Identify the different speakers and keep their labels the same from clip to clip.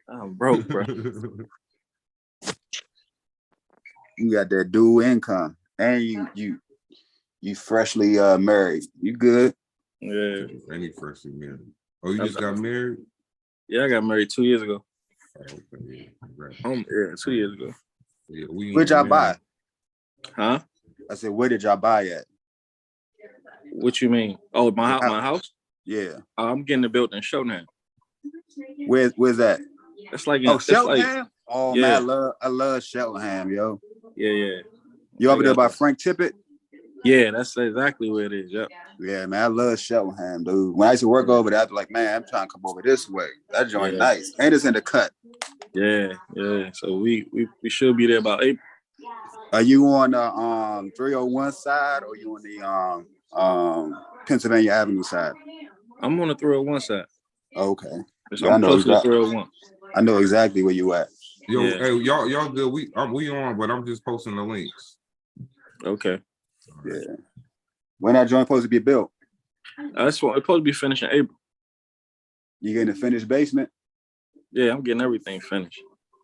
Speaker 1: I'm broke, bro.
Speaker 2: You got that dual income, and you freshly married. You good?
Speaker 1: Yeah.
Speaker 3: Any freshly married. Oh, you just got married?
Speaker 1: Yeah, I got married 2 years ago.
Speaker 3: Oh, okay, yeah. Right.
Speaker 1: 2 years ago.
Speaker 3: Yeah,
Speaker 2: Where'd y'all buy?
Speaker 1: Huh?
Speaker 2: I said, where did y'all buy at?
Speaker 1: What you mean? Oh, my house?
Speaker 2: Yeah.
Speaker 1: I'm getting it built in Showdown.
Speaker 2: Where's that?
Speaker 1: That's like
Speaker 2: Cheltenham? Oh
Speaker 1: yeah.
Speaker 2: man, I love Cheltenham, yo.
Speaker 1: Yeah.
Speaker 2: You over there by Frank Tippett?
Speaker 1: Yeah, that's exactly where it is. Yep.
Speaker 2: Yeah, man, I love Cheltenham, dude. When I used to work over there, I'd be like, man, I'm trying to come over this way. That joint nice. And it's in the cut.
Speaker 1: Yeah. So we should be there about April.
Speaker 2: Are you on the 301 side or you on the Pennsylvania Avenue side?
Speaker 1: I'm on the 301 side.
Speaker 2: Okay.
Speaker 1: So I'm close to the 301.
Speaker 2: I know exactly where you at.
Speaker 3: Yo, hey, y'all good. We on, but I'm just posting the links.
Speaker 1: Okay.
Speaker 2: Yeah. When that joint supposed to be built?
Speaker 1: It's supposed to be finished in April.
Speaker 2: You getting a finished basement?
Speaker 1: Yeah, I'm getting everything finished.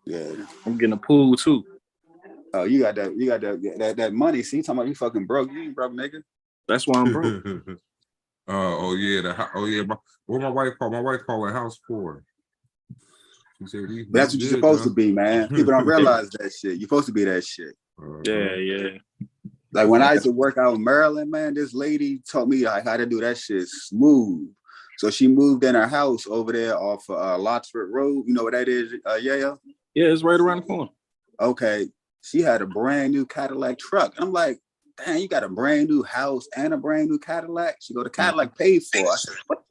Speaker 2: Yeah.
Speaker 1: I'm getting a pool too.
Speaker 2: Oh, you got that money. See, you talking about you fucking broke. You ain't broke, nigga.
Speaker 1: That's why I'm broke.
Speaker 3: What my wife called? My wife called it house poor. She said,
Speaker 2: that's what you're supposed to be, man. People don't realize that shit. You're supposed to be that shit.
Speaker 1: Yeah.
Speaker 2: Like when I used to work out in Maryland, man, this lady taught me like how to do that shit smooth. So she moved in her house over there off Lotsford Road. You know what that is? Yeah,
Speaker 1: it's right around the corner.
Speaker 2: Okay. She had a brand new Cadillac truck. I'm like, dang, you got a brand new house and a brand new Cadillac? She go, the Cadillac paid for. I said, what?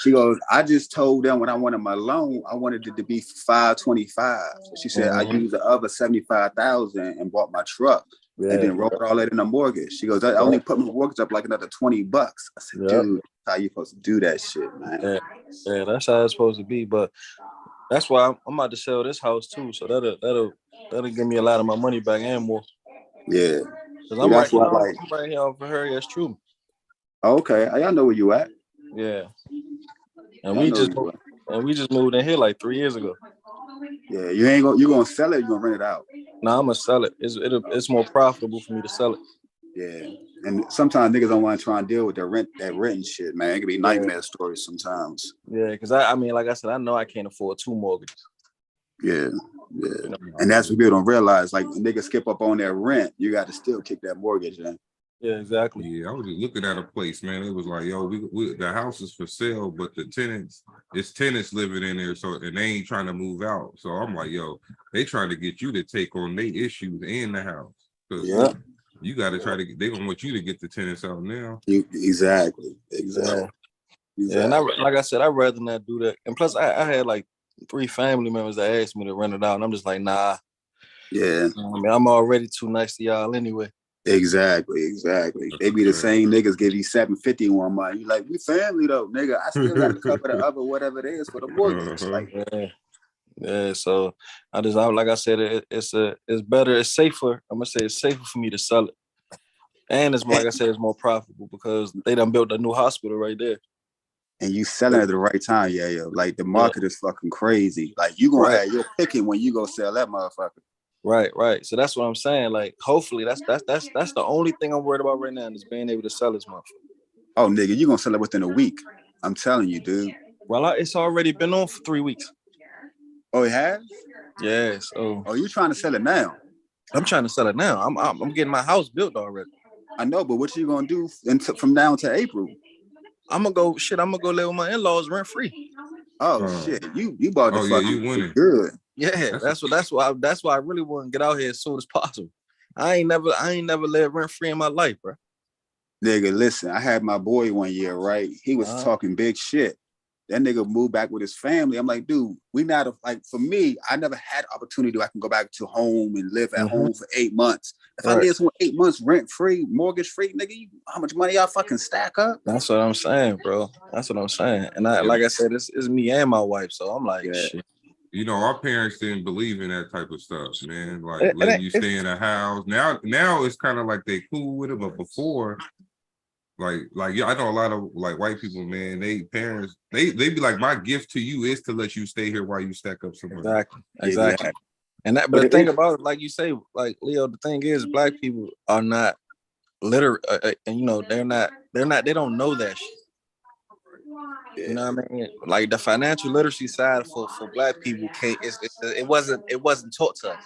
Speaker 2: She goes, I just told them when I wanted my loan, I wanted it to be $525. So she said, I used the other $75,000 and bought my truck. And then wrote all that in a mortgage. She goes, I only put my mortgage up like another $20. I said, dude, how you supposed to do that shit, man?
Speaker 1: Yeah, that's how it's supposed to be. But that's why I'm about to sell this house too. So that'll give me a lot of my money back and more.
Speaker 2: Yeah.
Speaker 1: Because I'm right here over here. That's true.
Speaker 2: Okay. I know where you at.
Speaker 1: Yeah. And we just moved in here like 3 years ago.
Speaker 2: Yeah, you gonna sell it or you gonna rent it out?
Speaker 1: No, I'm gonna sell it. It's more profitable for me to sell it.
Speaker 2: Yeah. And sometimes niggas don't want to try and deal with that rent and shit, man. It could be nightmare stories sometimes.
Speaker 1: Yeah, because I mean, like I said, I know I can't afford 2 mortgages.
Speaker 2: Yeah. And that's what people don't realize. Like niggas skip up on their rent, you got to still kick that mortgage in.
Speaker 1: Yeah, exactly.
Speaker 3: Yeah, I was just looking at a place, man. It was like, yo, we the house is for sale, but it's tenants living in there, so and they ain't trying to move out. So I'm like, yo, they trying to get you to take on their issues in the house.
Speaker 2: Yeah.
Speaker 3: You got to try to. They gonna want you to get the tenants out now.
Speaker 2: Exactly.
Speaker 1: Yeah, and like I said, I'd rather not do that. And plus, I had like 3 family members that asked me to rent it out, and I'm just like, nah.
Speaker 2: Yeah.
Speaker 1: I mean, I'm already too nice to y'all anyway.
Speaker 2: Exactly. They be the same niggas give you $750 one month. You like, we family though, nigga. I still got to cover the other whatever it is for the mortgage. Like,
Speaker 1: yeah. So like I said, it's better, it's safer. I'm gonna say it's safer for me to sell it, and it's like I said, it's more profitable because they done built a new hospital right there.
Speaker 2: And you selling at the right time, yeah. Like the market is fucking crazy. Like you gonna have your picking when you go sell that motherfucker.
Speaker 1: Right. So that's what I'm saying. Like, hopefully, that's the only thing I'm worried about right now is being able to sell this motherfucker.
Speaker 2: Oh, nigga, you gonna sell it within a week? I'm telling you, dude.
Speaker 1: Well, it's already been on for 3 weeks.
Speaker 2: Oh, it has?
Speaker 1: Yes.
Speaker 2: Oh, you trying to sell it now?
Speaker 1: I'm trying to sell it now. I'm getting my house built already.
Speaker 2: I know, but what you gonna do from now to April?
Speaker 1: I'm gonna go live with my in-laws rent free.
Speaker 2: Oh shit, you bought the fucking
Speaker 3: you winning.
Speaker 2: good.
Speaker 1: Yeah, that's why I really want to get out here as soon as possible. I ain't never lived rent free in my life, bro.
Speaker 2: Nigga, listen, I had my boy one year, right? He was talking big shit. That nigga moved back with his family. I'm like, dude, for me, I never had opportunity I can go back to home and live at home for 8 months. If I live for 8 months rent free, mortgage free, nigga, how much money y'all fucking stack up?
Speaker 1: That's what I'm saying, bro. That's what I'm saying. And like I said, it's me and my wife, so I'm like, shit.
Speaker 3: You know, our parents didn't believe in that type of stuff, man. Like letting you stay in a house. Now it's kind of like they cool with it, but before, Like yeah, I know a lot of like white people, man. They parents, they be like, my gift to you is to let you stay here while you stack up some money.
Speaker 1: Exactly. And that, but the thing about it, like you say, like Leo, the thing is, black people are not literate, and you know, they don't know that shit. You know what I mean? Like the financial literacy side for black people it wasn't taught to us.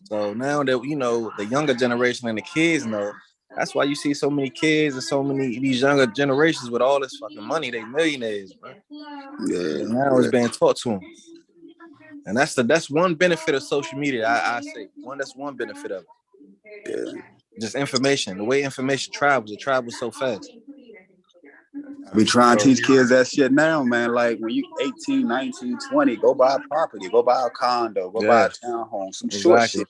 Speaker 1: So now that you know the younger generation and the kids know, that's why you see so many kids and so many these younger generations with all this fucking money, they millionaires, bro.
Speaker 2: Yeah.
Speaker 1: Now it's being taught to them. And that's one benefit of social media. I say that's one benefit of it.
Speaker 2: Yeah.
Speaker 1: Just information. The way information travels, it travels so fast.
Speaker 2: I be trying to teach kids that shit now, man. Like when you 18, 19, 20, go buy a property, go buy a condo, go buy a townhome, some short shit.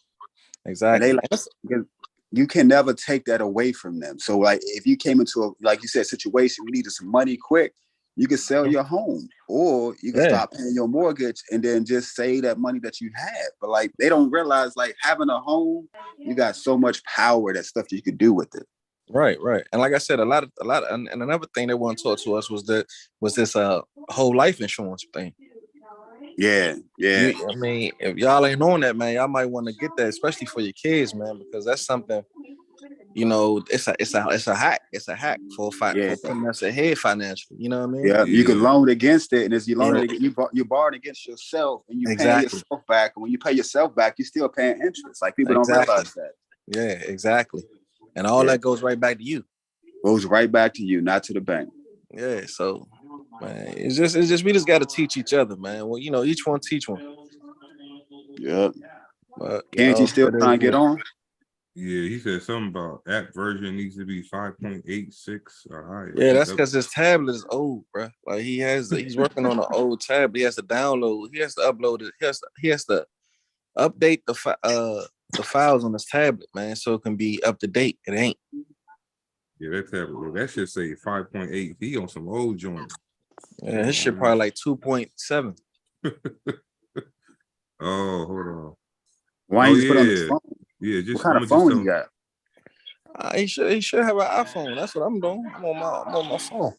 Speaker 1: Exactly.
Speaker 2: And they like, you can never take that away from them. So like if you came into a, like you said, situation, you needed some money quick, you could sell your home or you can stop paying your mortgage and then just save that money that you had. But like they don't realize like having a home, you got so much power, that stuff that you could do with it.
Speaker 1: Right. And like I said, a lot of, and another thing they want to talk to us was this whole life insurance thing.
Speaker 2: Yeah.
Speaker 1: I mean, if y'all ain't on that, man, y'all might want to get that, especially for your kids, man, because that's something. You know, it's a hack. It's a hack for putting us ahead financially. You know what I mean?
Speaker 2: Yeah, you can loan against it, and as you loan it, you borrowed against yourself, and you pay yourself back. And when you pay yourself back, you're still paying interest. Like people don't realize that.
Speaker 1: Yeah, exactly. And all that goes right back to you.
Speaker 2: Goes right back to you, not to the bank.
Speaker 1: Yeah. So, man, it's just we just got to teach each other, man. Well, you know, each one teach one.
Speaker 2: Yep.
Speaker 1: But
Speaker 2: can't you still trying to get on?
Speaker 3: Yeah, he said something about app version needs to be 5.86 or higher.
Speaker 1: Yeah, that's because his tablet is old, bro. Like he's working on an old tablet. He has to download. He has to upload it. He has to update the files on his tablet, man, so it can be up to date. It ain't.
Speaker 3: Yeah, that tablet. That should say 5.8. He on some old joint.
Speaker 1: Yeah, his shit probably like 2.7.
Speaker 3: Oh, hold on.
Speaker 2: Why you put on the phone?
Speaker 3: Yeah, just
Speaker 2: what kind of phone you got?
Speaker 1: He should have an iPhone. That's what I'm doing. I'm on my phone.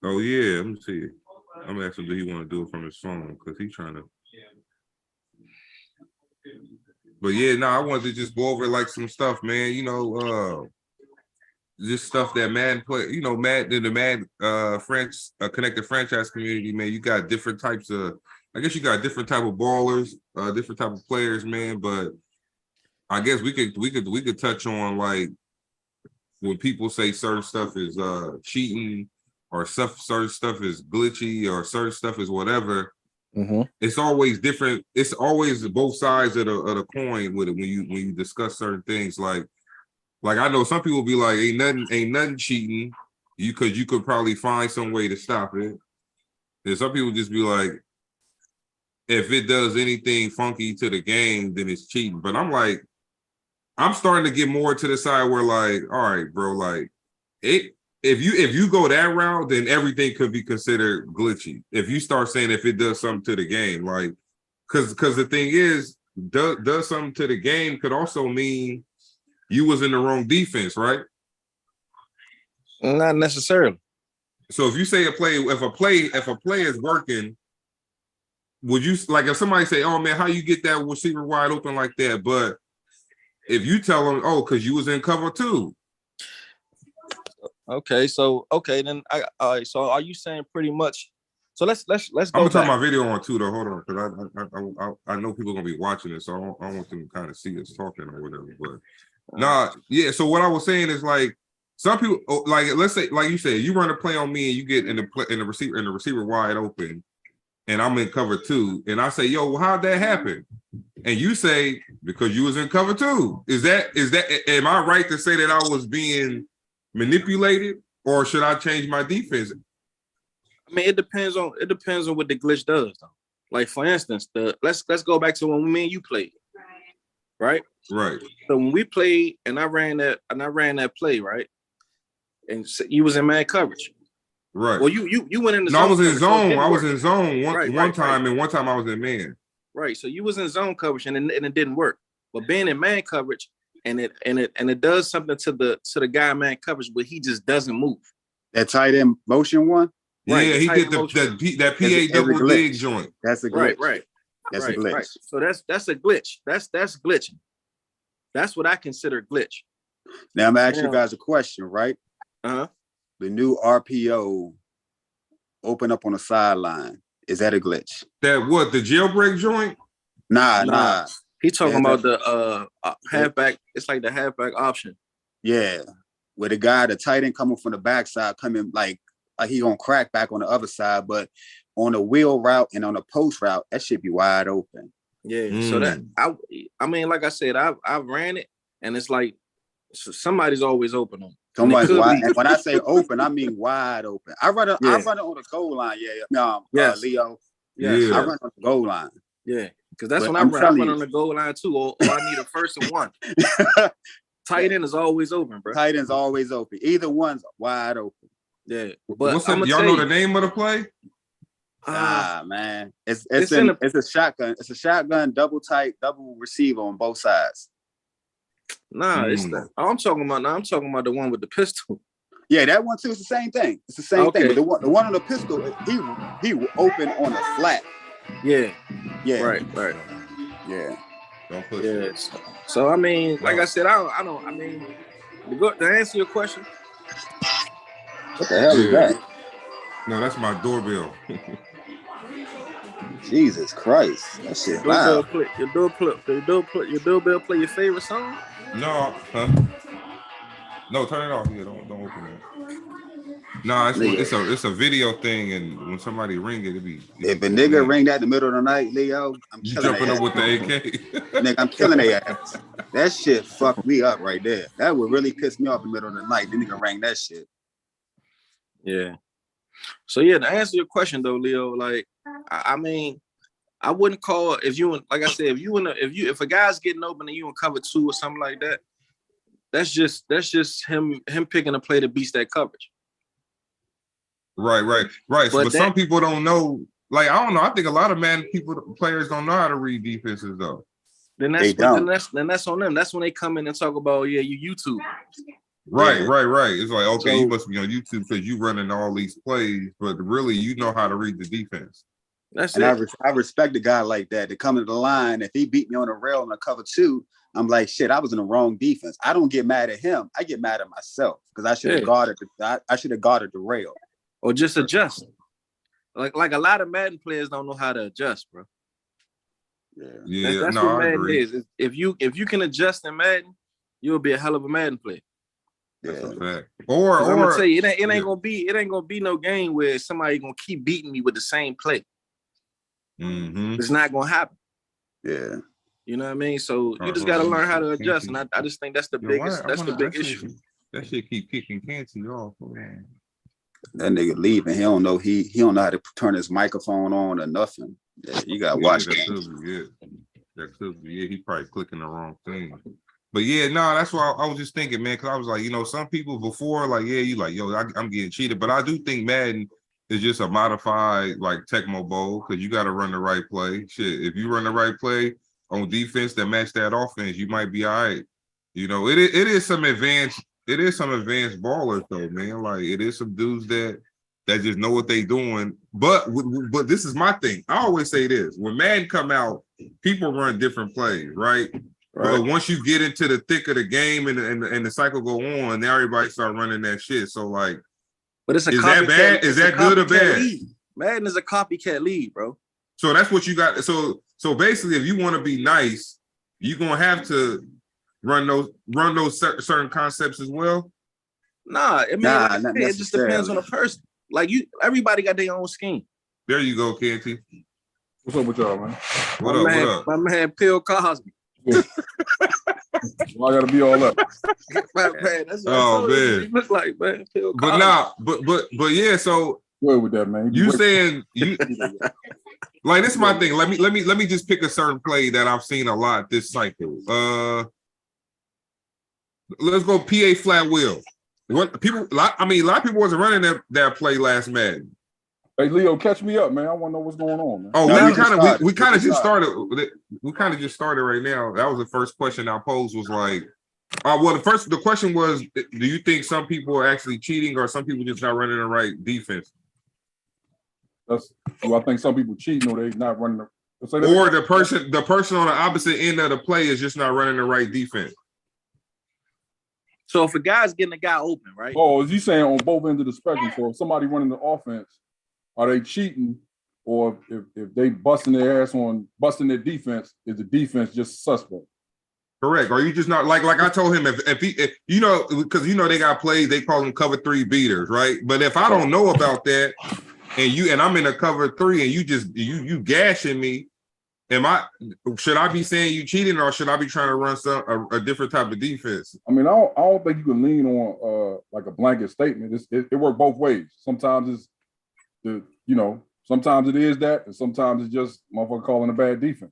Speaker 3: Oh yeah, let me see. I'm asking, do he want to do it from his phone? Because he's trying to. But yeah, no, I wanted to just go over like some stuff, man. You know, just stuff that Madden play. You know, the Madden connected franchise community, man. You got different types of. I guess you got different type of ballers, different type of players, man. But I guess we could touch on like when people say certain stuff is cheating or certain stuff is glitchy or certain stuff is whatever.
Speaker 1: Mm-hmm.
Speaker 3: It's always different. It's always both sides of the coin with it when you discuss certain things. Like I know some people be like, ain't nothing cheating. You could probably find some way to stop it. And some people just be like, if it does anything funky to the game, then it's cheating. But I'm like, I'm starting to get more to the side where like, all right, bro, like if you go that route, then everything could be considered glitchy. If you start saying if it does something to the game, like because the thing is, does something to the game could also mean you was in the wrong defense, right?
Speaker 1: Not necessarily.
Speaker 3: So if you say if a play is working, would you like if somebody say, oh man, how you get that receiver wide open like that? But if you tell them, oh, because you was in cover too.
Speaker 1: Okay, then all right. So are you saying pretty much? So let's go.
Speaker 3: I'm gonna turn my video on too, though. Hold on, because I know people are gonna be watching it, so I don't want them to kind of see us talking or whatever. But yeah. So what I was saying is like some people, like let's say, like you said, you run a play on me and you get in the receiver wide open, and I'm in cover two, and I say, yo, well, how'd that happen? And you say, because you was in cover two. Is that am I right to say that I was being manipulated, or should I change my defense?
Speaker 1: I mean, it depends on what the glitch does, though. Like for instance, let's go back to when me and you played. Right?
Speaker 3: Right.
Speaker 1: So when we played and I ran that play, right? And you was in man coverage.
Speaker 3: Right.
Speaker 1: Well, you went in the
Speaker 3: zone.
Speaker 1: No,
Speaker 3: I was in zone. I was in zone one time,
Speaker 1: right.
Speaker 3: And one time I was in man.
Speaker 1: Right. So you was in zone coverage and it didn't work. But being in man coverage, and it does something to the guy man coverage, but he just doesn't move.
Speaker 2: That tight end motion one.
Speaker 3: Yeah,
Speaker 1: Right,
Speaker 3: he did that PA double dig joint.
Speaker 2: That's a glitch.
Speaker 1: Right.
Speaker 2: That's a glitch.
Speaker 1: Right. So that's a glitch. That's glitching. That's what I consider glitch.
Speaker 2: Now I'm gonna ask you guys a question, right?
Speaker 1: Uh-huh.
Speaker 2: The new RPO open up on the sideline. Is that a glitch?
Speaker 3: That what, the jailbreak joint?
Speaker 2: Nah.
Speaker 1: He talking about the halfback. It's like the halfback option.
Speaker 2: Yeah, where the tight end coming from the backside, coming like he gonna crack back on the other side, but on the wheel route and on the post route, that should be wide open.
Speaker 1: Yeah. So that I mean, like I said, I've ran it, and it's like somebody's always open on it.
Speaker 2: Somebody's wide. And when I say open, I mean wide open. I run it on the goal line. Yeah. Leo.
Speaker 1: Yeah.
Speaker 2: I run on the goal line.
Speaker 1: Yeah. Because that's when I run on the goal line too, or I need a 1st and 1. Tight end is always open, bro.
Speaker 2: Tight end's always open. Either one's wide open.
Speaker 1: Yeah. But
Speaker 3: what's up? Y'all know the name of the play?
Speaker 2: Man. It's a shotgun. It's a shotgun, double receiver on both sides.
Speaker 1: It's not. I'm talking about the one with the pistol.
Speaker 2: Yeah, that one too. It's the same thing. It's the same thing. But the one on the pistol, he open on the flat.
Speaker 1: Yeah.
Speaker 2: Yeah.
Speaker 1: Right.
Speaker 2: Yeah.
Speaker 3: Don't push
Speaker 1: it. So I mean, like I said, I mean, to answer your question.
Speaker 2: What the hell is that?
Speaker 3: No, that's my doorbell.
Speaker 2: Jesus Christ. That shit loud.
Speaker 1: Your doorbell play your favorite song?
Speaker 3: No, No, turn it off. Yeah, don't open it. No, it's a video thing, and when somebody ring it, be.
Speaker 2: If a nigga ring that in the middle of the night, Leo, I'm
Speaker 3: jumping up with the AK.
Speaker 2: Nigga, I'm killing their ass. That shit fucked me up right there. That would really piss me off in the middle of the night. The nigga rang that shit.
Speaker 1: Yeah. So yeah, to answer your question though, Leo, like I mean, I wouldn't call if a guy's getting open and you in cover 2 or something like that. That's just him picking a play that beats that coverage.
Speaker 3: Right. But some people don't know. Like, I don't know. I think a lot of players don't know how to read defenses though.
Speaker 1: Then that's on them. That's when they come in and talk about you YouTube.
Speaker 3: Right. It's like, okay, you must be on YouTube because you running all these plays, but really you know how to read the defense.
Speaker 2: That's it. I respect a guy like that to come to the line. If he beat me on the rail in a cover 2, I'm like, shit, I was in the wrong defense. I don't get mad at him. I get mad at myself because I should have guarded the rail.
Speaker 1: Or just adjust. Like a lot of Madden players don't know how to adjust, bro.
Speaker 3: Yeah.
Speaker 1: That's what Madden is. If you can adjust in Madden, you'll be a hell of a Madden player.
Speaker 3: That's a fact. Or
Speaker 1: I'm gonna tell you, it ain't gonna be no game where somebody gonna keep beating me with the same play.
Speaker 3: Mm-hmm.
Speaker 1: It's not gonna happen.
Speaker 2: Yeah.
Speaker 1: You know what I mean? So you just gotta learn how to adjust, and I just think that's the biggest. That's the big issue.
Speaker 3: That shit keep kicking Canty off. Man.
Speaker 2: That nigga leaving. He don't know. He don't know how to turn his microphone on or nothing. Yeah, you gotta watch that.
Speaker 3: That could be. He probably clicking the wrong thing. But yeah, no, that's why I was just thinking, man, because I was like, some people before, like, you like, I'm getting cheated. But I do think Madden is just a modified, like, Tecmo Bowl, because you got to run the right play. Shit, if you run the right play on defense that match that offense, you might be all right. It is some advanced ballers, though, man. Like, it is some dudes that just know what they doing. But this is my thing. I always say this. When Madden come out, people run different plays, right? But once you get into the thick of the game and the cycle go on, now everybody start running that shit. So like,
Speaker 1: but it's a
Speaker 3: is that bad? Is that good or bad?
Speaker 1: Madden is a copycat league, bro.
Speaker 3: So that's what you got. So basically, if you want to be nice, you're gonna have to run those certain concepts as well.
Speaker 1: Nah, it just depends on the person. Like everybody got their own scheme.
Speaker 3: There you go, Canty.
Speaker 4: What's up with y'all, man?
Speaker 3: What up?
Speaker 1: My man, Bill Cosby.
Speaker 4: Yeah. Well, I gotta be all up.
Speaker 1: Man, that's what he look like, man. Bill Cosby.
Speaker 3: But yeah. So
Speaker 4: good with that, man.
Speaker 3: You saying you like this is my thing. Let me just pick a certain play that I've seen a lot this cycle. Let's go PA flat wheel. A lot of people wasn't running that play last Madden.
Speaker 4: Hey Leo, catch me up, man. I want to know what's going on, man.
Speaker 3: Oh, we kind of just started. We kind of just started right now. That was the first question I posed. Was like, Well, the question was, do you think some people are actually cheating or some people just not running the right defense?
Speaker 4: I think some people cheating or they not running.
Speaker 3: Or the person on the opposite end of the play is just not running the right defense.
Speaker 1: So if a guy's getting a guy open, right?
Speaker 4: Oh, is you saying on both ends of the spectrum? So if somebody running the offense, are they cheating? Or if they busting their ass on busting their defense, is the defense just suspect?
Speaker 3: Correct. Or you just not like I told him if you know, because they got plays, they call them cover 3 beaters, right? But if I don't know about that and I'm in a cover 3 and you just you gashing me, should I be saying you cheating or should I be trying to run a different type of defense?
Speaker 4: I mean, I don't think you can lean on like a blanket statement. It works both ways. Sometimes it's sometimes it is that, and sometimes it's just motherfucker calling a bad defense.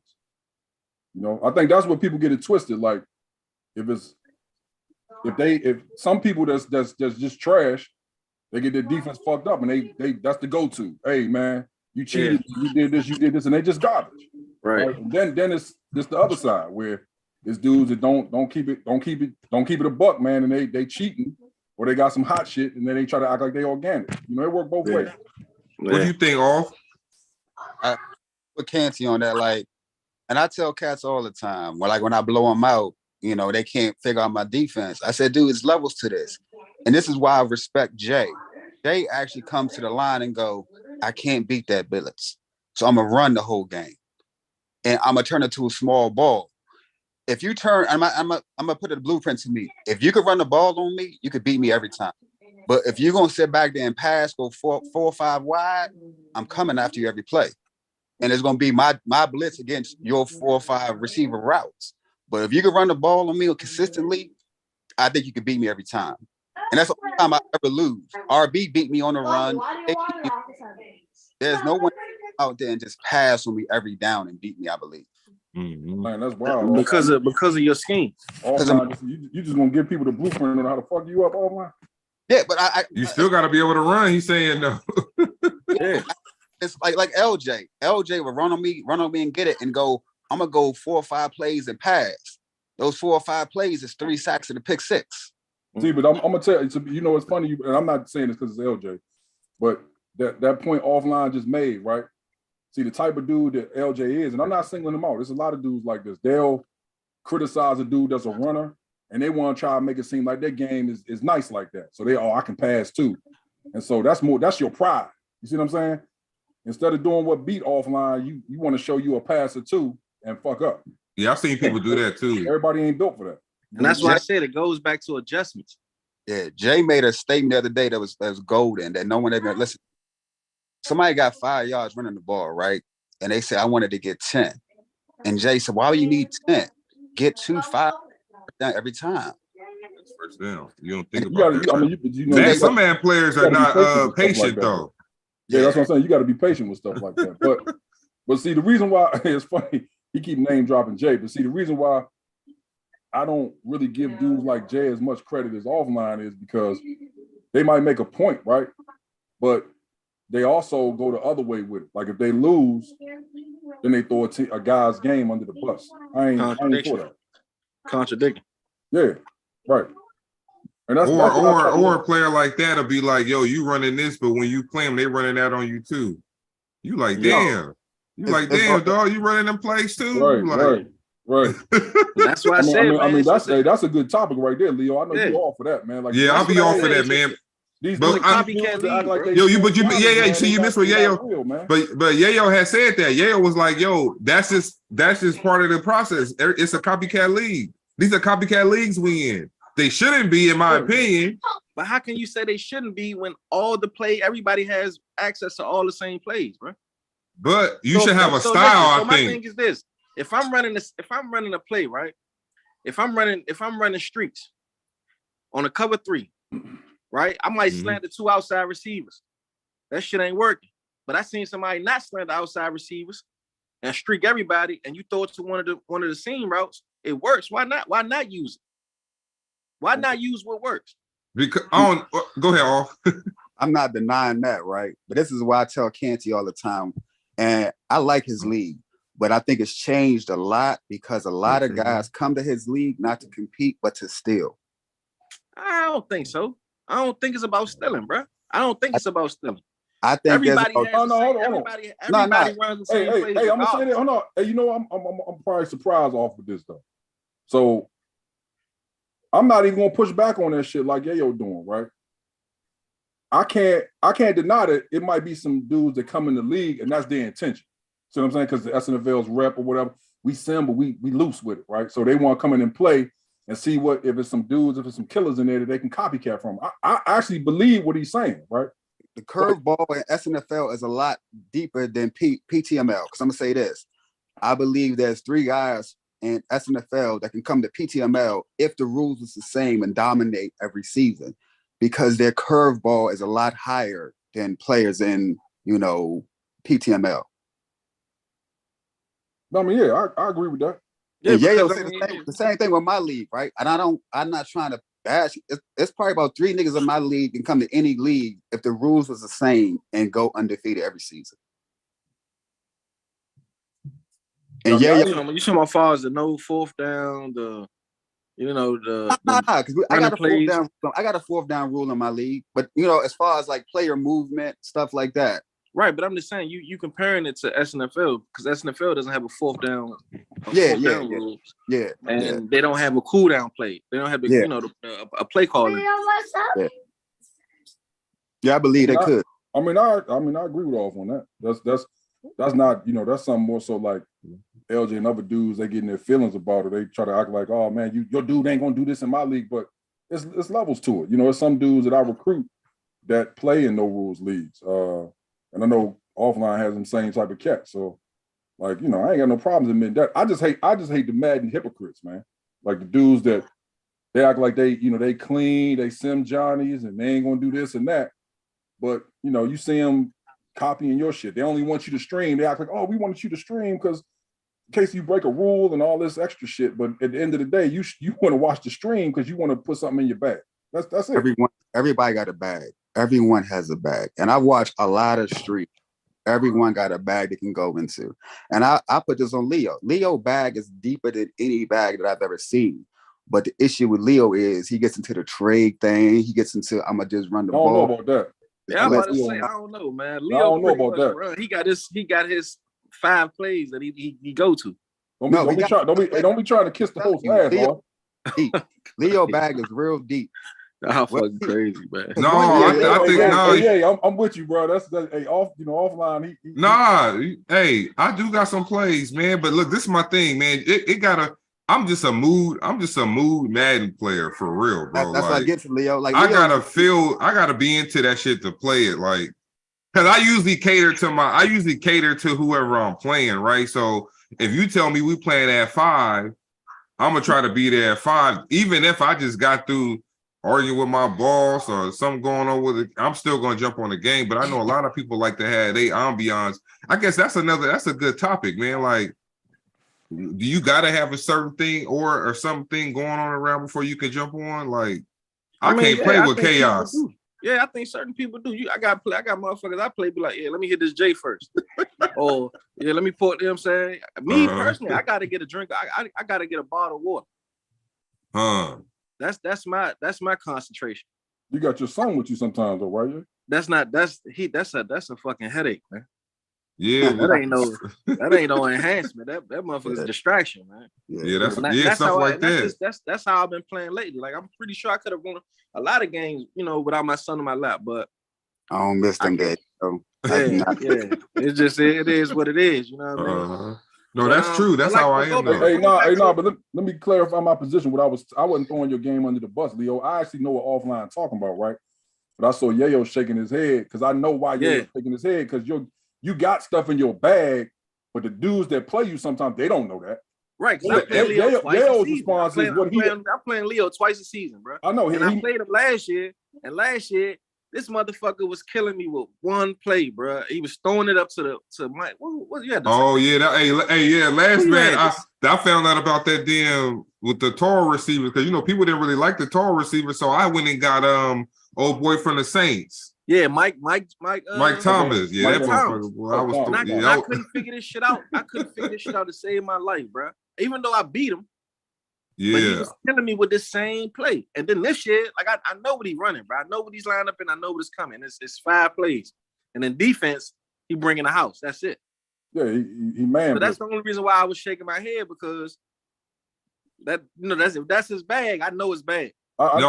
Speaker 4: I think that's what people get it twisted. Like if some people that's just trash, they get their defense fucked up, and they that's the go-to. Hey man, you cheated, you did this, and they just garbage.
Speaker 1: Right.
Speaker 4: And then it's the other side where it's dudes that don't keep it a buck, man, and they cheating or they got some hot shit and then they try to act like they organic. It work both ways.
Speaker 3: What do you think, Off?
Speaker 2: I put Canty on that, like, and I tell cats all the time, when I blow them out, they can't figure out my defense. I said, dude, it's levels to this. And this is why I respect Jay. Jay actually comes to the line and go, I can't beat that blitz. So I'm going to run the whole game. And I'm going to turn it to a small ball. If you turn, I'm going to put a blueprint to me. If you could run the ball on me, you could beat me every time. But if you're going to sit back there and pass, go four or five wide, I'm coming after you every play. And it's going to be my blitz against your 4 or 5 receiver routes. But if you can run the ball on me consistently, I think you can beat me every time. And that's the only time I ever lose. RB beat me on the run. There's no one out there and just pass on me every down and beat me, I believe.
Speaker 3: Mm-hmm.
Speaker 4: Man, that's wild.
Speaker 1: Because of your scheme.
Speaker 4: You just gonna give people the blueprint on how to fuck you up offline?
Speaker 2: Yeah, but
Speaker 3: you still got to be able to run. He's saying no.
Speaker 2: Yeah, it's like LJ. LJ would run on me and get it and go. I'm gonna go 4 or 5 plays and pass. Those 4 or 5 plays is 3 sacks and a pick 6.
Speaker 4: See, but I'm gonna tell you. It's funny, and I'm not saying this because it's LJ, but that point offline just made, right? See, the type of dude that LJ is, and I'm not singling him out. There's a lot of dudes like this. They'll criticize a dude that's a runner, and they want to try to make it seem like their game is nice like that. So I can pass too. And so that's your pride. You see what I'm saying? Instead of doing what beat offline, you want to show you a passer too and fuck up.
Speaker 3: Yeah, I've seen people do that too.
Speaker 4: Everybody ain't built for that.
Speaker 1: And that's why I said it goes back to adjustments.
Speaker 2: Yeah, Jay made a statement the other day that was golden, that no one ever listen. Somebody got 5 yards running the ball, right? And they said, I wanted to get 10. And Jay said, why would you need 10? Get 2 5 every time.
Speaker 3: That's first down. You don't think about that.
Speaker 4: I mean,
Speaker 3: some man players are not patient though.
Speaker 4: Yeah, that's what I'm saying. You got to be patient with stuff like that. But see, the reason why it's funny, he keep name dropping Jay, but see, the reason why I don't really give dudes like Jay as much credit as offline is because they might make a point, right? But they also go the other way with it. Like if they lose, then they throw a guy's game under the bus. I ain't for that.
Speaker 1: Contradicting.
Speaker 4: Yeah, right. And that's
Speaker 3: or a player like that will be like, yo, you running this, but when you play them, they running that on you too. You like, damn. You like, damn, dog, you running them plays too?
Speaker 4: Right.
Speaker 1: That's why I said.
Speaker 4: I mean, that's a good topic right there, Leo. I know you're all for that, man. Like,
Speaker 3: yeah, I'll be all for that, man.
Speaker 4: These
Speaker 1: copycat
Speaker 3: league. See, you missed what Yayo. But Yayo had said that. Yayo was like, yo, that's just part of the process. It's a copycat league. These are copycat leagues we in. They shouldn't be, in my opinion.
Speaker 1: But how can you say they shouldn't be when everybody has access to all the same plays, bro?
Speaker 3: But you should have a style, I think.
Speaker 1: My thing is this. If I'm running a play, right? If I'm running streaks on a cover 3, right? I might slant the 2 outside receivers. That shit ain't working. But I seen somebody not slant the outside receivers and streak everybody, and you throw it to one of the seam routes. It works. Why not? Why not use it? Why not use what works?
Speaker 3: Because go ahead, Off.
Speaker 2: I'm not denying that, right? But this is why I tell Canty all the time, and I like his league. But I think it's changed a lot because a lot of guys come to his league not to compete, but to steal.
Speaker 1: I don't think so. I don't think it's about stealing, bro. I don't think it's about stealing.
Speaker 2: I think
Speaker 1: everybody has
Speaker 4: hold on.
Speaker 1: everybody runs the same plays.
Speaker 4: Hey, I'm gonna say that. Hold on. Hey, you know, I'm probably surprised off of this though. So I'm not even gonna push back on that shit like Yayo doing, right? I can't deny that it might be some dudes that come in the league and that's their intention. See what I'm saying? Because the SNFL's rep or whatever, we sim, but we loose with it, right? So they want to come in and play and see what if it's some dudes, if it's some killers in there that they can copycat from. I actually believe what he's saying, right?
Speaker 2: The curveball in SNFL is a lot deeper than PTML. Because I'm gonna say this, I believe there's 3 guys in SNFL that can come to PTML if the rules is the same and dominate every season, because their curveball is a lot higher than players in, PTML.
Speaker 4: I mean, yeah, I agree with that.
Speaker 2: Yeah, Yayo said the same thing with my league, right? And I'm not trying to bash. It's probably about 3 niggas in my league can come to any league if the rules was the same and go undefeated every season. And
Speaker 1: you talking about far as the no 4th down,
Speaker 2: because I got a 4th down rule in my league, but as far as like player movement, stuff like that.
Speaker 1: Right, but I'm just saying you comparing it to SNFL because SNFL doesn't have a 4th down. Rules.
Speaker 2: Yeah,
Speaker 1: and they don't have a cool down play. They don't have a play calling.
Speaker 2: Yeah, I believe they could.
Speaker 4: I agree with off on that. That's not that's something more so like LJ and other dudes. They getting their feelings about it. They try to act like, oh man, your dude ain't gonna do this in my league, but it's levels to it. It's some dudes that I recruit that play in no rules leagues. And I know offline has the same type of cat. So, I ain't got no problems admitting that. I just hate the Madden hypocrites, man. Like the dudes that they act like they clean, they sim Johnnies, and they ain't gonna do this and that. But you see them copying your shit. They only want you to stream. They act like, oh, we wanted you to stream because in case you break a rule and all this extra shit. But at the end of the day, you want to watch the stream because you want to put something in your bag. That's it.
Speaker 2: Everybody got a bag. Everyone has a bag. And I watch a lot of streets. Everyone got a bag they can go into. And I put this on Leo. Leo bag is deeper than any bag that I've ever seen. But the issue with Leo is he gets into the trade thing. He gets into, I'm going to just run the ball.
Speaker 4: I don't know about that.
Speaker 1: Yeah, I'm about to say, I don't know, man. Leo,
Speaker 4: I don't know about that.
Speaker 1: Run. He got his 5 plays that he go to.
Speaker 4: Don't be trying to kiss the host ass,
Speaker 2: Leo bag is real deep.
Speaker 1: How fucking crazy, man.
Speaker 3: No, I think
Speaker 4: I'm with you, bro. That's offline.
Speaker 3: Hey, I do got some plays, man. But look, this is my thing, man. I'm just a mood Madden player for real, bro.
Speaker 2: That's what I get to Leo. Like
Speaker 3: I gotta be into that shit to play it, like, because I usually cater to whoever I'm playing, right? So if you tell me we playing at 5, I'm gonna try to be there at 5, even if I just got through arguing with my boss or something going on with it. I'm still gonna jump on the game. But I know a lot of people like to have their ambiance. I guess that's a good topic, man. Like, do you gotta have a certain thing or something going on around before you can jump on? Like, I can't play with chaos.
Speaker 1: Yeah, I think certain people do. I got motherfuckers I play, be like, yeah, let me hit this J first. Or yeah, let me pour, you know what I'm saying? Me personally, I gotta get a drink. I gotta get a bottle of water. That's my concentration.
Speaker 4: You got your son with you sometimes, though, right?
Speaker 1: That's a fucking headache, man.
Speaker 3: Yeah,
Speaker 1: that ain't no enhancement. That motherfucker's a distraction, man.
Speaker 3: Yeah, that's stuff like that.
Speaker 1: That's how I've been playing lately. Like, I'm pretty sure I could have won a lot of games, without my son in my lap, but
Speaker 2: I don't miss them days.
Speaker 1: Yeah. It's just it is what it is. You know what I mean?
Speaker 3: No, that's true. That's how I am.
Speaker 4: Hey, but let me clarify my position. I wasn't throwing your game under the bus, Leo. I actually know what offline talking about, right? But I saw Yayo shaking his head because I know why Yayo's shaking his head, because you got stuff in your bag, but the dudes that play you sometimes they don't know that.
Speaker 1: Right, because I play Leo twice a season. I'm playing Leo twice a season, bro.
Speaker 4: I know.
Speaker 1: I played him last year, and last year this motherfucker was killing me with one play, bro. He was throwing it up to Mike. What you had to say?
Speaker 3: Oh yeah, last man. I found out about that damn with the tall receiver because people didn't really like the tall receiver, so I went and got old boy from the Saints.
Speaker 1: Yeah, Mike.
Speaker 3: Mike Thomas. Yeah,
Speaker 1: Mike
Speaker 3: that
Speaker 1: Thomas.
Speaker 3: motherfucker. Boy, I was.
Speaker 1: And I couldn't figure this shit out. I couldn't figure this shit out to save my life, bro. Even though I beat him.
Speaker 3: Yeah.
Speaker 1: But he was killing me with this same play. And then this year, like I know what he's running, bro. I know what he's lined up and I know what is coming. It's 5 plays. And then defense, he bringing the house. That's it.
Speaker 4: Yeah, he man.
Speaker 1: So that's the only reason why I was shaking my head, because that's his bag. I know it's bad.
Speaker 4: I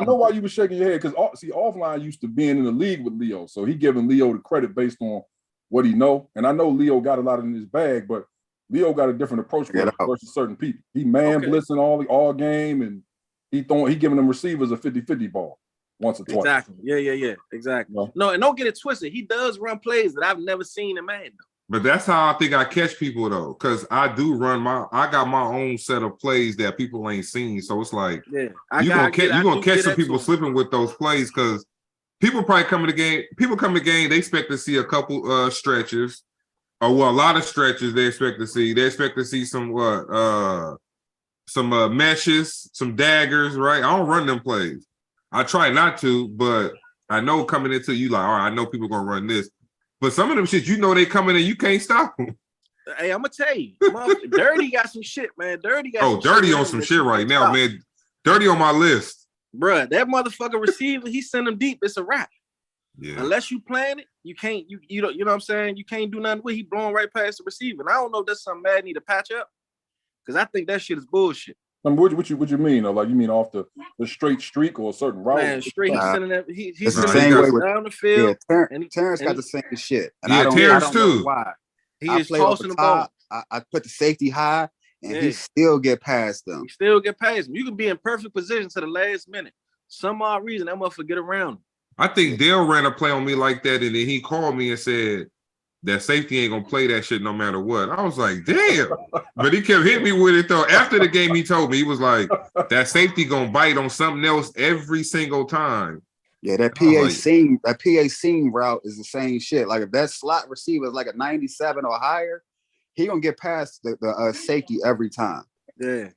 Speaker 4: know why you were shaking your head, because offline used to being in the league with Leo, so he giving Leo the credit based on what he know. And I know Leo got a lot in his bag, but Leo got a different approach versus certain people. He blitzing all game, and he giving them receivers a 50-50 ball once or twice.
Speaker 1: Exactly. Yeah. Exactly. No, and don't get it twisted. He does run plays that I've never seen in Madden.
Speaker 3: But that's how I think I catch people though, because I do I got my own set of plays that people ain't seen. So it's like, you're gonna catch some people slipping with those plays, because people probably come to the game. People come to the game, they expect to see a couple stretches, or a lot of stretches. They expect to see. They expect to see some meshes, some daggers. Right? I don't run them plays. I try not to, but I know coming into you like, all right, I know people gonna run this. But some of them shit, they coming in, you can't stop them.
Speaker 1: Hey, I'm gonna tell you, Dirty got some shit, man. Dirty got
Speaker 3: Dirty on some shit right now, man. Dirty on my list.
Speaker 1: Bruh, that motherfucker receiver, he send him deep. It's a wrap.
Speaker 3: Yeah.
Speaker 1: Unless you plan it, you can't, you know what I'm saying? You can't do nothing with it. He blowing right past the receiver. And I don't know if that's something Madden need to patch up, because I think that shit is bullshit.
Speaker 4: What you mean? Like, you mean off the straight streak or a certain route?
Speaker 1: Man, straight. He's sending that. He's
Speaker 2: the same way
Speaker 1: down the field.
Speaker 2: Yeah, Terrence got the same shit. And
Speaker 3: Terrence too.
Speaker 2: Know why.
Speaker 1: He is tossing the ball.
Speaker 2: I put the safety high, and he still get past them.
Speaker 1: You can be in perfect position to the last minute. Some odd reason that motherfucker get around him.
Speaker 3: I think Dale ran a play on me like that, and then he called me and said that safety ain't gonna play that shit no matter what. I was like, damn. But he kept hitting me with it though. After the game, he told me, he was like, that safety gonna bite on something else every single time.
Speaker 2: Yeah, that PA seam route is the same shit. Like if that slot receiver is like a 97 or higher, he gonna get past the safety every time.
Speaker 3: Yeah,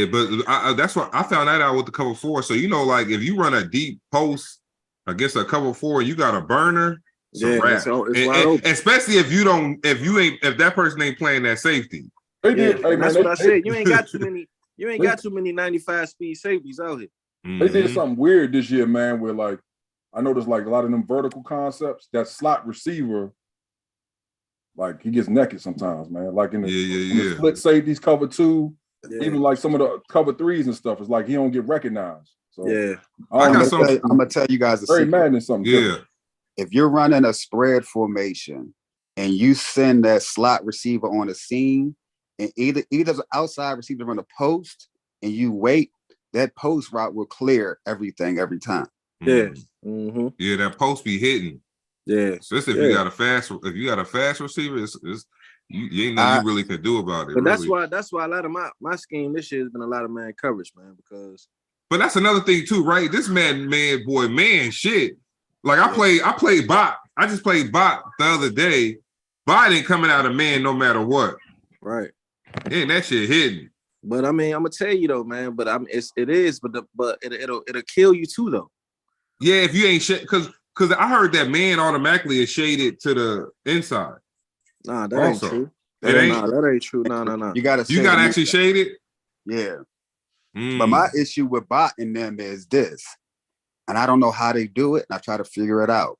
Speaker 3: but that's what I found that out with the cover 4. So like if you run a deep post against a cover 4, you got a burner. It's especially if that person ain't playing that safety.
Speaker 1: That's what I said. You ain't got too many 95 speed safeties out here.
Speaker 4: They did something weird this year, man, where like I noticed like a lot of them vertical concepts, that slot receiver, like he gets naked sometimes, man. Like in the split safeties, cover 2, even like some of the cover 3s and stuff, it's like he don't get recognized. So
Speaker 2: I'm gonna tell you guys a
Speaker 4: very
Speaker 2: secret.
Speaker 4: Madden something.
Speaker 3: Yeah.
Speaker 2: If you're running a spread formation and you send that slot receiver on a seam, and either the outside receiver run a post and you wait, that post route will clear everything every time.
Speaker 1: Yeah.
Speaker 2: Mm-hmm.
Speaker 3: Yeah, that post be hitting.
Speaker 1: Yeah.
Speaker 3: Especially if you got a fast receiver, you ain't nothing you really can do about it.
Speaker 1: But that's why a lot of my scheme this year has been a lot of man coverage, man, because.
Speaker 3: But that's another thing too, right? This man shit. Like I played bot. I just played bot the other day. Bot ain't coming out of man no matter what.
Speaker 1: Right.
Speaker 3: And that shit hidden.
Speaker 1: But I mean, I'm gonna tell you though, man. But it'll kill you too though.
Speaker 3: Yeah, if you ain't because I heard that man automatically is shaded to the inside.
Speaker 1: Nah, that ain't true.
Speaker 3: That
Speaker 1: ain't true. No.
Speaker 2: You gotta
Speaker 3: actually shade it.
Speaker 2: Yeah. But my issue with bot in them is this. And I don't know how they do it, and I try to figure it out.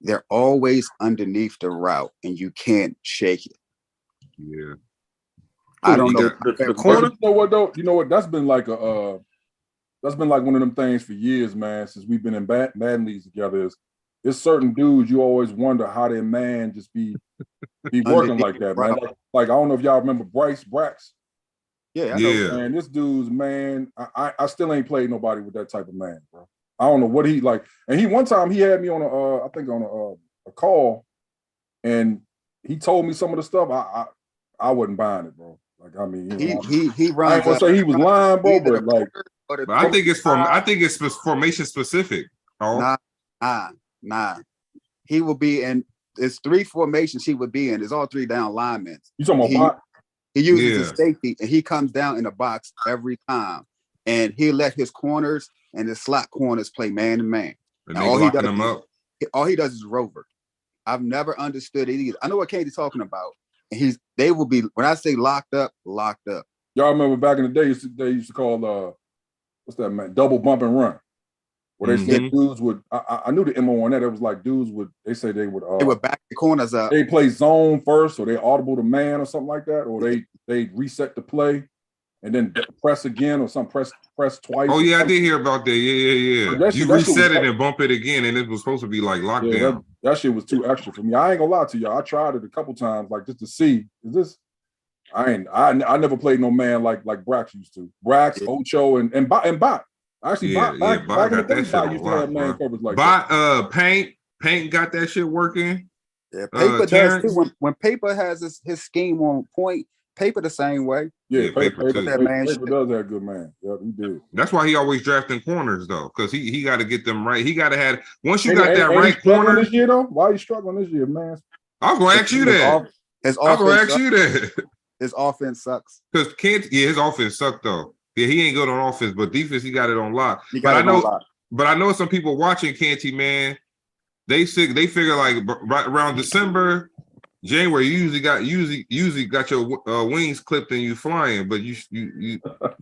Speaker 2: They're always underneath the route, and you can't shake it.
Speaker 3: Yeah.
Speaker 2: I don't know.
Speaker 1: The corner.
Speaker 4: You know what though? You know what? That's been like one of them things for years, man. Since we've been in Madden leagues together, there's certain dudes you always wonder how their man just be working like that, man. Like I don't know if y'all remember Bryce Brax.
Speaker 2: Yeah, I know,
Speaker 4: man. This dude's man. I still ain't played nobody with that type of man, bro. I don't know what he like. And one time he had me on a call, and he told me some of the stuff. I wasn't buying it, bro. Like I mean,
Speaker 2: he runs.
Speaker 4: I ain't gonna say he was lying, bro, but like.
Speaker 3: But I think it's formation specific.
Speaker 2: Oh. Nah. He will be in. It's 3 formations he would be in. It's all 3 down linemen.
Speaker 4: You talking about?
Speaker 2: He uses the safety, and he comes down in the box every time, and he'll let his corners and his slot corners play man to man.
Speaker 3: And all he does,
Speaker 2: all he does is rover. I've never understood it either. I know what Katie's talking about. And they will be, when I say locked up.
Speaker 4: Y'all remember back in the day, they used to call, what's that, man? Double bump and run. Where they said dudes would, I knew the MO on that. It was like dudes would, they would
Speaker 2: back the corners up.
Speaker 4: They play zone first, or they audible the man or something like that, or they reset the play and then press again or something, press twice.
Speaker 3: Oh, yeah, I did hear about that. Yeah. You reset it and bump it again, and it was supposed to be like lockdown.
Speaker 4: Yeah, that shit was too extra for me. I ain't gonna lie to y'all. I tried it a couple times, like just to see, is this, I never played no man like Brax used to. Brax, Ocho, and Bot. Actually, Bot got that shit used to have man coverage like
Speaker 3: Bot, that. Paint got that shit working.
Speaker 2: Yeah, Paper does too. When Paper has his scheme on point, Paper the same way.
Speaker 4: Yeah, Paper does have good man. Yeah, he did.
Speaker 3: That's why he always drafting corners though, because he got to get them right. He got to have once you got that right corner.
Speaker 4: This year though, why are you struggling this year, man?
Speaker 3: I was gonna ask you that. I was gonna ask you that.
Speaker 2: His offense sucks.
Speaker 3: Because his offense sucked though. Yeah, he ain't good on offense, but defense he got it on lock. But I know some people watching Canty, man. They figure like right around December, January, you usually got your wings clipped and you flying, but you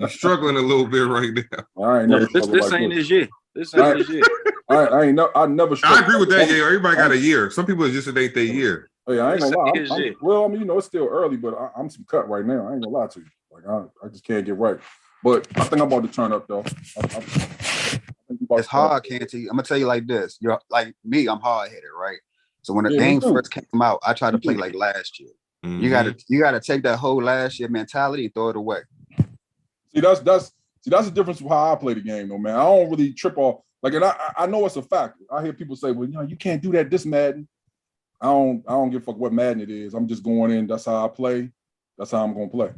Speaker 3: struggling a little bit right now.
Speaker 1: I ain't never. This ain't his year. This ain't his year.
Speaker 4: I never.
Speaker 3: I agree with that. Yeah, everybody got a year. Some people just it ain't their year.
Speaker 4: Hey, I ain't gonna lie. Well, I mean, it's still early, but I'm some cut right now. I ain't gonna lie to you. Like I just can't get right. But I think I'm about to turn up though.
Speaker 2: It's hard, Canty. I'm gonna tell you like this. You're like me. I'm hard headed, right? So when the game first came out, I tried to play like last year. Mm-hmm. You gotta take that whole last year mentality and throw it away.
Speaker 4: See, that's the difference with how I play the game, though, man. I don't really trip off like, and I know it's a fact. I hear people say, "Well, you can't do that this Madden." I don't give a fuck what Madden it is. I'm just going in. That's how I play. That's how I'm gonna play.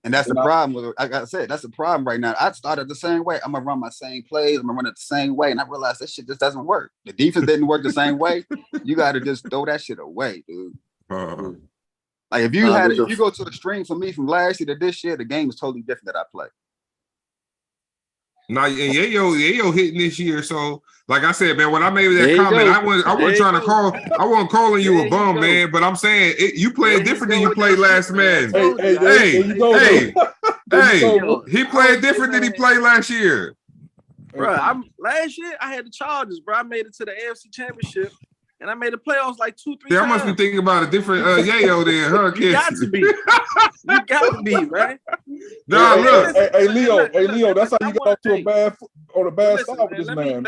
Speaker 2: And that's the problem. Like I said, that's the problem right now. I started the same way. I'm gonna run my same plays. I'm gonna run it the same way, and I realized that shit just doesn't work. The defense didn't work the same way. You got to just throw that shit away, dude. Like if you go to the stream for me from last year to this year, the game is totally different that I play.
Speaker 3: Now, Yayo hitting this year. So, like I said, man, when I made that comment, I wasn't trying to call. I wasn't calling you a bum, man. But I'm saying you played different than you played last man. Hey, he played different than he played last year.
Speaker 1: Bro, last year I had the Chargers, bro. I made it to the AFC Championship, and I made the playoffs like 2-3 times.
Speaker 3: I must be thinking about a different Yayo then, huh?
Speaker 1: You got to be. You got to be, right?
Speaker 3: Nah, look.
Speaker 4: Hey, Leo, that's how you got off to a bad start with this man.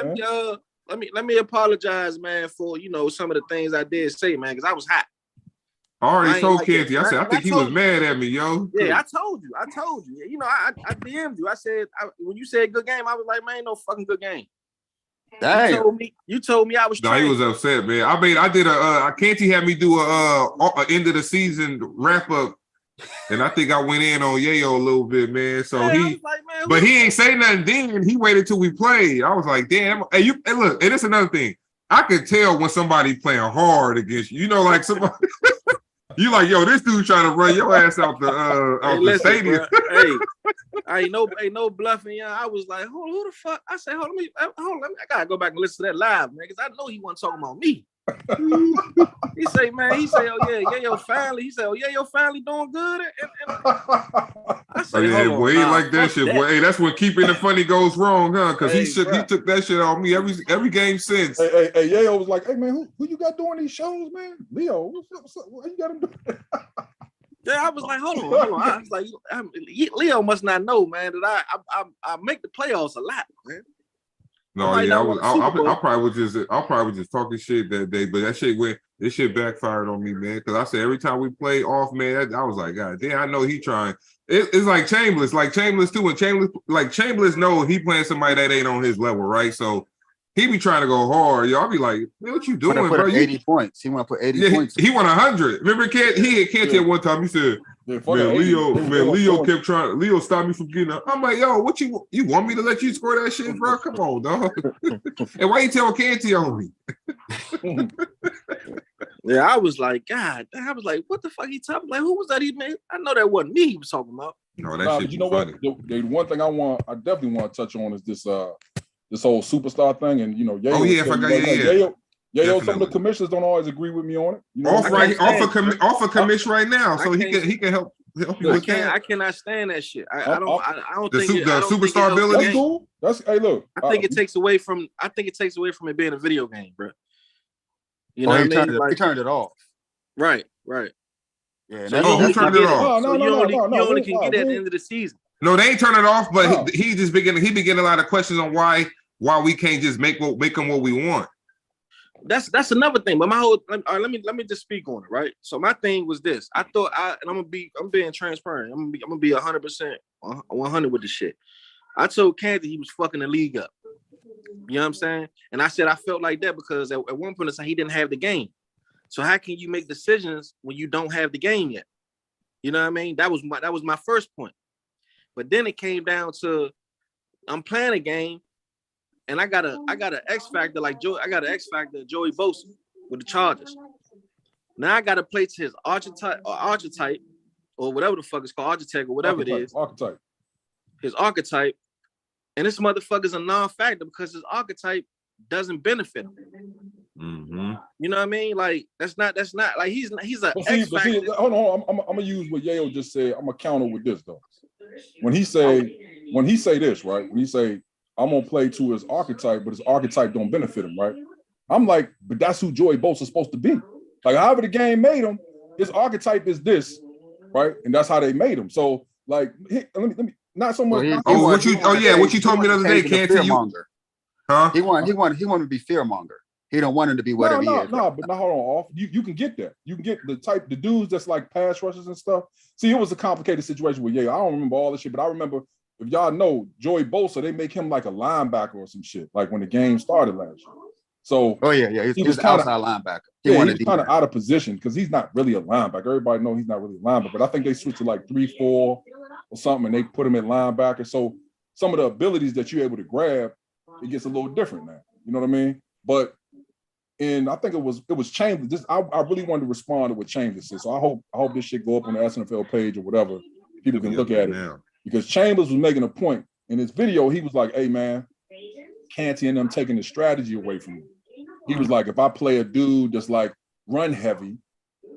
Speaker 1: Let me apologize, man, for some of the things I did say, man, because I was hot.
Speaker 3: I already told Kenty. I said I think he was mad at me, yo.
Speaker 1: Yeah, I told you. I DM'd you. I said when you said good game, I was like, man, ain't no fucking good game.
Speaker 2: Damn.
Speaker 1: You told me I was.
Speaker 3: No, he was upset, man. I mean, I did Canty had me do a end of the season wrap up, and I think I went in on Yayo a little bit, man. So but he ain't say nothing then. He waited till we played. I was like, damn. And look, and it's another thing. I could tell when somebody playing hard against you. Like somebody. You like, yo, this dude trying to run your ass out the stadium.
Speaker 1: Hey, ain't no bluffing, yeah. I was like, who the fuck? I said, hold on, I gotta go back and listen to that live, man, because I know he wasn't talking about me. He say, oh yeah, your family. He said, oh yeah, your family doing good. And I said,
Speaker 3: boy, he like that shit, boy. Hey, that's when keeping it funny goes wrong, huh? Because he took that shit on me every game since.
Speaker 4: Hey, Yayo was like, hey man, who you got doing these shows, man? Leo, what's up? What you got him doing?
Speaker 1: Yeah, I was like, hold on. I was like, Leo must not know, man, that I make the playoffs a lot, man.
Speaker 3: No, I probably was just talking shit that day, but this shit backfired on me, man. Because I said every time we play off, man, I was like, God damn, I know he trying. It's like Chambliss too. And Chambliss know he playing somebody that ain't on his level, right? So he be trying to go hard. I'll be like, man, what you doing, bro?
Speaker 2: 80 points. He want to put 80 points.
Speaker 3: He won 100. Remember, he had Canty at one time. He said, Leo kept trying. Leo stopped me from getting up. I'm like, yo, what you want me to let you score that shit, bro? Come on, dog. And why you tell Canty on me?
Speaker 1: Yeah, I was like, God, I was like, what the fuck he talking? Like, who was that? I know that wasn't me he was talking about.
Speaker 3: No, that shit.
Speaker 4: You know
Speaker 3: funny.
Speaker 4: What? The one thing I definitely want to touch on is this whole superstar thing, and Yayo.
Speaker 3: Oh yeah,
Speaker 4: Yeah, yo, some of the
Speaker 3: Definitely.
Speaker 4: commissioners don't always agree with me on it. You know,
Speaker 3: Off
Speaker 1: can't stand
Speaker 3: of commission right now, so
Speaker 1: I
Speaker 3: he
Speaker 1: can't-
Speaker 3: can help you
Speaker 1: I
Speaker 3: with
Speaker 1: can't.
Speaker 3: that.
Speaker 1: I cannot stand that shit. I
Speaker 4: I'm-
Speaker 1: don't
Speaker 3: The
Speaker 1: think it.
Speaker 3: the
Speaker 1: I don't think it
Speaker 3: superstar
Speaker 1: helps the
Speaker 3: ability?
Speaker 4: that's
Speaker 1: game.
Speaker 4: cool. That's hey, look.
Speaker 1: I think it takes away from. I think it takes away from it being a video game, bro. You know
Speaker 2: Oh,
Speaker 1: what I
Speaker 2: he
Speaker 1: mean?
Speaker 2: turned it. He turned it off.
Speaker 1: Right.
Speaker 2: Yeah.
Speaker 1: So
Speaker 2: that's-
Speaker 1: you
Speaker 3: who
Speaker 1: only
Speaker 3: turned
Speaker 1: can
Speaker 3: it
Speaker 1: get
Speaker 3: off?
Speaker 4: No,
Speaker 1: So
Speaker 4: no,
Speaker 1: you
Speaker 4: no,
Speaker 1: only
Speaker 4: no,
Speaker 1: you
Speaker 4: no,
Speaker 1: only
Speaker 4: we-
Speaker 1: can
Speaker 4: no,
Speaker 1: get at
Speaker 4: we-
Speaker 1: the end of the season.
Speaker 3: No, they ain't turning it off, but
Speaker 4: No.
Speaker 3: he just beginning. He beginning a lot of questions on why we can't just make them what we want.
Speaker 1: That's another thing. But my whole all right, let me just speak on it, right? So my thing was this. I thought I'm being transparent. I'm gonna be 100%, 100 with the shit. I told Canty he was fucking the league up. You know what I'm saying? And I said I felt like that because at one point in time he didn't have the game. So how can you make decisions when you don't have the game yet? You know what I mean? That was my first point. But then it came down to I'm playing a game. And I got an X factor like Joey. I got an X factor Joey Bosa with the Chargers. Now I got to play to his archetype or whatever the fuck it's called, architect or whatever it is.
Speaker 4: Archetype.
Speaker 1: His archetype, and this motherfucker's a non-factor because his archetype doesn't benefit him.
Speaker 3: Mm-hmm.
Speaker 1: You know what I mean? Like that's not like he's a
Speaker 4: X factor. Hold on. I'm gonna use what Yayo just said. I'm gonna counter with this though. When he say this, right? When he say I'm gonna play to his archetype, but his archetype don't benefit him, right? I'm like, but that's who Joey Bosa's supposed to be. Like, however the game made him, his archetype is this, right? And that's how they made him. So, like, let me not so much.
Speaker 3: What you told me the other day, Canty, huh?
Speaker 2: He wanted to be fearmonger. He don't want him to be whatever he is.
Speaker 4: No, but now hold on, off. You can get that. You can get the dudes that's like pass rushers and stuff. See, it was a complicated situation with I don't remember all this shit, but I remember. If y'all know Joey Bosa, they make him like a linebacker or some shit, like when the game started last year. So
Speaker 2: he was kind of outside linebacker. He was
Speaker 4: kind of out of position because he's not really a linebacker. Everybody knows he's not really a linebacker, but I think they switched to like 3-4 or something, and they put him in linebacker. So some of the abilities that you're able to grab, it gets a little different now. You know what I mean? But I think it was Chambers. I really wanted to respond to what Chambers said. So I hope this shit go up on the SNFL page or whatever. People can look at it. Now. Because Chambers was making a point in his video. He was like, "Hey man, Canty and them taking the strategy away from me." He was like, "If I play a dude that's like run heavy,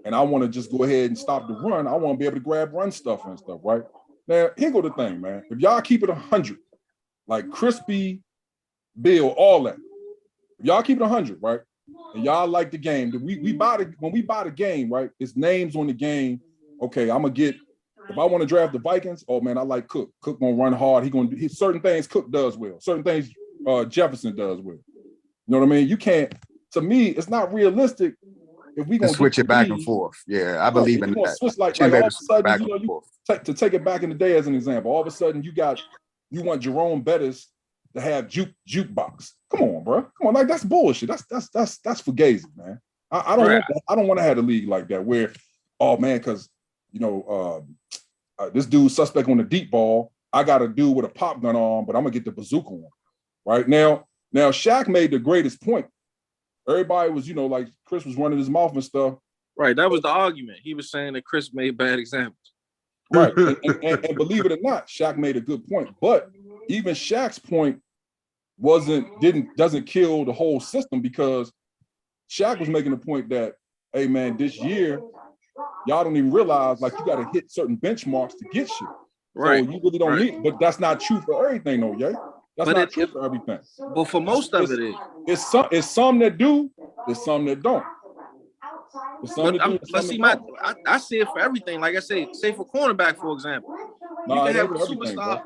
Speaker 4: and I want to just go ahead and stop the run, I want to be able to grab run stuff and stuff, right?" Now, here go the thing, man. If y'all keep it 100, like Crispy, Bill, all that. If y'all keep it 100, right, and y'all like the game, when we buy the game, right, it's names on the game. Okay, I'm gonna get. If I want to draft the Vikings, oh man, I like Cook. Cook gonna run hard. He gonna do certain things. Cook does well. Certain things Jefferson does well. You know what I mean? You can't. To me, it's not realistic if we gonna
Speaker 2: switch it back and forth. Yeah, I believe in that.
Speaker 4: Switch like all of a sudden, to take it back in the day as an example. All of a sudden, you want Jerome Bettis to have jukebox. Come on, bro. Come on, like that's bullshit. That's fugazi, man. I don't want to have a league like that where, oh man, because this dude's suspect on the deep ball. I got a dude with a pop gun on, but I'm gonna get the bazooka on. Right now, Shaq made the greatest point. Everybody was, like Chris was running his mouth and stuff.
Speaker 1: Right, that was the argument. He was saying that Chris made bad examples.
Speaker 4: Right, and believe it or not, Shaq made a good point. But even Shaq's point doesn't kill the whole system because Shaq was making the point that, hey man, this year y'all don't even realize like you got to hit certain benchmarks to get shit.
Speaker 1: Right.
Speaker 4: So you really don't need, but that's not true for everything though, yeah. That's not true for everything.
Speaker 1: But for most of it is.
Speaker 4: It's some that do, there's some that don't.
Speaker 1: I see it for everything. Like I say for cornerback, for example. You can have a superstar.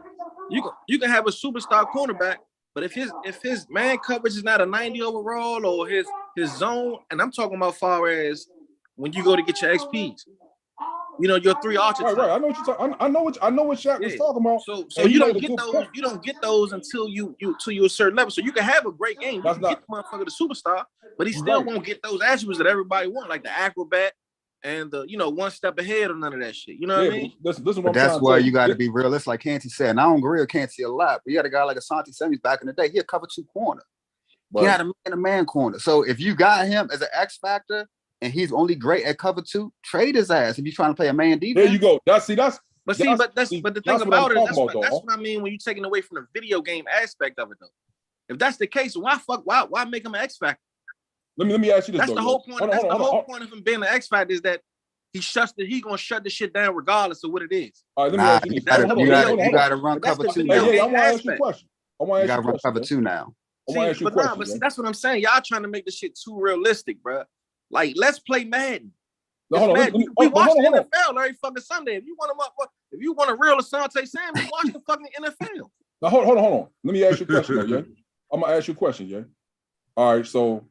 Speaker 1: You can have a superstar cornerback, but if his man coverage is not a 90 overall or his zone, and I'm talking about far as when you go to get your XPs. Your three archetypes.
Speaker 4: Right. I know what you're talking. I know what Shaq was talking about.
Speaker 1: So you don't get those. Point. You don't get those until you a certain level. So you can have a great game. You can get the motherfucker the superstar, but he still won't get those attributes that everybody want, like the acrobat and the one step ahead or none of that shit. You know what I mean?
Speaker 2: Listen, that's why you got to be real. It's like Canty said, and I don't agree with Canty a lot. But you had a guy like Asante Samuels back in the day. He'll cover two corner. Right. He had a man corner. So if you got him as an X factor. And he's only great at cover two. Trade his ass if you're trying to play a man defense.
Speaker 4: There you go. But the
Speaker 1: thing about it, that's what I mean when you're taking away from the video game aspect of it, though. If that's the case, why make him an X factor?
Speaker 4: Let me ask you this.
Speaker 1: That's
Speaker 4: though,
Speaker 1: the whole point.
Speaker 4: That's
Speaker 1: the whole point of him being an X Factor is that he gonna shut the shit down regardless of what it is.
Speaker 4: All right, let me ask you this.
Speaker 2: You gotta run cover 2 now.
Speaker 4: I want to ask you a question.
Speaker 2: You gotta run cover 2 now.
Speaker 1: That's what I'm saying. Y'all trying to make the shit too realistic, bro. Like, let's play Madden.
Speaker 4: No,
Speaker 1: we watch the NFL every fucking Sunday. If you want a real Asante Samuel, watch the fucking NFL.
Speaker 4: Now hold on. Let me ask you a question, though, yeah. I'm gonna ask you a question, yeah. All right, so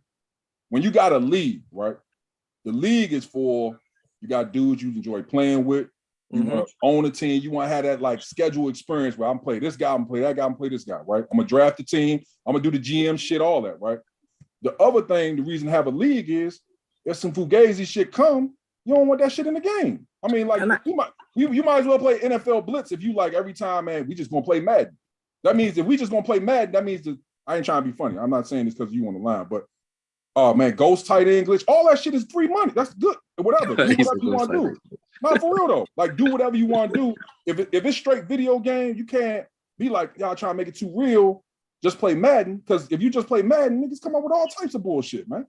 Speaker 4: when you got a league, right? The league is for you got dudes you enjoy playing with. You want to own a team. You want to have that like schedule experience where I'm play this guy, I'm play that guy, I'm play this guy, right? I'm gonna draft the team. I'm gonna do the GM shit, all that, right? The other thing, the reason to have a league is if some fugazi shit come, you don't want that shit in the game. I mean, like you might as well play NFL Blitz if you like every time, man. We just gonna play Madden. That means if we just gonna play Madden, that means that I ain't trying to be funny. I'm not saying this because you on the line, but man, ghost tight end glitch, all that shit is free money. That's good. Whatever. Do whatever you want to do. Not for real though. Like, do whatever you want to do. If it's straight video game, you can't be like, y'all trying to make it too real. Just play Madden. Because if you just play Madden, niggas come up with all types of bullshit, man.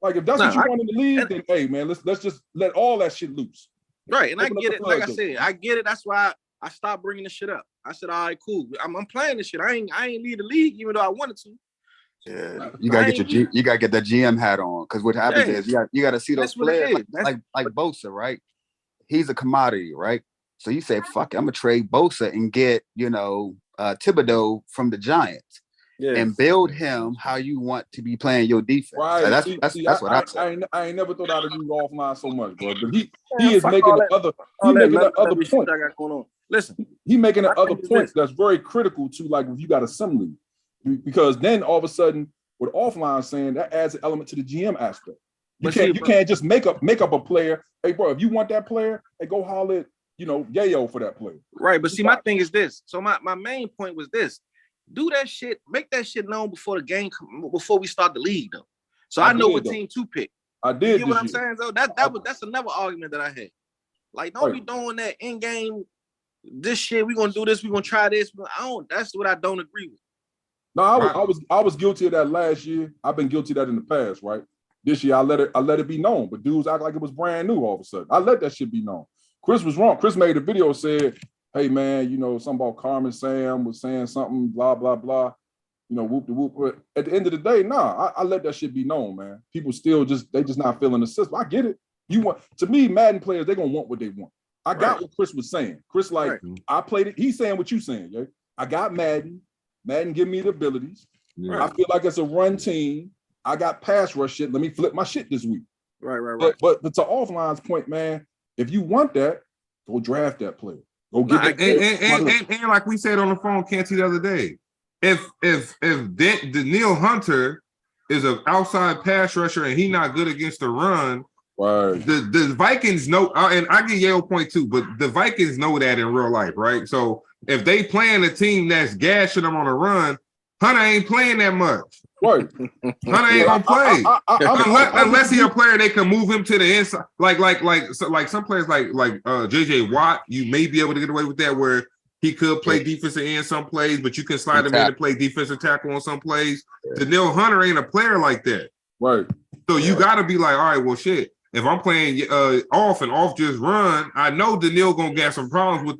Speaker 4: Like, if that's what you want in the league, then hey, man, let's just let all that shit loose.
Speaker 1: Right, and I get it. Like I said, I get it. That's why I stopped bringing this shit up. I said, all right, cool. I'm playing this shit. I ain't leave the league even though I wanted to.
Speaker 2: Yeah, you gotta get that GM hat on, because what happens is you gotta see those players like Bosa, right? He's a commodity, right? So you say, fuck it, I'm gonna trade Bosa and get Thibodeau from the Giants and build him how you want to be playing your defense.
Speaker 4: Right.
Speaker 2: So that's what I said.
Speaker 4: I ain't never thought I'd use offline so much, bro. But he is making the other point.
Speaker 1: I got going on. Listen,
Speaker 4: he making the other points that's very critical to like if you got assembly. Because then all of a sudden, with offline saying that adds an element to the GM aspect. You can't just make up a player. Hey, bro, if you want that player, hey, go holler at, Yayo for that player.
Speaker 1: Right, but see, my thing is this. So my main point was this: do that shit, make that shit known before the game, before we start the league, though. So I know what team to pick.
Speaker 4: I did.
Speaker 1: You get what I'm saying, though? That's another argument that I had. Like, don't be doing that in game. This shit, we gonna do this. We gonna try this. That's what I don't agree with.
Speaker 4: No, I was guilty of that last year. I've been guilty of that in the past, right? This year I let it be known, but dudes act like it was brand new all of a sudden. I let that shit be known. Chris was wrong. Chris made a video, said, hey man, something about Carmen Sam was saying something, blah, blah, blah. Whoop de whoop. But at the end of the day, I let that shit be known, man. People still just not feeling the system. I get it. To me, Madden players, they're gonna want what they want. I got what Chris was saying. Chris, I played it. He's saying what you saying, yeah. I got Madden. Madden give me the abilities. Yeah. I feel like it's a run team. I got pass rush shit. Let me flip my shit this week.
Speaker 1: Right.
Speaker 4: But to offline's point, man, if you want that, go draft that player. Go get that.
Speaker 3: And like we said on the phone, Canty, the other day, if Daniil Hunter is an outside pass rusher and he not good against the run,
Speaker 4: right?
Speaker 3: The Vikings know, and I get Yale point too, but the Vikings know that in real life, right? So if they playing a team that's gashing them on a run, Hunter ain't playing that much.
Speaker 4: Right.
Speaker 3: Hunter ain't gonna play unless he a player they can move him to the inside. Like some players like JJ Watt, you may be able to get away with that where he could play defensive end some plays, but you can slide him in to play defensive tackle on some plays. Daniil Hunter ain't a player like that.
Speaker 4: Right.
Speaker 3: So you got to be like, all right, well, shit. If I'm playing off just run, I know Daniil gonna get some problems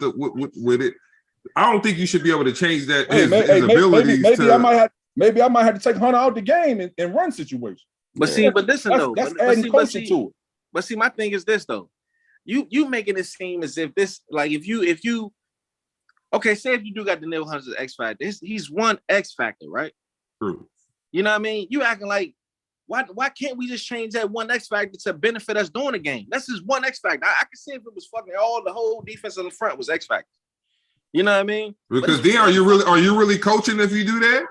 Speaker 3: with it. I don't think you should be able to change that. His abilities.
Speaker 4: Maybe I might have to take Hunter out the game in run situation.
Speaker 1: But see, but listen though,
Speaker 4: that's adding culture to it.
Speaker 1: But see, my thing is this though. You making it seem as if this, like if you okay, say if you do got Daniil Hunter's X factor, he's one X factor, right?
Speaker 3: True.
Speaker 1: You know what I mean? You acting like why can't we just change that one X factor to benefit us during the game? That's just one X factor. I could see if it was fucking all the whole defense on the front was X factor. You know what I mean?
Speaker 3: Because then are you really coaching if you do that?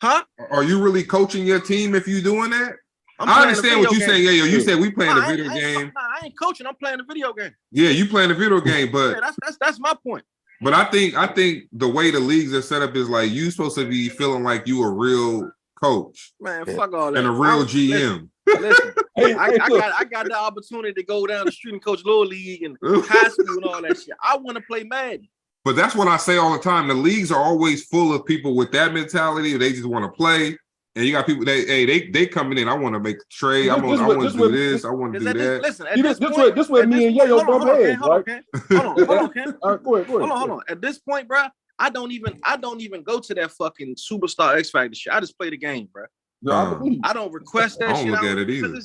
Speaker 1: Huh?
Speaker 3: Are you really coaching your team if you doing that? I understand what you saying. Yeah, you said we playing a video game.
Speaker 1: I ain't coaching. I'm playing a video game.
Speaker 3: Yeah, you playing a video game, but
Speaker 1: that's my point.
Speaker 3: But I think the way the leagues are set up is like you supposed to be feeling like you a real coach,
Speaker 1: man. Fuck all that.
Speaker 3: And a real GM.
Speaker 1: Listen, I got the opportunity to go down the street and coach Little League and high school and all that shit. I want to play Madden.
Speaker 3: But that's what I say all the time. The leagues are always full of people with that mentality. They just want to play. And you got people they coming in. I want to make a trade. I want to do this. I want to do that.
Speaker 1: Listen, at this point,
Speaker 4: this way me and Yayo bump heads, right?
Speaker 1: Hold on, Ken.
Speaker 4: Go ahead.
Speaker 1: Hold on. At this point, bro, I don't even go to that fucking superstar X Factor shit. I just play the game, bro. I don't request that shit.
Speaker 3: I don't look at it either.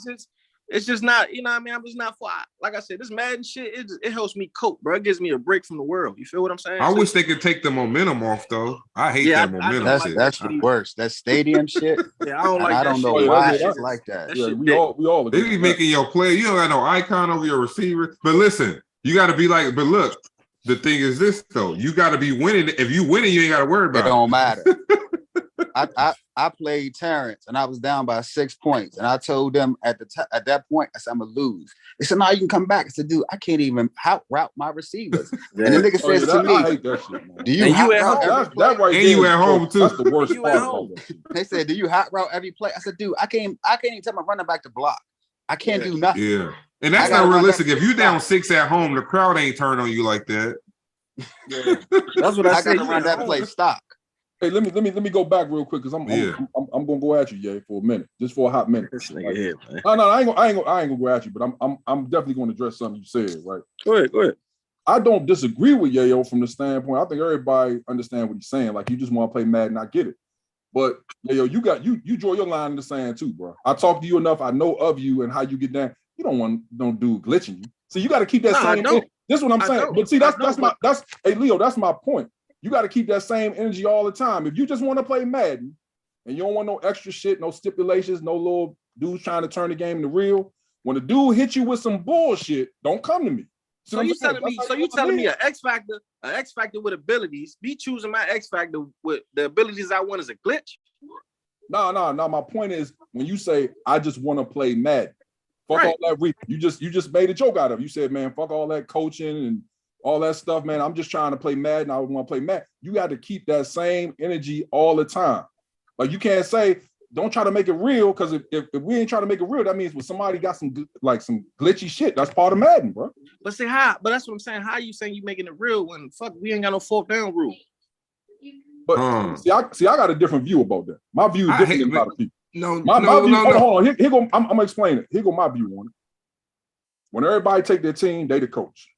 Speaker 1: It's just not, you know what I mean? I'm just not for, like I said, this Madden shit, it helps me cope, bro. It gives me a break from the world. You feel what I'm saying?
Speaker 3: I wish they could take the momentum off, though. I hate that momentum.
Speaker 2: That's the worst. That stadium shit.
Speaker 1: Yeah, I don't like that.
Speaker 2: I don't know why it's like that.
Speaker 4: Yeah, we all
Speaker 3: they be making your play. You don't got no icon over your receiver. But listen, you got to be like, but look, the thing is this, though. You got to be winning. If you winning, you ain't got to worry about it.
Speaker 2: It don't matter. I played Terrence and I was down by 6 points. And I told them at that point, I said, I'm going to lose. They said, no, you can come back. I said, dude, I can't even route my receivers. And the nigga says to me,
Speaker 4: I hate that shit, man.
Speaker 2: Do you hot route every play?
Speaker 3: You at home too.
Speaker 4: That's the worst part.
Speaker 2: They said, do you hot route every play? I said, dude, I can't even tell my running back to block. I can't do nothing.
Speaker 3: Yeah. And that's not realistic. If you down 6 at home, the crowd ain't turn on you like that.
Speaker 1: Yeah. That's what I said.
Speaker 2: I gotta run that play stock.
Speaker 4: Hey, let me go back real quick because I'm gonna go at you, Jay, for a minute, just for a hot minute.
Speaker 1: This nigga here, man.
Speaker 4: No, I ain't gonna go at you, but I'm definitely gonna address something you said, right?
Speaker 1: Go ahead.
Speaker 4: I don't disagree with Yayo from the standpoint. I think everybody understand what he's saying. Like you just want to play Madden, I get it. But Yayo, you draw your line in the sand too, bro. I talk to you enough. I know of you and how you get down. You don't do glitching you. So you got to keep that same. This is what I'm saying. But see, that's Leo. That's my point. You got to keep that same energy all the time. If you just want to play Madden and you don't want no extra shit, no stipulations, no little dudes trying to turn the game into real, when the dude hits you with some bullshit, don't come to me.
Speaker 1: So you telling me an X Factor with abilities, be choosing my X Factor with the abilities I want as a glitch?
Speaker 4: No. My point is when you say I just want to play Madden, fuck all that. You just made a joke out of it. You said, man, fuck all that coaching and all that stuff, man. I'm just trying to play Madden. I want to play Madden. You got to keep that same energy all the time. Like you can't say, don't try to make it real, because if we ain't trying to make it real, that means when somebody got some glitchy shit, that's part of Madden, bro.
Speaker 1: But see how? But that's what I'm saying. How are you saying you making it real when we ain't got no 4th down rule?
Speaker 4: But see, I got a different view about that. My view is different than a lot of people. My view. Hold on. Here go. I'm gonna explain it. Here go my view on it. When everybody take their team, they the coach.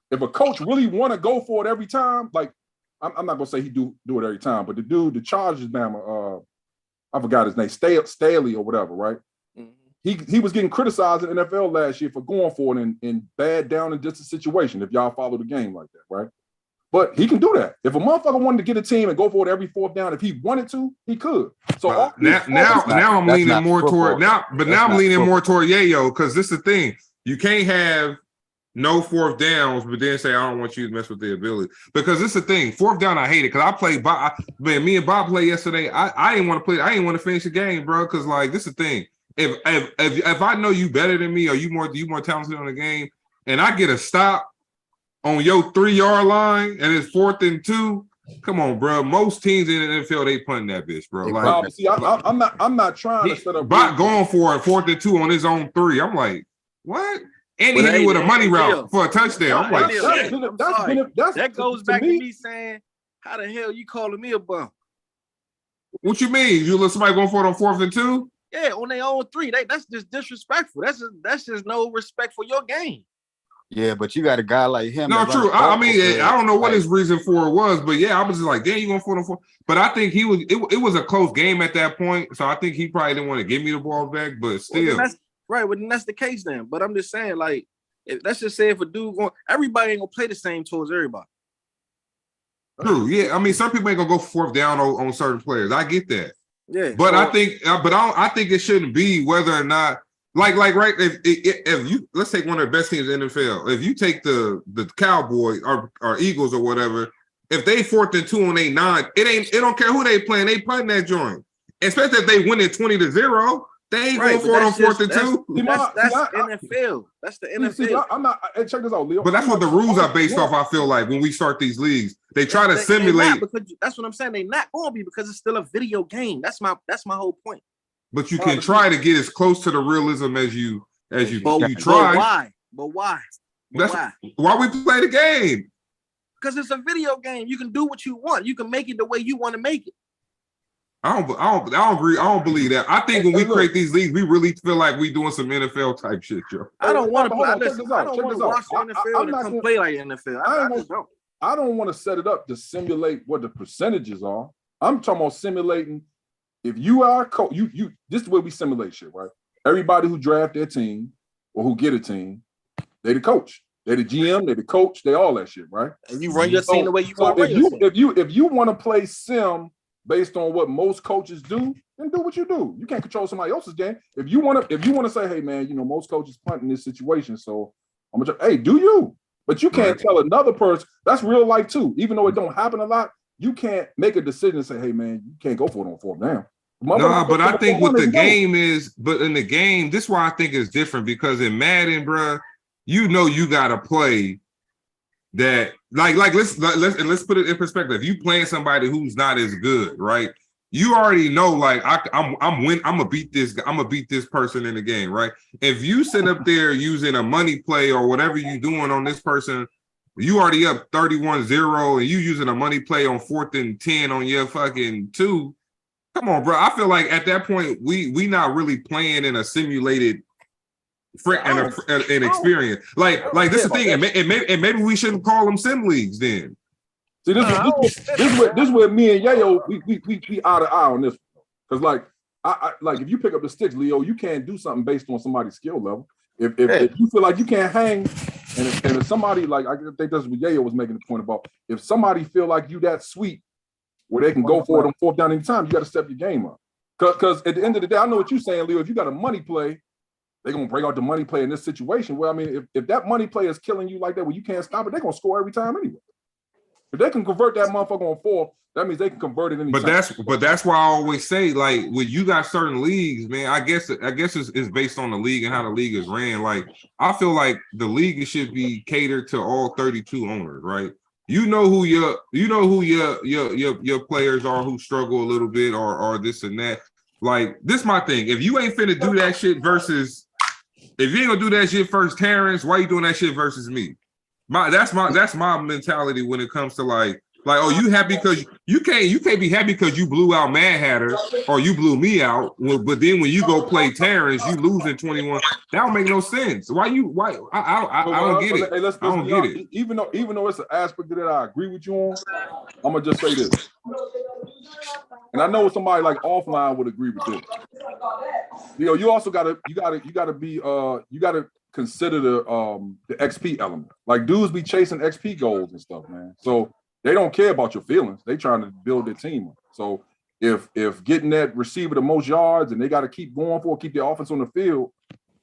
Speaker 4: If a coach really want to go for it every time, like I'm not gonna say he do it every time, but the Chargers Bama, I forgot his name, Staley or whatever, right? Mm-hmm. He was getting criticized in the NFL last year for going for it in bad down and distance situation. If y'all follow the game like that, right? But he can do that. If a motherfucker wanted to get a team and go for it every 4th down, if he wanted to, he could. So
Speaker 3: now I'm leaning more toward Yayo, because this is the thing. You can't have no 4th downs, but then say I don't want you to mess with the ability, because it's the thing. 4th down, I hate it because I played. Man, me and Bob played yesterday. I didn't want to play. I didn't want to finish the game, bro. Because like this is the thing. If I know you better than me or you more talented on the game, and I get a stop on your 3-yard line and it's 4th and 2. Come on, bro. Most teams in the NFL they punting that bitch, bro. Like,
Speaker 4: see, I'm not trying to set up.
Speaker 3: Bot going for it 4th and 2 on his own 3. I'm like, what? And he hit you with a money route for a touchdown. I'm like,
Speaker 1: that goes back to me saying, how the hell you calling me a bum?
Speaker 3: What you mean? You let somebody going for it on 4th and 2?
Speaker 1: Yeah, on their own 3. That's just disrespectful. That's just no respect for your game.
Speaker 2: Yeah, but you got a guy like him.
Speaker 3: No, true. I mean, I don't know what his reason for it was, but yeah, I was just like, damn, you going for it on 4? But I think it was a close game at that point, so I think he probably didn't want to give me the ball back, but still.
Speaker 1: Right, well, then that's the case then. But I'm just saying, like, let's just say if a dude everybody ain't gonna play the same towards everybody.
Speaker 3: True, yeah. I mean, some people ain't gonna go 4th down on certain players. I get that.
Speaker 1: Yeah,
Speaker 3: but I think it shouldn't be whether or not, like right. If you let's take one of the best teams in the NFL. If you take the Cowboys or Eagles or whatever, if they 4th and 2 on 8-9, it don't care who they playing. They punting that joint, especially if they win it 20-0. They ain't going for it on 4th and 2.
Speaker 1: That's NFL. That's the NFL.
Speaker 4: See, I'm not. Check this out, Leo.
Speaker 3: But that's what the rules are based off. I feel like when we start these leagues, they try to simulate.
Speaker 1: That's what I'm saying. They not going to be, because it's still a video game. That's my whole point.
Speaker 3: But you can try to get as close to the realism as you try.
Speaker 1: But why?
Speaker 3: That's why we play the game.
Speaker 1: Because it's a video game. You can do what you want. You can make it the way you want to make it.
Speaker 3: I don't agree. I don't believe that. I think when we create these leagues, we really feel like we doing some NFL type shit, yo.
Speaker 1: I don't want to. I don't
Speaker 4: want
Speaker 1: to watch the NFL and come play like NFL. I just don't.
Speaker 4: I don't want to set it up to simulate what the percentages are. I'm talking about simulating. If you are a coach, you this is the way we simulate shit, right? Everybody who draft their team or who get a team, they the coach. They the GM, they the coach, they all that shit, right?
Speaker 1: And you run your team the way you want.
Speaker 4: If you want to play sim based on what most coaches do, then do what you do. You can't control somebody else's game. If you want to say, hey man, most coaches punt in this situation, so I'm gonna hey, do you? But you can't tell another person. That's real life too. Even though it don't happen a lot, you can't make a decision and say, hey man, you can't go for it on fourth down.
Speaker 3: No, but I think what the game is, but in the game, this is why I think it's different because in Madden, bro, you gotta play that let's put it in perspective. If you playing somebody who's not as good, right? You already know, like I'm gonna beat this person in the game, right? If you sit up there using a money play or whatever you doing on this person, you already up 31-0 and you using a money play on 4th and 10 on your fucking 2. Come on, bro. I feel like at that point we not really playing in a simulated an experience. Like this is the thing, and maybe we shouldn't call them sim leagues then.
Speaker 4: See, this where me and Yayo we eye to eye on this, because like I like if you pick up the sticks, Leo, you can't do something based on somebody's skill level. If you feel like you can't hang, and if somebody like I think that's what Yayo was making the point about, if somebody feel like you that sweet where they can go for it on fourth down anytime, you got to step your game up. Because at the end of the day, I know what you're saying, Leo. If you got a money play, they're gonna break out the money play in this situation. Well, I mean, if that money play is killing you like that, where you can't stop it, they're gonna score every time anyway. If they can convert that motherfucker on fourth, that means they can convert it anytime.
Speaker 3: But that's why I always say, like, when you got certain leagues, man, I guess it's based on the league and how the league is ran. Like, I feel like the league should be catered to all 32 owners, right? You know who your players are who struggle a little bit or this and that. Like, this my thing. If you ain't finna do that shit versus, if you ain't gonna do that shit first, Terrence, why you doing that shit versus me? That's my mentality when it comes to like, oh, you happy because you can't be happy because you blew out Mad Hatter or you blew me out. But then when you go play Terrence, you lose in 21. That don't make no sense. Why? I don't get it.
Speaker 4: Hey, I don't get it. Even though it's an aspect that I agree with you on, I'm gonna just say this. And I know somebody like offline would agree with this. You also gotta consider the XP element. Like dudes be chasing XP goals and stuff, man. So they don't care about your feelings. They trying to build their team up. So if getting that receiver the most yards and they got to keep going keep their offense on the field,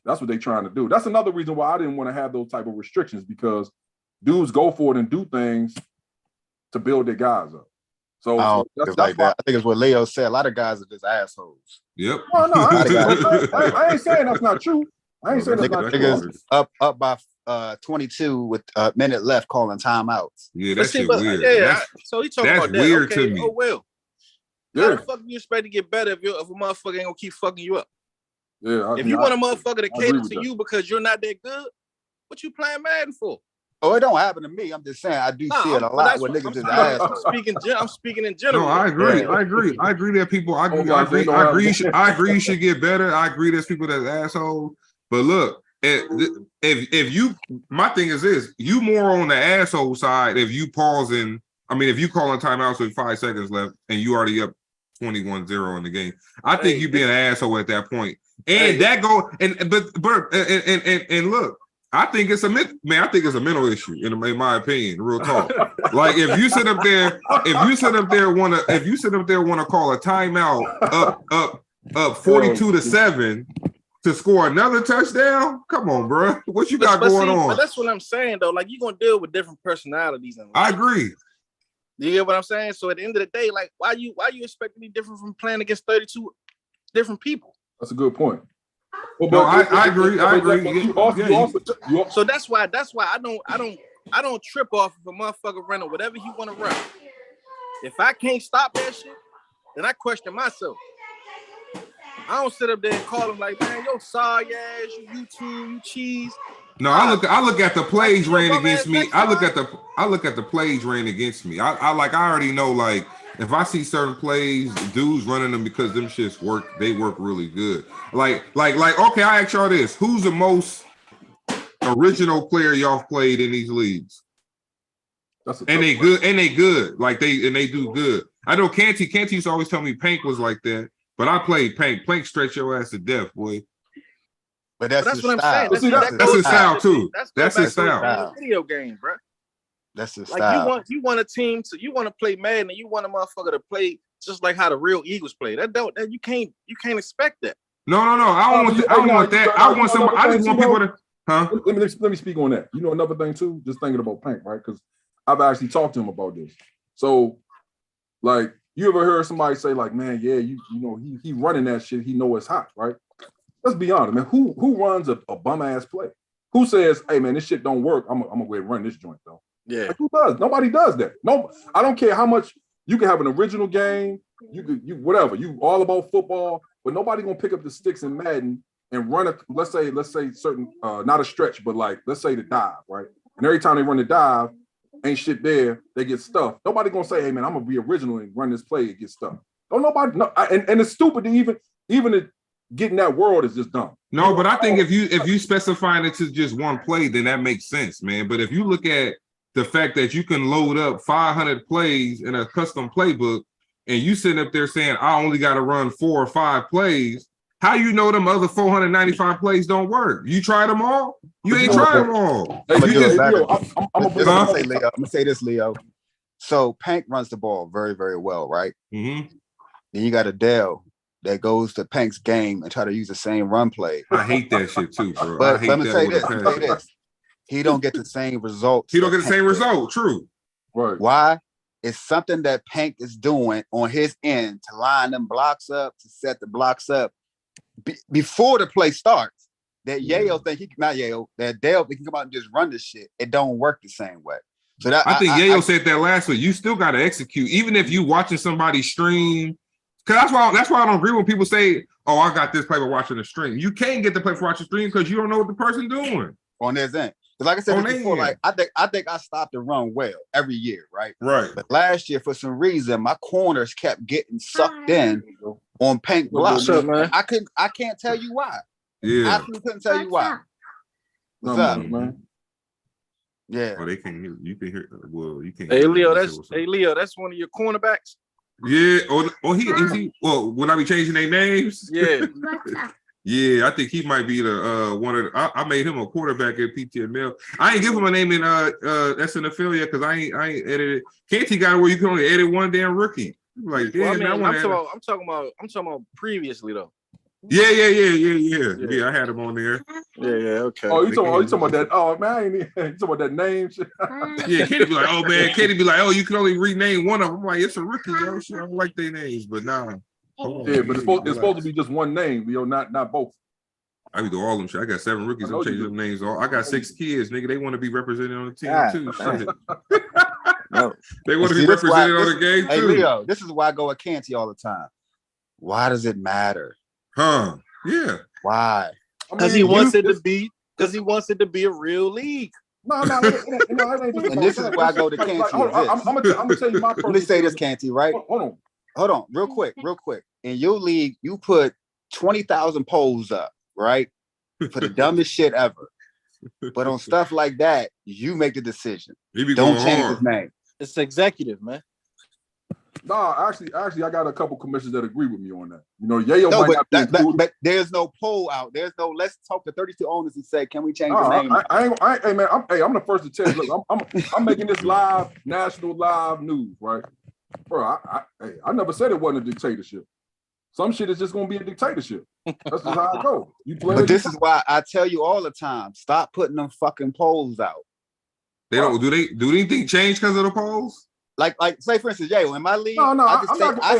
Speaker 4: that's what they trying to do. That's another reason why I didn't want to have those type of restrictions, because dudes go for it and do things to build their guys up. So that's
Speaker 2: like that. I think it's what Leo said. A lot of guys are just assholes.
Speaker 3: Yep.
Speaker 4: No, I ain't saying that's not true. I ain't saying that's not true.
Speaker 2: Niggas up by 22 with a minute left calling timeouts.
Speaker 3: Yeah, that's weird.
Speaker 1: So he talking about that.
Speaker 3: Weird to me.
Speaker 1: Oh well. How the fuck you expect to get better if a motherfucker ain't gonna keep fucking you up?
Speaker 4: Yeah.
Speaker 1: If you want a motherfucker to cater to you because you're not that good, what you playing Madden for?
Speaker 2: Oh, it don't happen to me. I'm just saying I do see it a lot when niggas is assholes.
Speaker 1: I'm speaking in general.
Speaker 3: No, I agree. I agree that people. I agree. You should get better. I agree. There's people that's assholes. But look, if you, my thing is this: you more on the asshole side if you pausing. I mean, if you calling timeouts with 5 seconds left and you already up 21-0 in the game, I think you being an asshole at that point. And that go and look. I think it's a mental issue in my opinion, real talk. Like if you sit up there want to call a timeout up 42-7 to score another touchdown, come on, bro. What you got going on?
Speaker 1: But that's what I'm saying though. Like you're gonna deal with different personalities.
Speaker 3: I agree.
Speaker 1: You get what I'm saying? So at the end of the day, like why you expect to be different from playing against 32 different people?
Speaker 4: That's a good point.
Speaker 3: Well, no, I agree.
Speaker 1: So that's why I don't trip off if a motherfucker running whatever he want to run. If I can't stop that shit, then I question myself. I don't sit up there and call him like, man, yo, sorry ass, you YouTube, you cheese.
Speaker 3: No, I look at the plays ran against me. I look at the plays ran against me. I already know, like, if I see certain plays, dudes running them because them shits work, they work really good. Like, okay, I ask y'all this. Who's the most original player y'all played in these leagues? And they good. Like they do good. I know Canty used to always tell me Pank was like that, but I played Pank. Pank stretch your ass to death, boy.
Speaker 5: But that's
Speaker 6: what I'm saying.
Speaker 3: That's his style too. That's his style.
Speaker 6: Video game, bro.
Speaker 5: That's his
Speaker 6: like
Speaker 5: style.
Speaker 6: You want a team to play Madden, and you want a motherfucker to play just like how the real Eagles play. That you can't expect that.
Speaker 3: No. I don't want that. I want somebody. I just want people to. Huh?
Speaker 4: Let me speak on that. You know, another thing too. Just thinking about Pank, right? Because I've actually talked to him about this. So, like, you ever heard somebody say, like, man, yeah, you know, he running that shit. He know it's hot, right? Let's be honest, man. Who runs a bum ass play? Who says, hey man, this shit don't work? I'm gonna go ahead and run this joint though.
Speaker 6: Yeah.
Speaker 4: Like, who does? Nobody does that. No, I don't care how much you can have an original game. You whatever. You all about football, but nobody gonna pick up the sticks in Madden and run it. Let's say certain not a stretch, but like let's say the dive, right? And every time they run the dive, ain't shit there. They get stuffed. Nobody gonna say, hey man, I'm gonna be original and run this play and get stuffed. Don't nobody. No, and it's stupid to even getting that world is just dumb.
Speaker 3: No, but I think if you specify it to just one play, then that makes sense, man. But if you look at the fact that you can load up 500 plays in a custom playbook, and you sitting up there saying I only got to run 4 or 5 plays, how you know them other 495 plays don't work? You tried them all? You ain't tried them all.
Speaker 5: I'm gonna say this, Leo. So Pank runs the ball very, very well, right?
Speaker 3: Mm-hmm.
Speaker 5: Then you got Adele that goes to Pank's game and try to use the same run play.
Speaker 3: I hate that shit too, bro.
Speaker 5: But let me say this. He don't get the same results.
Speaker 3: He don't get the same result. True.
Speaker 5: Right. Why? It's something that Pank is doing on his end to line them blocks up, to set the blocks up before the play starts. That Dale think he can come out and just run this shit. It don't work the same way. So that
Speaker 3: I think Yayo said that last week. You still got to execute, even if you watching somebody stream. Because that's why I don't agree when people say, "Oh, I got this play by watching the stream." You can't get the play for watching the stream because you don't know what the person doing
Speaker 5: on their end. Because like I said before, like I think I stopped to run well every year, right?
Speaker 3: Right.
Speaker 5: But last year, for some reason, my corners kept getting sucked in on Pank blocks.
Speaker 6: What's up, man?
Speaker 5: I can't tell you why.
Speaker 3: Yeah.
Speaker 5: I actually couldn't tell you why. What's up, man? Yeah.
Speaker 3: Oh, they can hear. You can hear. Well, you can't.
Speaker 6: Hey Leo, that's one of your cornerbacks.
Speaker 3: Yeah, or he is he? Well, would I be changing their names?
Speaker 6: Yeah,
Speaker 3: yeah. I think he might be the one of. I made him a quarterback at PTML. I ain't give him a name in SNFL yet because I ain't edited. Canty got where you can only edit one damn rookie. Like, damn,
Speaker 6: well, I'm talking about previously though.
Speaker 3: Yeah. I had him on there.
Speaker 6: Yeah. Okay.
Speaker 4: Oh, you talking about that? Oh man, I ain't you talking about that name shit?
Speaker 3: Yeah, Katie be like, oh man, Katie be like, oh, you can only rename one of them. I'm like, it's a rookie, yo. Shit, I don't like their names, but nah.
Speaker 4: Yeah, but it's supposed to be just one name, Leo, not both.
Speaker 3: I be do all them shit. I got 7 rookies. I'm changing them names. I got 6 kids, nigga. They want to be represented on the team too. Shit.
Speaker 5: No.
Speaker 3: They want to be represented on the game too.
Speaker 5: Hey Leo, this is why I go with Canty all the time. Why does it matter?
Speaker 3: Huh? Yeah.
Speaker 5: Why?
Speaker 6: Because he wants it to be. Because he wants it to be a real league.
Speaker 4: No, it ain't just
Speaker 5: and this is why I go to Canty.
Speaker 4: I'm gonna tell you my.
Speaker 5: Let me say this, Canty. Right?
Speaker 4: Hold
Speaker 5: on, real quick. In your league, you put 20,000 polls up, right? For the dumbest shit ever. But on stuff like that, you make the decision. Don't change his name.
Speaker 6: It's executive, man.
Speaker 4: No, actually, I got a couple commissioners that agree with me on that. You know, Yayo might not be included.
Speaker 5: But there's no poll out. There's no. Let's talk to 32 owners and say, can we change the name?
Speaker 4: Hey man, I'm the first to tell you. Look, I'm making this national live news, right, bro? I never said it wasn't a dictatorship. Some shit is just gonna be a dictatorship. That's just how I go.
Speaker 5: But this is why I tell you all the time: stop putting them fucking polls out.
Speaker 3: They don't. Do anything change because of the polls?
Speaker 5: Like, say for instance, in my league,
Speaker 4: no,
Speaker 5: I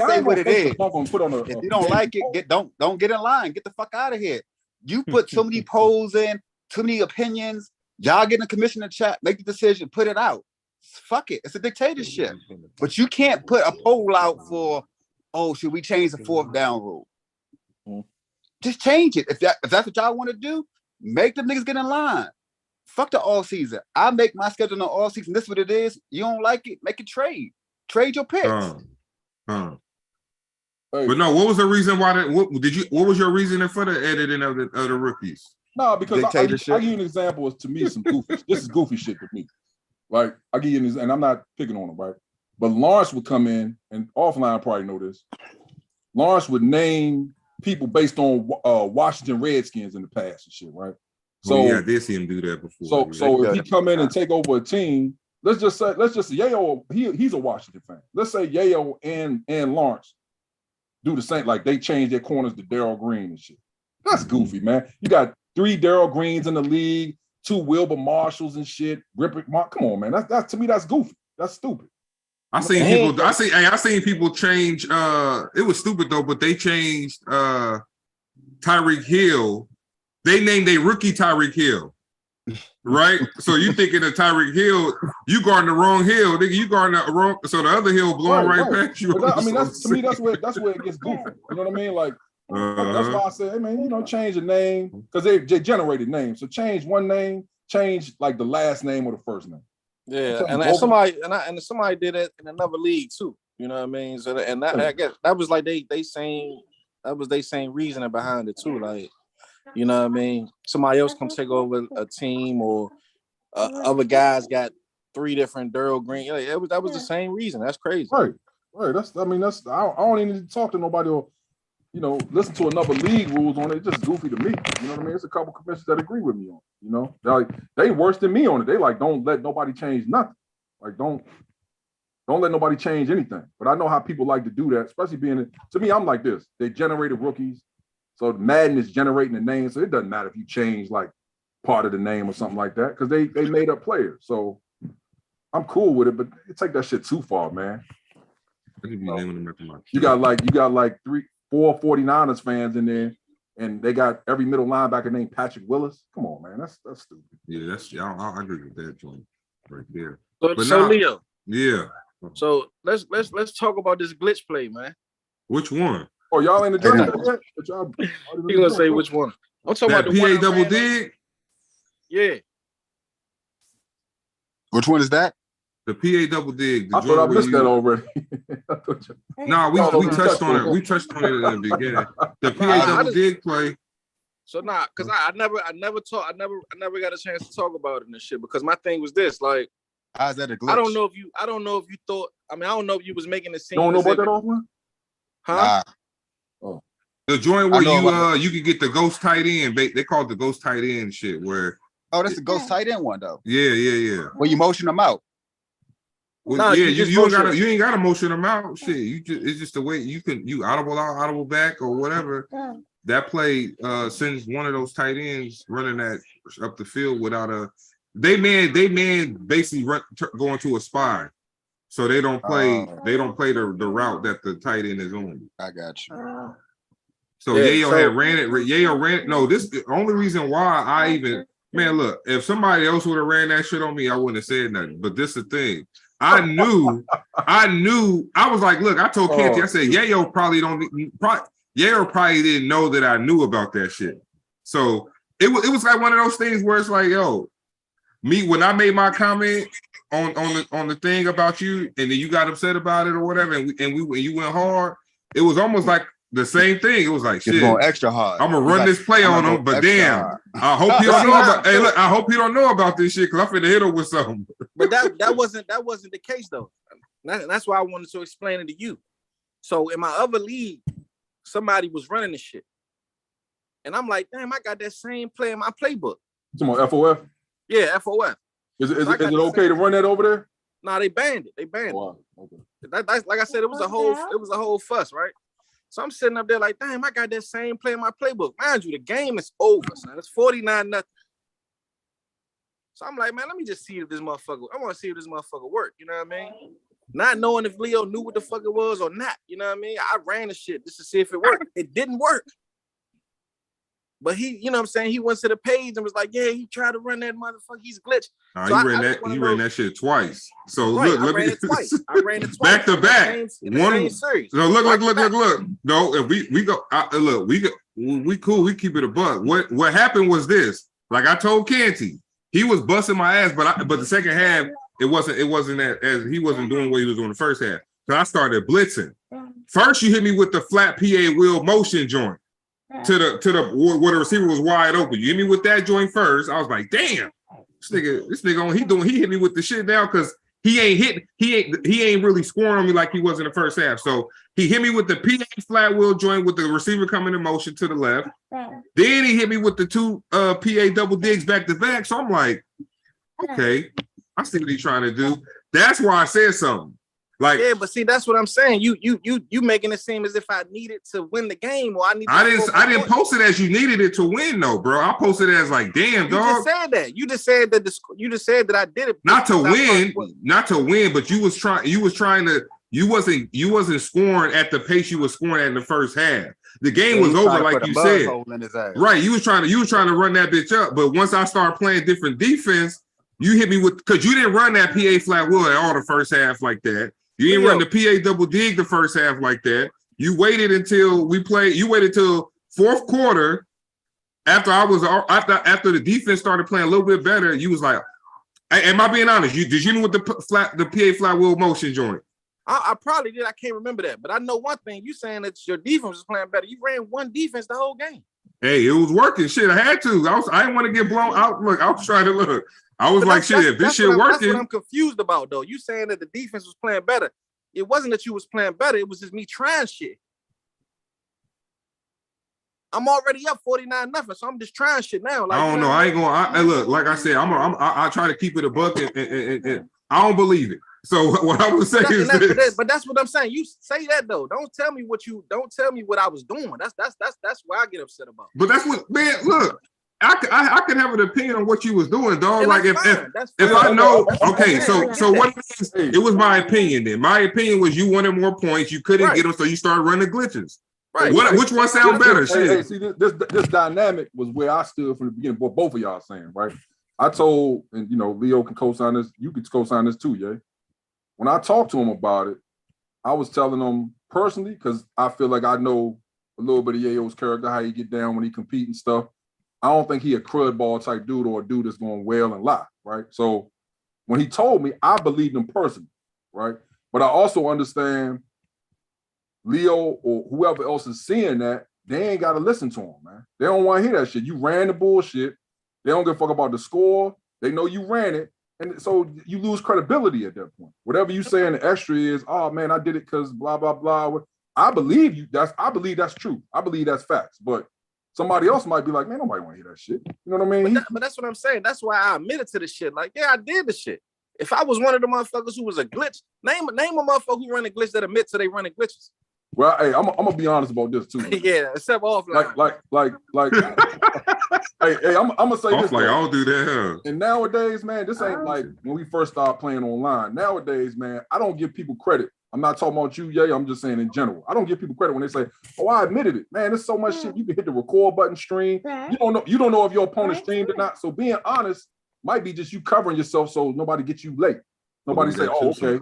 Speaker 5: say what it is.
Speaker 4: If
Speaker 5: you don't like it, don't get in line. Get the fuck out of here. You put too many polls in, too many opinions. Y'all get in the commissioner chat, make the decision, put it out. Fuck it. It's a dictatorship. But you can't put a poll out for, should we change the 4th down rule? Just change it. If that's what y'all want to do, make the niggas get in line. Fuck the all season. I make my schedule in the all season. This is what it is. You don't like it? Make a trade. Trade your picks.
Speaker 3: But no, what was the reason why that? What was your reasoning for the editing of the rookies?
Speaker 4: No, because I give you an example. Is to me some goofy. This is goofy shit to me. Like I give you an example, and I'm not picking on him, right? But Lawrence would come in, and offline probably know this. Lawrence would name people based on Washington Redskins in the past and shit, right? So
Speaker 3: yeah, I did see him do that before.
Speaker 4: So if he come in and take over a team, let's just say Yayo, he's a Washington fan. Let's say Yayo and Lawrence do the same, like they change their corners to Darryl Green and shit. That's goofy, man. You got 3 Darryl Greens in the league, 2 Wilbur Marshalls and shit. Come on, man. That's to me, that's goofy. That's stupid.
Speaker 3: I seen people change. It was stupid though, but they changed Tyreek Hill. They named a rookie Tyreek Hill. Right? So you thinking of Tyreek Hill, you guarding the wrong hill, nigga. You guarding the wrong, so the other hill blowing right past you.
Speaker 4: I mean, that's where it gets goofy. You know what I mean? Like that's why I said, hey man, change the name because they generated names. So change one name, change like the last name or the first name.
Speaker 6: Yeah, and somebody did it in another league too. You know what I mean? So I guess that was like they same reasoning behind it too. Like, you know what I mean? Somebody else come take over a team, or other guys got 3 different Darryl Green. Like, that was the same reason. That's crazy. Right.
Speaker 4: I don't even need to talk to nobody or listen to another league rules on it. It's just goofy to me. You know what I mean? It's a couple commissioners that agree with me on it. Like they worse than me on it. They like don't let nobody change nothing. Like don't let nobody change anything. But I know how people like to do that, especially to me, I'm like this. They generated rookies. So Madden is generating the name. So it doesn't matter if you change like part of the name or something like that, because they made up players. So I'm cool with it, but you take that shit too far, man. You got like 4 49ers fans in there, and they got every middle linebacker named Patrick Willis. Come on, man. That's stupid.
Speaker 3: Yeah, I agree with that joint right there.
Speaker 6: So Leo.
Speaker 3: Yeah.
Speaker 6: So let's talk about this glitch play, man.
Speaker 3: Which one?
Speaker 4: Oh, y'all ain't addressed that yet?
Speaker 6: You gonna say which one? I'm talking about the
Speaker 3: PA double dig.
Speaker 6: Yeah.
Speaker 5: Which one is that?
Speaker 3: The PA double dig.
Speaker 4: I thought I missed that already.
Speaker 3: No, we touched on it. We touched on it in the beginning. The PA double dig play.
Speaker 6: So because I never got a chance to talk about it and shit, because my thing was this, like,
Speaker 5: how's that a glitch?
Speaker 6: I don't know if you thought. I mean, I don't know if you was making the scene.
Speaker 4: You don't know about that offline?
Speaker 6: Huh?
Speaker 5: Nah.
Speaker 3: Oh. The joint where you could get the ghost tight end. They call it the ghost tight end shit. Where
Speaker 5: that's the ghost tight end one though.
Speaker 3: Yeah.
Speaker 5: Where you motion them out.
Speaker 3: Well, you ain't gotta motion them out. Shit, it's just the way you audible out, audible back, or whatever. That play sends one of those tight ends running that up the field without a. They man basically going to a spy. So they don't play. They don't play the route that the tight end is on.
Speaker 5: I got you.
Speaker 3: So Yayo had ran it. Yayo ran. No, this the only reason why I even look. If somebody else would have ran that shit on me, I wouldn't have said nothing. But this is the thing. I knew. I was like, look. I told Kenty. I said Yayo probably Yayo probably didn't know that I knew about that shit. So it was like one of those things where it's like, yo, me when I made my comment on the thing about you, and then you got upset about it or whatever, and you went hard. It was almost like the same thing. It was like shit.
Speaker 5: Going extra hard.
Speaker 3: I'm gonna run this play on him, but damn, hard. I hope he don't know about. Hey, look, I hope he don't know about this shit because I'm finna hit him with something.
Speaker 6: But that wasn't the case though. That's why I wanted to explain it to you. So in my other league, somebody was running the shit, and I'm like, damn, I got that same play in my playbook.
Speaker 4: Come on, FOF.
Speaker 6: Yeah, FOF.
Speaker 4: Is it okay to run that over there?
Speaker 6: Nah, they banned it.
Speaker 4: Wow. Okay.
Speaker 6: That's like I said, it was a whole fuss, right? So I'm sitting up there like, damn, I got that same play in my playbook. Mind you, the game is over, son. It's 49-0. So I'm like, man, let me just see if this motherfucker. I want to see if this motherfucker work. You know what I mean? Not knowing if Leo knew what the fuck it was or not. You know what I mean? I ran the shit just to see if it worked. It didn't work. But he, you know what I'm saying? He went to the page and was like, yeah, he tried to run that motherfucker. He's glitched.
Speaker 3: So he ran that shit twice. So
Speaker 6: right,
Speaker 3: look,
Speaker 6: I ran it twice.
Speaker 3: Back to back.
Speaker 6: One series.
Speaker 3: So look. No, if we go, we cool. We keep it a buck. What happened was this. Like I told Canty, he was busting my ass, but the second half it wasn't as he wasn't doing what he was doing the first half. So I started blitzing. First, you hit me with the flat PA wheel motion joint to the where the receiver was wide open. You hit me with that joint first. I was like, damn, this nigga he hit me with the shit now because he ain't really scoring on me like he was in the first half. So he hit me with the PA flat wheel joint with the receiver coming in motion to the left. Then he hit me with the two PA double digs back to back. So I'm like, okay, I see what he's trying to do. That's why I said something. Like,
Speaker 6: yeah, but see, that's what I'm saying. You making it seem as if I needed to win the game, or I need.
Speaker 3: I didn't post it as you needed it to win, though, bro. I posted it as like, damn,
Speaker 6: you
Speaker 3: dog.
Speaker 6: Just said that. You just said that I did it.
Speaker 3: Not to win, but you wasn't scoring at the pace you was scoring at in the first half. The game was over, like you said. Right, you was trying to run that bitch up, but once I started playing different defense, you hit me with because you didn't run that PA flat wheel at all the first half like that. You didn't run the PA double dig the first half like that. You waited until we played. You waited till fourth quarter after the defense started playing a little bit better. You was like, am I being honest? Did you know what the PA flat wheel motion joint?
Speaker 6: I probably did. I can't remember that, but I know one thing. You saying that your defense was playing better. You ran one defense the whole game.
Speaker 3: Hey, it was working. Shit, I had to. I didn't want to get blown out. Look, I was trying to look. I was like, shit, if this shit working.
Speaker 6: That's what I'm confused about, though. You saying that the defense was playing better. It wasn't that you was playing better. It was just me trying shit. I'm already up 49-0, so I'm just trying shit now. Like,
Speaker 3: I don't know. I ain't going. Look, like I said, I try to keep it a buck, and I don't believe it. So what I would say is this.
Speaker 6: But that's what I'm saying. You say that though. Don't tell me what I was doing. That's what I get upset about.
Speaker 3: But that's what, man. Look. I could have an opinion on what you was doing, dog. Like if I know, okay, so what it is, it was my opinion then. My opinion was you wanted more points, you couldn't get them, so you started running glitches.
Speaker 6: Right.
Speaker 3: Which one sounds better?
Speaker 4: Hey, see, this dynamic was where I stood from the beginning. Both of y'all saying, right? I told, and Leo can co-sign this, you can co-sign this too, yeah. When I talked to him about it, I was telling him personally, because I feel like I know a little bit of Yayo's character, how he get down when he compete and stuff. I don't think he a crud ball type dude or a dude that's going to wail and lie, right? So when he told me, I believed him personally, right? But I also understand Leo or whoever else is seeing that, they ain't got to listen to him, man. They don't want to hear that shit. You ran the bullshit. They don't give a fuck about the score. They know you ran it. And so you lose credibility at that point. Whatever you say in the extra is, oh, man, I did it because blah, blah, blah. I believe you. I believe that's true. I believe that's facts. But somebody else might be like, man, nobody want to hear that shit. You know what I mean?
Speaker 6: But that's what I'm saying. That's why I admitted to the shit. Like, yeah, I did the shit. If I was one of the motherfuckers who was a glitch, name a motherfucker who run a glitch that admits to they running glitches.
Speaker 4: Well, hey, I'm gonna be honest about this too.
Speaker 6: Yeah, except offline.
Speaker 4: Like hey, I'm gonna say this.
Speaker 3: Like, I don't do that. Huh?
Speaker 4: And nowadays, man, this ain't like when we first started playing online. Nowadays, man, I don't give people credit. I'm not talking about you, yeah. I'm just saying in general. I don't give people credit when they say, "Oh, I admitted it." Man, there's so much shit. You can hit the record button, stream. You don't know if your opponent streamed or not. So being honest might be just you covering yourself so nobody gets you late. Nobody say, "Oh, okay,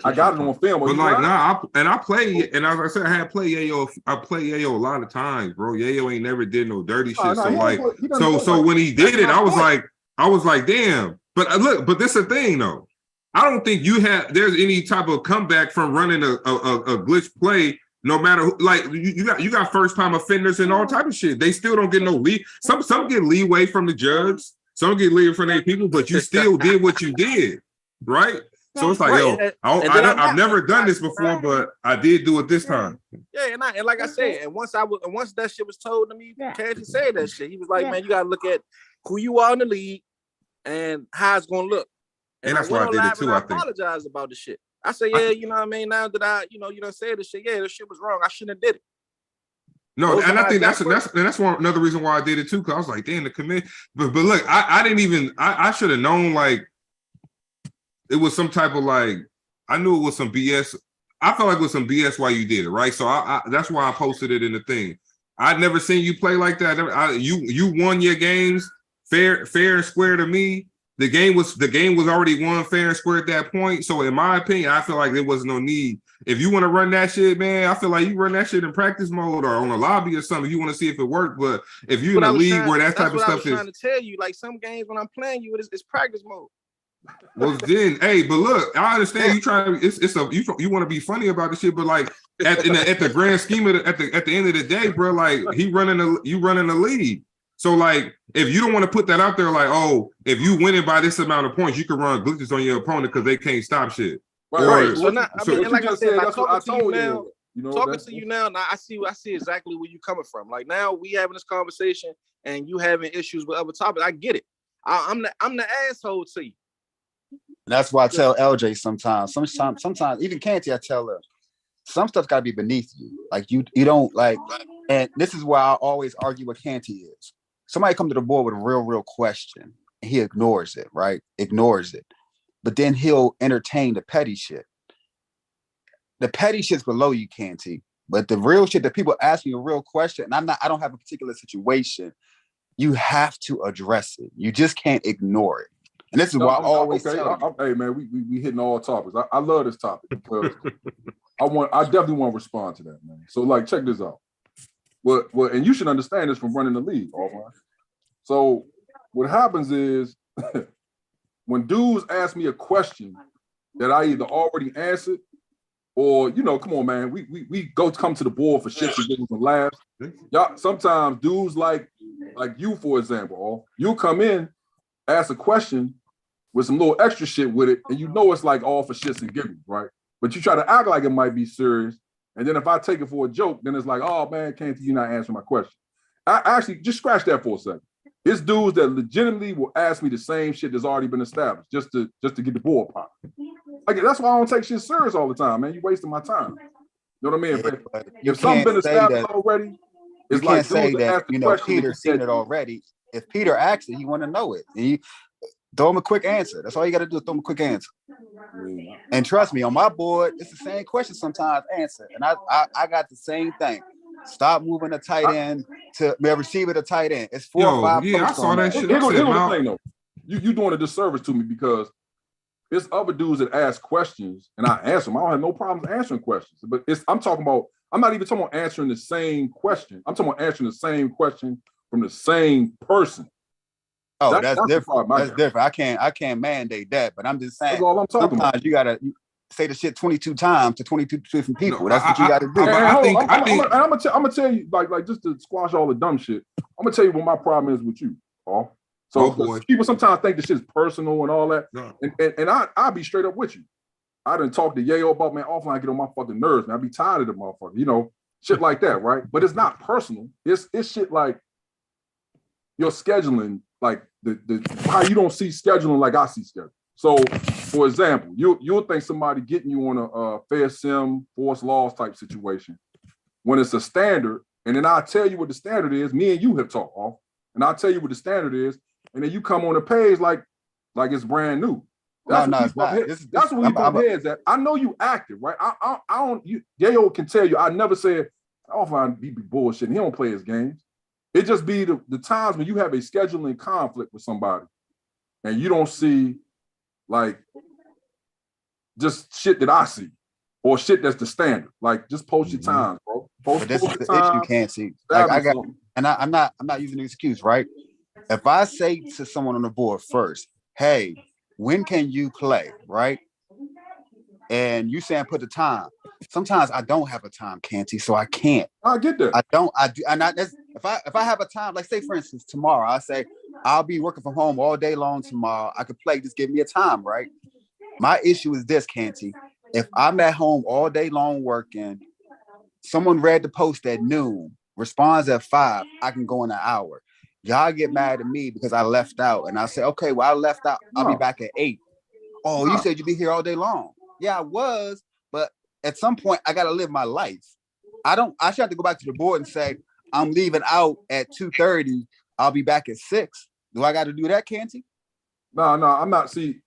Speaker 4: I got it on film."
Speaker 3: But like, I play, and as I said, I had played Yayo. I played Yayo a lot of times, bro. Yayo ain't never did no dirty shit. So when he did it, I was like, damn. But look, but this is the thing though. I don't think there's any type of comeback from running a glitch play. No matter like you got first time offenders and all type of shit. They still don't get no lead. Some get leeway from the judge. Some get leeway from their people, but you still did what you did. Right, so it's like, I've never done this before, but I did do it this time.
Speaker 6: Yeah, and like I said, and once that shit was told to me, Cassie said that shit. He was like, man, you gotta look at who you are in the league and how it's gonna look.
Speaker 3: And that's why I did it too. I
Speaker 6: apologize about the shit. I say, yeah, you know what I mean. Now that I, you done said this shit, yeah, this shit was wrong. I shouldn't have did it.
Speaker 3: No, and I think that's another reason why I did it too. Because I was like, damn, the commit. But look, I didn't even. I should have known like. It was some type of like, I knew it was some BS. I felt like it was some BS why you did it, right? So I that's why I posted it in the thing. I'd never seen you play like that. You won your games fair and square to me. the game was already won fair and square at that point. So in my opinion, I feel like there was no need. If you want to run that shit, man, I feel like you run that shit in practice mode or on a lobby or something. If you want to see if it worked, but if you're in a league where that type of stuff is,
Speaker 6: trying to tell you, like some games when I'm playing you, it's practice mode.
Speaker 3: Well, then, hey, but look, I understand you trying. You want to be funny about the shit, but like at the grand scheme of at the end of the day, bro, like you running the league. So like, if you don't want to put that out there, like, oh, if you winning by this amount of points, you can run glitches on your opponent because they can't stop shit.
Speaker 6: Right. So now, I mean, like I said,
Speaker 4: that's what I told you.
Speaker 6: Talking to you now, I see exactly where you're coming from. Like now, we having this conversation, and you having issues with other topics. I get it. I'm the asshole to you.
Speaker 5: That's why I tell LJ sometimes even Canty, I tell her some stuff got to be beneath you. Like you don't like, and this is why I always argue what Canty is. Somebody come to the board with a real question, and he ignores it, right? Ignores it, but then he'll entertain the petty shit. The petty shit's below you, Canty, but the real shit that people ask me a real question, and I don't have a particular situation. You have to address it. You just can't ignore it. And this is why I always tell you.
Speaker 4: Hey man, we hitting all topics. I love this topic because I definitely want to respond to that, man. So like, check this out. Well, and you should understand this from running the league, offline. So what happens is when dudes ask me a question that I either already answered or, come on, man, we come to the board for shits and giggles and laughs. Y'all, sometimes dudes like you, for example, you come in, ask a question with some little extra shit with it, and it's like all for shits and giggles, right? But you try to act like it might be serious, and then if I take it for a joke, then it's like, oh man, Canty, you're not answering my question. I actually just scratch that for a second. It's dudes that legitimately will ask me the same shit that's already been established just to get the ball popped. Like that's why I don't take shit serious all the time, man. You're wasting my time. You know what I mean? If something's been established already, it's like
Speaker 5: say that Peter seen it already. If Peter asks it, he want to know it. And you throw him a quick answer. That's all you got to do. Throw him a quick answer. And trust me, on my board, it's the same question sometimes. Answer, and I got the same thing. Stop moving the tight end to receiver to tight end. It's 4 or 5.
Speaker 3: Yeah, I saw that shit.
Speaker 4: Here's the thing, though. You doing a disservice to me because there's other dudes that ask questions and I answer them. I don't have no problems answering questions, but I'm not even talking about answering the same question. I'm talking about answering the same question from the same person.
Speaker 5: Oh, that's different. That's different. I can't mandate that, but I'm just saying. That's all I'm talking about. You gotta say the shit 22 times to 22 different people. No, that's what you got to do.
Speaker 4: I'm gonna tell you, like just to squash all the dumb shit. I'm gonna tell you what my problem is with you, Paul. So people sometimes think this shit's personal and all that, and I'll be straight up with you. I done talk to Yayo about, man, offline, get on my fucking nerves, man. I be tired of the motherfucker, shit like that, right? But it's not personal. It's shit like your scheduling, like the how you don't see scheduling like I see scheduling. So, for example, you'll think somebody getting you on a fair sim, forced loss type situation when it's a standard, and then I'll tell you what the standard is. Me and you have talked off, and I'll tell you what the standard is, and then you come on the page like it's brand new. That's what we bump heads at. I know you active, right? I don't. Yayo can tell you. I never said offline be bullshit. He don't play his games. It just be the times when you have a scheduling conflict with somebody, and you don't see. Like just shit that I see or shit that's the standard. Like just post your times, bro.
Speaker 5: But this is the issue you can't see. Like I'm not using the excuse, right? If I say to someone on the board first, hey, when can you play? Right? And you saying put the time. Sometimes I don't have a time, Canty, so I can't.
Speaker 4: I get that.
Speaker 5: I do. And if I have a time, like say for instance, tomorrow, I say I'll be working from home all day long tomorrow. I could play, just give me a time, right? My issue is this, Canty. If I'm at home all day long working, someone read the post at noon, responds at 5, I can go in an hour. Y'all get mad at me because I left out. And I say, okay, well, I left out. I'll be back at 8. Oh, you said you'd be here all day long. Yeah, I was, but at some point I gotta live my life. I should have to go back to the board and say, I'm leaving out at 2:30. I'll be back at 6. Do I got to do that, Canty?
Speaker 4: No, I'm not. See,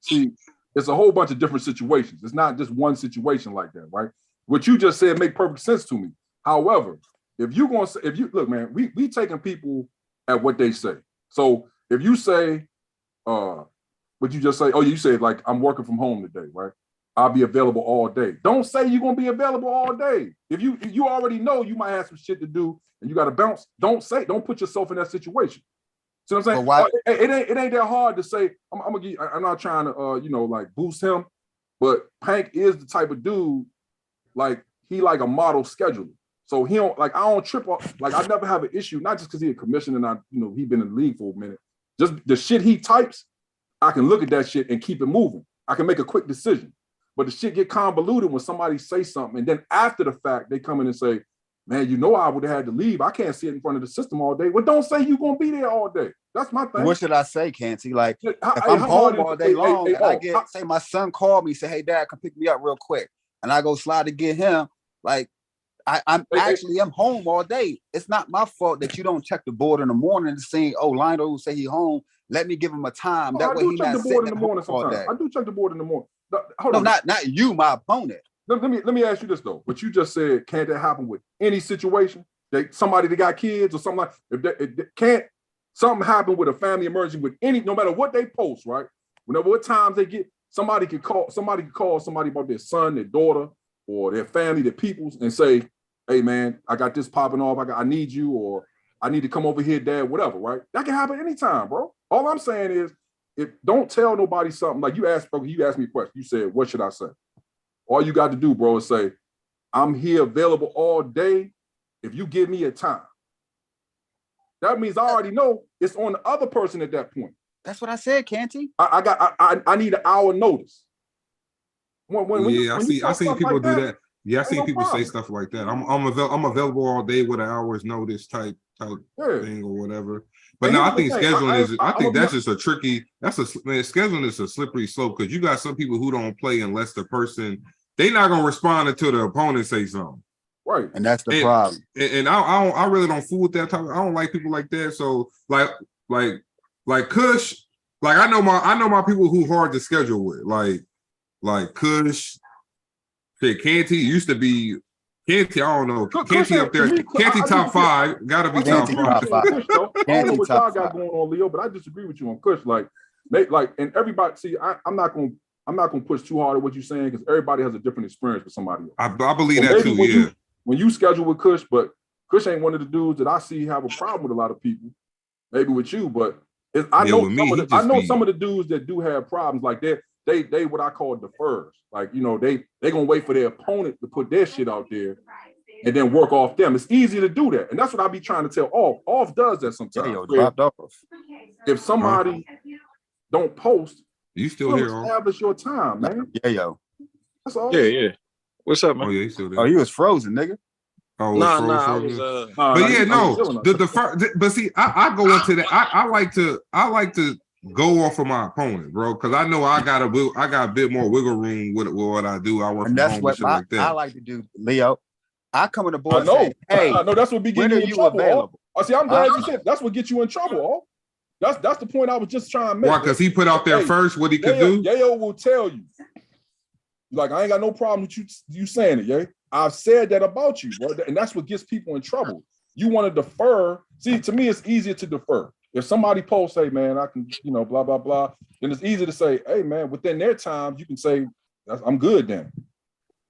Speaker 4: it's a whole bunch of different situations. It's not just one situation like that, right? What you just said make perfect sense to me. However, if you look, man, we taking people at what they say. So if you say, but you just say, oh, you said like I'm working from home today, right? I'll be available all day. Don't say you're gonna be available all day. If you already know you might have some shit to do and you got to bounce, don't put yourself in that situation. See what I'm saying?
Speaker 5: Why,
Speaker 4: it ain't that hard to say. I'm not trying to like boost him, but Pank is the type of dude like he like a model scheduler. So he don't like I don't trip off. Like I never have an issue, not just because he a commissioner and he been in the league for a minute. Just the shit he types, I can look at that shit and keep it moving. I can make a quick decision. But the shit get convoluted when somebody say something, and then after the fact, they come in and say, man, I would have had to leave. I can't sit in front of the system all day. Well, don't say you're going to be there all day. That's my thing.
Speaker 5: What should I say, Canty? Like, if I'm home all day long and I get, say my son called me, say, hey, Dad, come pick me up real quick. And I go slide to get him. Like, I'm home all day. It's not my fault that you don't check the board in the morning to see, oh, Lionel will say he home. Let me give him a time. That way he's not sitting in the morning all day.
Speaker 4: I do check the board in the morning.
Speaker 5: No, not you, my opponent.
Speaker 4: Let me ask you this though. What you just said, can't that happen with any situation? Somebody that got kids or something like can't something happen with a family emergency with no matter what they post, right? Whenever what times they get, somebody can call somebody about their son, their daughter, or their family, their peoples, and say, hey man, I got this popping off, I need you, or I need to come over here, Dad, whatever, right? That can happen anytime, bro. All I'm saying is don't tell nobody something like you asked me a question. You said, what should I say? All you got to do, bro, is say, I'm here available all day if you give me a time. That means I already know it's on the other person at that point.
Speaker 5: That's what I said, Canty.
Speaker 4: I need an hour notice.
Speaker 3: I see people
Speaker 4: like
Speaker 3: do that. Yeah, I see people
Speaker 4: problem.
Speaker 3: say stuff like that. I'm available all day with an hour's notice type thing or whatever. But no, I think scheduling is. I think that's just a tricky. Scheduling is a slippery slope because you got some people who don't play unless the person they're not gonna respond until the opponent say something.
Speaker 4: Right,
Speaker 5: and that's the problem.
Speaker 3: And I really don't fool with that type. I don't like people like that. So like Kush, like I know my people who hard to schedule with. Like Kush, Canty used to be. Canty, I don't know. Canty up there. Canty top 5. Gotta be top 5.
Speaker 4: I don't know what y'all got going on, Leo, but I disagree with you on Kush. And everybody, see, I'm not gonna push too hard at what you're saying because everybody has a different experience with somebody else.
Speaker 3: I believe that too. Yeah.
Speaker 4: When you schedule with Kush, but Kush ain't one of the dudes that I see have a problem with a lot of people. Maybe with you, but I know some of the dudes that do have problems like that. They what I call defers. Like, they gonna wait for their opponent to put their shit out there and then work off them. It's easy to do that. And that's what I be trying to tell Off. Off does that sometimes. If somebody don't post,
Speaker 3: you still here,
Speaker 4: establish your time, man.
Speaker 5: Yeah, yo.
Speaker 4: That's all.
Speaker 1: Yeah. What's up, man?
Speaker 3: Oh, yeah, he's still there.
Speaker 5: Oh, he was frozen, nigga.
Speaker 3: Oh,
Speaker 1: I was
Speaker 3: but yeah, no. But see, I go into that. I like to go off of my opponent, bro, because I know I got a bit more wiggle room with what I do. I work
Speaker 5: and
Speaker 3: from
Speaker 5: that's
Speaker 3: home
Speaker 5: what
Speaker 3: and shit like that.
Speaker 5: I like to do, Leo. I come on the board.
Speaker 4: I know.
Speaker 5: And say, hey,
Speaker 4: I know that's what be getting you in trouble.
Speaker 5: Available?
Speaker 4: See, I'm glad you said that's what gets you in trouble. That's the point I was just trying to make.
Speaker 3: Why? Because he put out there first what he could do.
Speaker 4: Yayo will tell you. Like, I ain't got no problem with you saying it, yeah. I've said that about you, bro, and that's what gets people in trouble. You want to defer. See, to me, it's easier to defer. If somebody posts, hey, man, I can, blah, blah, blah, then it's easy to say, hey, man, within their time, you can say, I'm good then.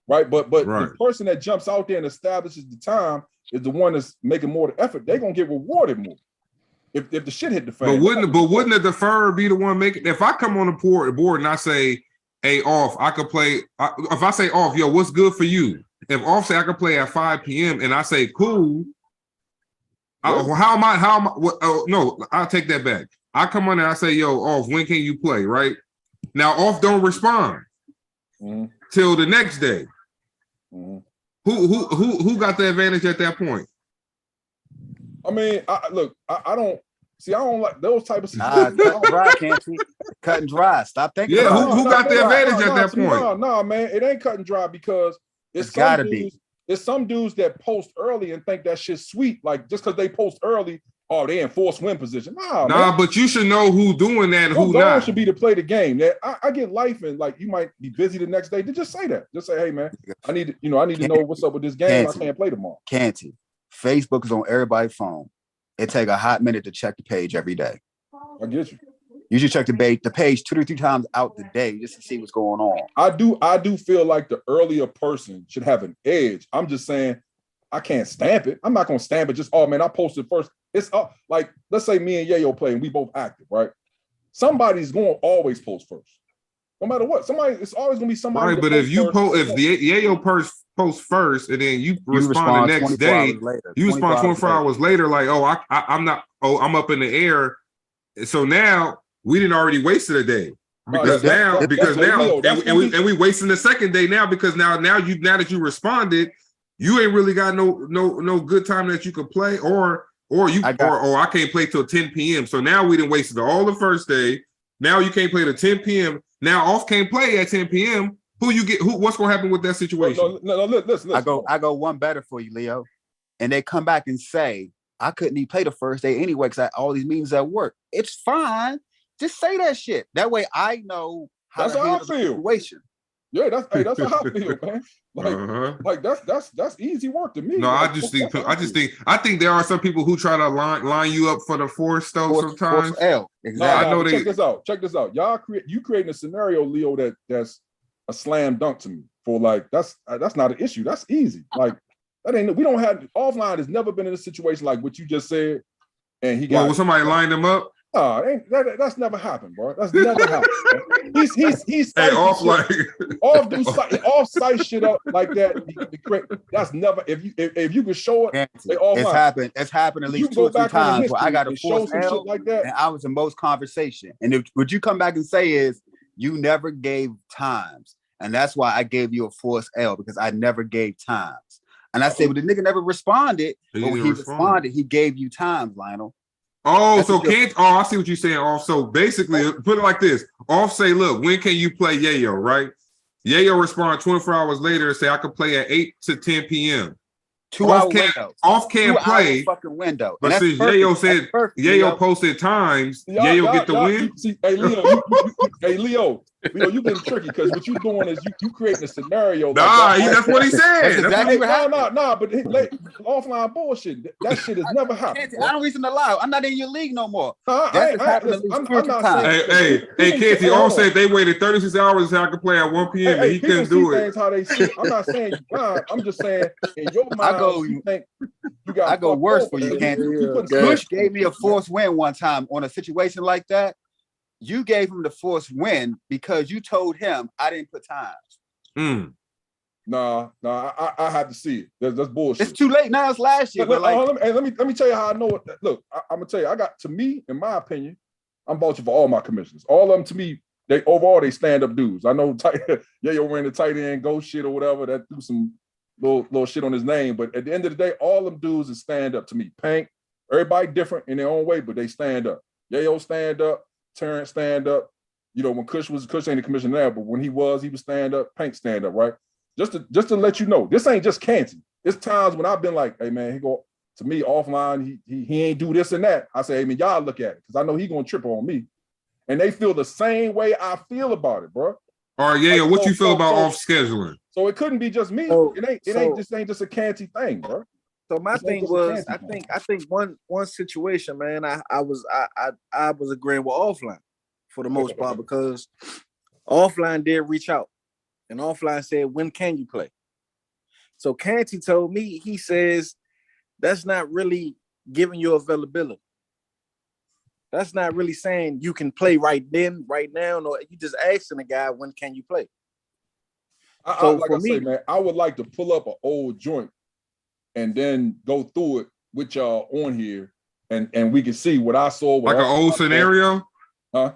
Speaker 4: Right? But the person that jumps out there and establishes the time is the one that's making more the effort. They're going to get rewarded more. If the shit hit the fan.
Speaker 3: But wouldn't the deferrer be the one making? If I come on the board and I say, hey, Off, I could play. If I say, Off, yo, what's good for you? If Off say I could play at 5 p.m. and I say, cool. No, I'll take that back. I come on and I say, yo, Off, when can you play? Right now, Off don't respond till the next day. Who got the advantage at that point?
Speaker 4: I mean, I don't like those type of
Speaker 5: situations. Cut and dry. Stop thinking.
Speaker 3: Yeah, who got the advantage at that point?
Speaker 4: No, man, it ain't cut and dry because it's gotta be. There's some dudes that post early and think that shit's sweet. Like, just because they post early, they in forced win position. Nah,
Speaker 3: but you should know who doing that and who not.
Speaker 4: Should be to play the game. I get life and like you might be busy the next day. Just say that. Just say, hey man, I need to know what's up with this game. I can't play tomorrow.
Speaker 5: Canty. Facebook is on everybody's phone. It take a hot minute to check the page every day.
Speaker 4: I get you.
Speaker 5: You should check the page 2 to 3 times out the day just to see what's going on.
Speaker 4: I do feel like the earlier person should have an edge. I'm just saying I can't stamp it. I'm not gonna stamp it. Just man, I posted first. It's like let's say me and Yayo play and we both active, right? Somebody's going to always post first, no matter what. It's always going to be somebody.
Speaker 3: Right, but if you if the Yayo post first and then you respond the next day, you respond 24 hours later, like, oh, I'm not. Oh, I'm up in the air. So now we didn't already wasted a day. Because now we wasting the second day now because now that you responded, you ain't really got no good time that you could play or I can't play till 10 p.m. So now we done wasted all the first day. Now you can't play till 10 p.m. Now off can't play at 10 p.m. What's gonna happen with that situation?
Speaker 5: No, listen. I go one better for you, Leo. And they come back and say, I couldn't even play the first day anyway because I had all these meetings at work. It's fine. Just say that shit. That way I know how to handle the situation.
Speaker 4: Yeah, that's how I feel, man. Like that's easy work to me.
Speaker 3: No,
Speaker 4: like,
Speaker 3: I think there are some people who try to line you up for the force though sometimes.
Speaker 5: Exactly.
Speaker 4: No, I know check this out. Y'all creating a scenario, Leo, that's a slam dunk to me. For like that's not an issue. That's easy. Like we don't have offline has never been in a situation like what you just said. And he got
Speaker 3: when somebody lined him up.
Speaker 4: No, that's never happened, bro. That's never happened. Bro. He's off site shit up like that. That's never if you could show it.
Speaker 5: It's happened at least 2 or 3 times where I got to force some shit like that, and I was in most conversation. And what you come back and say is you never gave times, and that's why I gave you a force L because I never gave times. And I said, well, the nigga never responded, but when he responded, he gave you times, Lionel.
Speaker 3: Oh, so can't I see what you're saying off. So basically, put it like this. Off say, look, when can you play Yayo, right? Yayo respond 24 hours later and say, I can play at 8 to 10 p.m.
Speaker 5: 2 hour window.
Speaker 3: Off can't play.
Speaker 5: Fucking window.
Speaker 3: But since Yayo said Yayo posted times, Yayo get the win.
Speaker 4: See, hey Leo, you getting tricky because what you doing is you creating a scenario.
Speaker 3: That's what he said.
Speaker 5: That's exactly what happened.
Speaker 4: But offline bullshit. That shit has never happened.
Speaker 5: I don't reason to lie. I'm not in your league no more.
Speaker 4: I'm not saying.
Speaker 3: Hey, Canty, all said they waited 36 hours so I could play at 1 p.m. and he couldn't do it.
Speaker 4: How they see. I'm not saying you blind. I'm just saying in your mind.
Speaker 5: I go worse for you, Canty. Bush gave me a forced win one time on a situation like that. You gave him the forced win because you told him I didn't put times.
Speaker 4: Nah, I have to see it. That's bullshit.
Speaker 5: It's too late now. It's last year.
Speaker 4: Let me tell you how I know it. Look, I'm gonna tell you. To me, in my opinion, I'm vouching for all my commissioners. All of them, to me, they stand up dudes. I know Yayo ran the tight end ghost shit or whatever that do some little shit on his name, but at the end of the day, all them dudes is stand up to me. Pank, everybody different in their own way, but they stand up. Yayo stand up. Terrence stand up. When Kush ain't the commissioner now, but when he was stand up. Pank stand up, right? Just to let you know, this ain't just Canty. It's times when I've been like, hey man, he go to me offline. He ain't do this and that. I say, hey man, y'all look at it because I know he gonna trip on me, and they feel the same way I feel about it, bro.
Speaker 3: All right, yeah. What you feel about off scheduling?
Speaker 4: So it couldn't be just me. It ain't just a Canty thing, bro.
Speaker 6: So my thing was, I think one situation, man, I was agreeing with offline for the most part because offline did reach out, and offline said, "When can you play?" So Canty told me, he says, that's not really giving you availability. That's not really saying you can play right then, right now. No, you just asking the guy, when can you play?
Speaker 4: Man, I would like to pull up an old joint and then go through it with y'all on here, and we can see what I saw.
Speaker 3: Like an old scenario?
Speaker 4: Huh?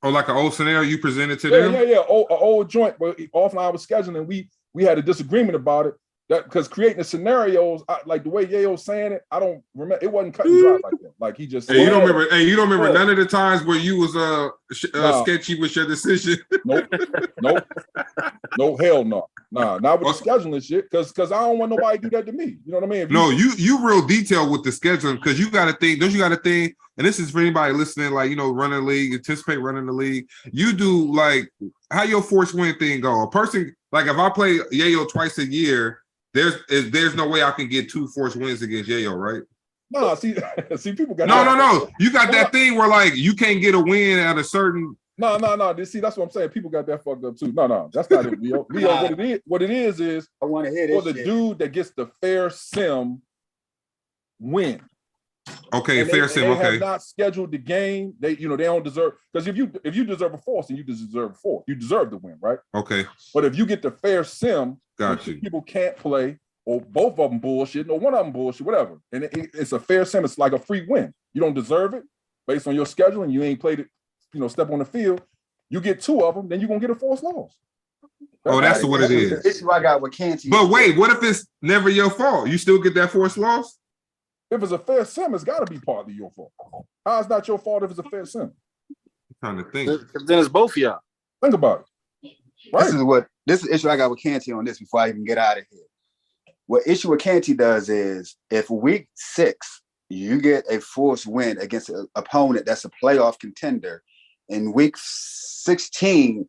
Speaker 3: Or like an old scenario you presented to them?
Speaker 4: Yeah. An old joint, but offline was scheduling. We had a disagreement about it. That because creating the scenarios, like the way Yayo's saying it, I don't remember. It wasn't cut and dry like that. Like he just.
Speaker 3: Hey, you don't remember none of the times where you was sketchy with your decision.
Speaker 4: Nope. No, hell no. Nah, not with the scheduling shit. Because I don't want nobody to do that to me. You know what I mean?
Speaker 3: You real detailed with the scheduling because you got to think. Don't you got to think? And this is for anybody listening, like running the league, anticipate running the league. You do like how your force win thing go. A person like if I play Yayo twice a year. There's no way I can get 2 force wins against Yayo, right?
Speaker 4: No, see, people got
Speaker 3: No. You got that thing where like you can't get a win at a certain.
Speaker 4: No. See, that's what I'm saying. People got that fucked up too. No, that's not it, Leo. Leo, what it is
Speaker 2: I want to hear this.
Speaker 4: For the dude that gets the fair sim win.
Speaker 3: Okay, fair sim.
Speaker 4: They have not scheduled the game. They don't deserve, because if you deserve a fourth, then you deserve a fourth. You deserve the win, right?
Speaker 3: Okay.
Speaker 4: But if you get the fair sim,
Speaker 3: got you.
Speaker 4: People can't play, or both of them bullshit, or one of them bullshit, whatever. And it's a fair sim. It's like a free win. You don't deserve it based on your schedule, and you ain't played it. Step on the field. You get two of them, then you're gonna get a forced loss.
Speaker 3: That's what it is.
Speaker 2: The issue I got with Canty.
Speaker 3: But wait, what if it's never your fault? You still get that forced loss?
Speaker 4: If it's a fair sim, it's got to be partly your fault. How is not your fault if it's a fair sim?
Speaker 3: I'm trying to think.
Speaker 6: Then it's both of y'all.
Speaker 4: Think about it. Right.
Speaker 2: This is the issue I got with Canty on this before I even get out of here. What issue with Canty does is if week 6 you get a forced win against an opponent that's a playoff contender, in week 16,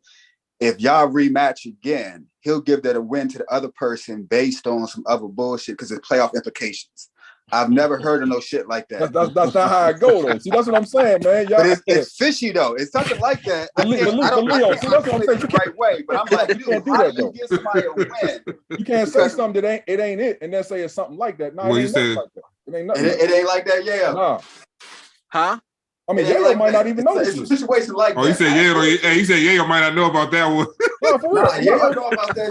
Speaker 2: if y'all rematch again, he'll give that a win to the other person based on some other bullshit because it's playoff implications. I've never heard of no shit like that.
Speaker 4: That's not how it goes, though. See, that's what I'm saying, man. Y'all,
Speaker 2: but it's fishy, though. It's something like that.
Speaker 4: I don't know
Speaker 2: the right way, but I'm like,
Speaker 4: you can't do that, though.
Speaker 2: Give somebody a win?
Speaker 4: You can't say something that ain't it, and then say it's something like that. No, it ain't nothing like that. It ain't nothing.
Speaker 2: It ain't like that, yeah.
Speaker 4: Nah.
Speaker 6: Huh?
Speaker 4: I mean, Yayo might not even know this.
Speaker 2: It's a situation like that.
Speaker 3: You said Yayo. He said Yayo might not know about that one.
Speaker 4: No, for real.
Speaker 2: Yayo know about that.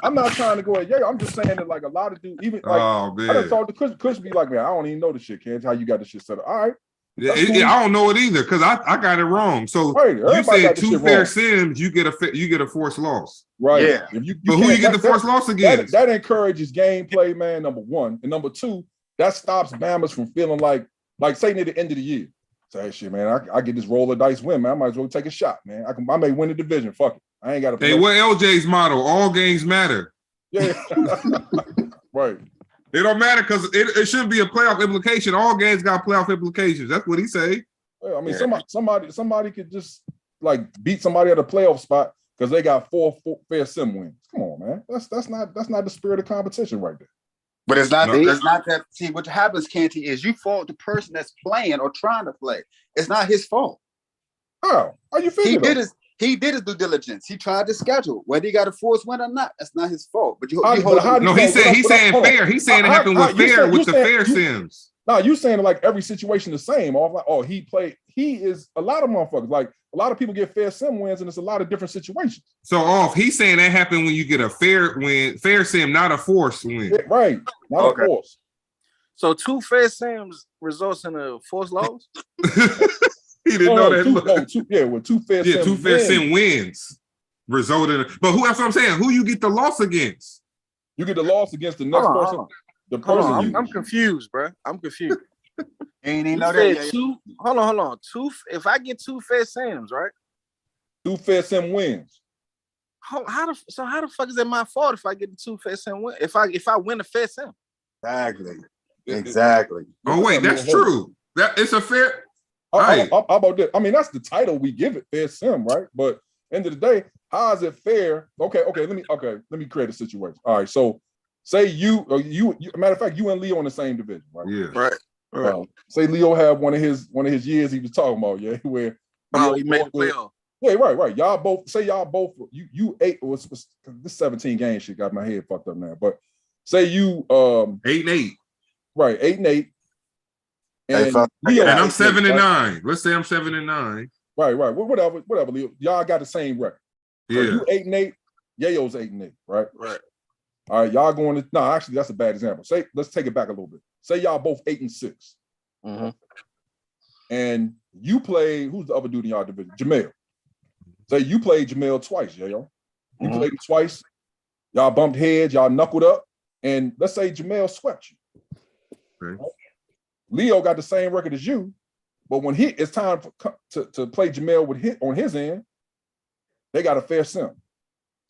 Speaker 4: I'm not trying to go at Yayo. I'm just saying that like a lot of dudes, even like I done talked to Chris be like, man, I don't even know this shit, Ken. How you got this shit set up? All right.
Speaker 3: I don't know it either because I got it wrong. So you said 2 fair sims, you get a forced loss.
Speaker 4: Right.
Speaker 2: Yeah.
Speaker 4: If you
Speaker 3: but who you get the forced loss against?
Speaker 4: That encourages gameplay, man. Number one, and number two, that stops Bammers from feeling like say near the end of the year. Say, hey, shit, man, I get this roll of dice win, man. I might as well take a shot, man. I may win the division. Fuck it. I ain't got to play.
Speaker 3: Hey, what LJ's motto? All games matter.
Speaker 4: Yeah. Right.
Speaker 3: It don't matter because it should be a playoff implication. All games got playoff implications. That's what he say.
Speaker 4: Yeah, I mean, somebody could just like beat somebody at a playoff spot because they got four fair sim wins. Come on, man. That's not the spirit of competition right there.
Speaker 2: But it's not that. See, what happens, Canty, is you fault the person that's playing or trying to play. It's not his fault.
Speaker 4: How you figure?
Speaker 2: He did his due diligence. He tried to schedule. Whether he got a forced win or not, that's not his fault. But
Speaker 3: he's saying fair. He's saying it happened with fair with the fair sims.
Speaker 4: No, you saying like every situation the same. He played. He is a lot of motherfuckers. Like a lot of people get fair sim wins, and it's a lot of different situations.
Speaker 3: So he's saying that happened when you get a fair sim, not a forced win.
Speaker 4: Yeah, right, not a force.
Speaker 6: So 2 fair sims results in a forced loss.
Speaker 3: He didn't know that.
Speaker 4: Two fair
Speaker 3: sim wins result in. But that's what I'm saying. Who you get the loss against?
Speaker 4: You get the loss against the next person. The person.
Speaker 6: I'm confused, bro. I'm confused.
Speaker 2: Ain't know that.
Speaker 6: Hold on. If I get 2 fair sims, right?
Speaker 4: 2 fair sim wins.
Speaker 6: How the fuck is it my fault if I get the 2 fair sim win? If I win a fair sim?
Speaker 2: Exactly.
Speaker 3: Oh wait, that's true. That it's a fair.
Speaker 4: How about this? I mean, that's the title we give it, fair sim, right? But end of the day, how is it fair? Okay. Let me create a situation. All right, so say you matter of fact, you and Leo in the same division, right?
Speaker 3: Yeah.
Speaker 6: Right.
Speaker 4: Say Leo had one of his years he was talking about, where
Speaker 6: he made a playoff.
Speaker 4: Yeah, right. Y'all both you 8 was this 17 game shit got my head fucked up now. But say you
Speaker 3: 8-8.
Speaker 4: Right, 8-8. And
Speaker 3: I'm 7-9. Let's say I'm 7-9.
Speaker 4: Right. Whatever, Leo. Y'all got the same record.
Speaker 3: Yeah.
Speaker 4: So you 8-8, Yayo's 8-8, right?
Speaker 6: Right.
Speaker 4: All right, y'all going to actually that's a bad example. Let's take it back a little bit. Say y'all both 8-6.
Speaker 6: Mm-hmm.
Speaker 4: And you play, who's the other dude in y'all division? Jamel. Say you played Jamel twice, Yayo. You played him twice, y'all bumped heads, y'all knuckled up, and let's say Jamel swept you.
Speaker 3: Okay.
Speaker 4: Right? Leo got the same record as you, but when it's time to play Jamel on his end, they got a fair sim.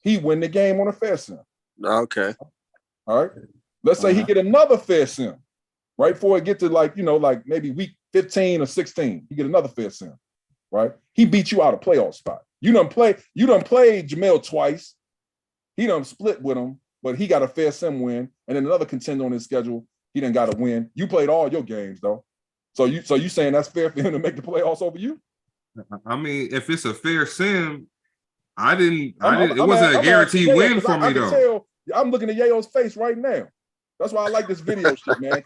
Speaker 4: He win the game on a fair sim.
Speaker 6: Okay.
Speaker 4: All right. Let's say he get another fair sim right before it get to like maybe week 15 or 16. He get another fair sim, right? He beat you out of playoff spot. You done played Jamel twice. He done split with him, but he got a fair sim win, and then another contender on his schedule. He didn't got to win. You played all your games though. So you saying that's fair for him to make the playoffs over you?
Speaker 3: I mean, if it's a fair sim, it wasn't a guaranteed win for me though.
Speaker 4: I'm looking at Yayo's face right now. That's why I like this video shit, man.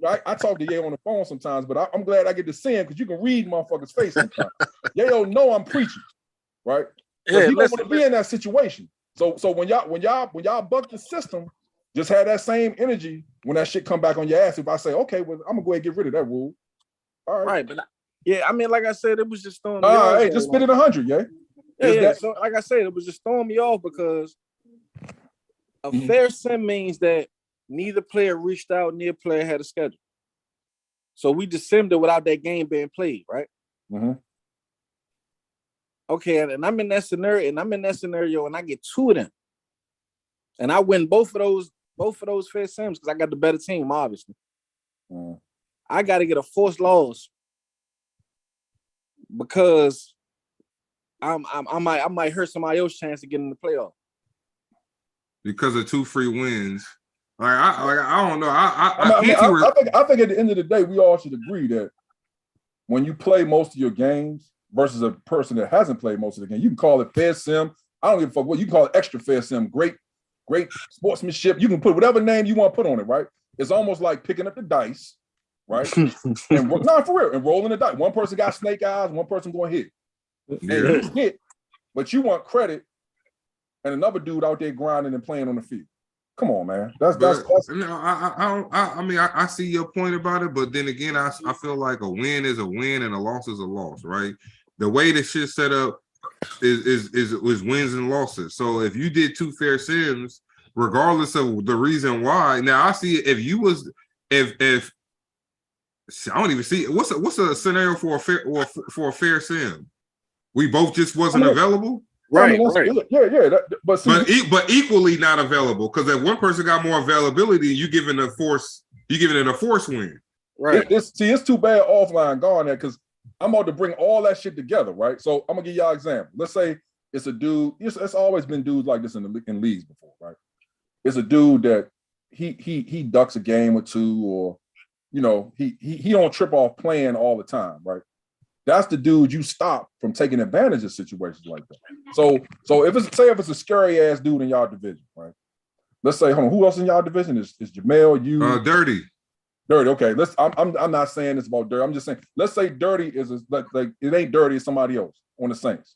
Speaker 4: I talk to Yayo on the phone sometimes, but I'm glad I get to see him because you can read motherfuckers' face sometimes. Yayo know I'm preaching, right? Yeah, he don't want to be in that situation. So when y'all buck the system, just have that same energy when that shit come back on your ass. If I say, okay, well, I'm gonna go ahead and get rid of that rule. All right.
Speaker 6: Right, but I mean, like I said, it was just throwing me
Speaker 4: off.
Speaker 6: Hey,
Speaker 4: just spit it 100, yeah.
Speaker 6: Yeah. So like I said, it was just throwing me off because a fair sim means that neither player reached out, neither player had a schedule. So we just simmed it without that game being played, right?
Speaker 4: Mm-hmm.
Speaker 6: Okay, and I'm in that scenario, and I get 2 of them. And I win both of those fair sims because I got the better team, obviously.
Speaker 4: Mm.
Speaker 6: I got to get a forced loss because I might hurt somebody else's chance to get in the playoff
Speaker 3: because of 2 free wins. I don't know. I
Speaker 4: think at the end of the day, we all should agree that when you play most of your games versus a person that hasn't played most of the game, you can call it fair sim. I don't give a fuck what you can call it, extra fair sim. Great sportsmanship. You can put whatever name you want to put on it, right? It's almost like picking up the dice, right? and for real, and rolling the dice. One person got snake eyes, one person going to hit.
Speaker 3: Yeah.
Speaker 4: And you hit, but you want credit, and another dude out there grinding and playing on the field. Come on, man. That's
Speaker 3: no, I mean, I see your point about it, but then again, I feel like a win is a win and a loss is a loss, right? The way the shit's set up is wins and losses. So if you did 2 fair sims, regardless of the reason why, now I see if I don't even see what's a scenario for a fair sim. We both just wasn't available.
Speaker 6: Right.
Speaker 4: Yeah.
Speaker 3: But equally not available because if one person got more availability, you giving it a force win.
Speaker 4: Right. It's too bad offline gone there because I'm about to bring all that shit together, right? So I'm gonna give y'all an example. Let's say it's a dude. It's always been dudes like this in leagues before, right? It's a dude that he ducks a game or 2, or he don't trip off playing all the time, right? That's the dude you stop from taking advantage of situations like that. So if it's a scary ass dude in y'all division, right? Let's say, hold on, who else in y'all division is Jamel? You
Speaker 3: Dirty.
Speaker 4: Okay. I'm not saying it's about Dirty. I'm just saying, let's say Dirty is like it ain't Dirty, it's somebody else on the Saints,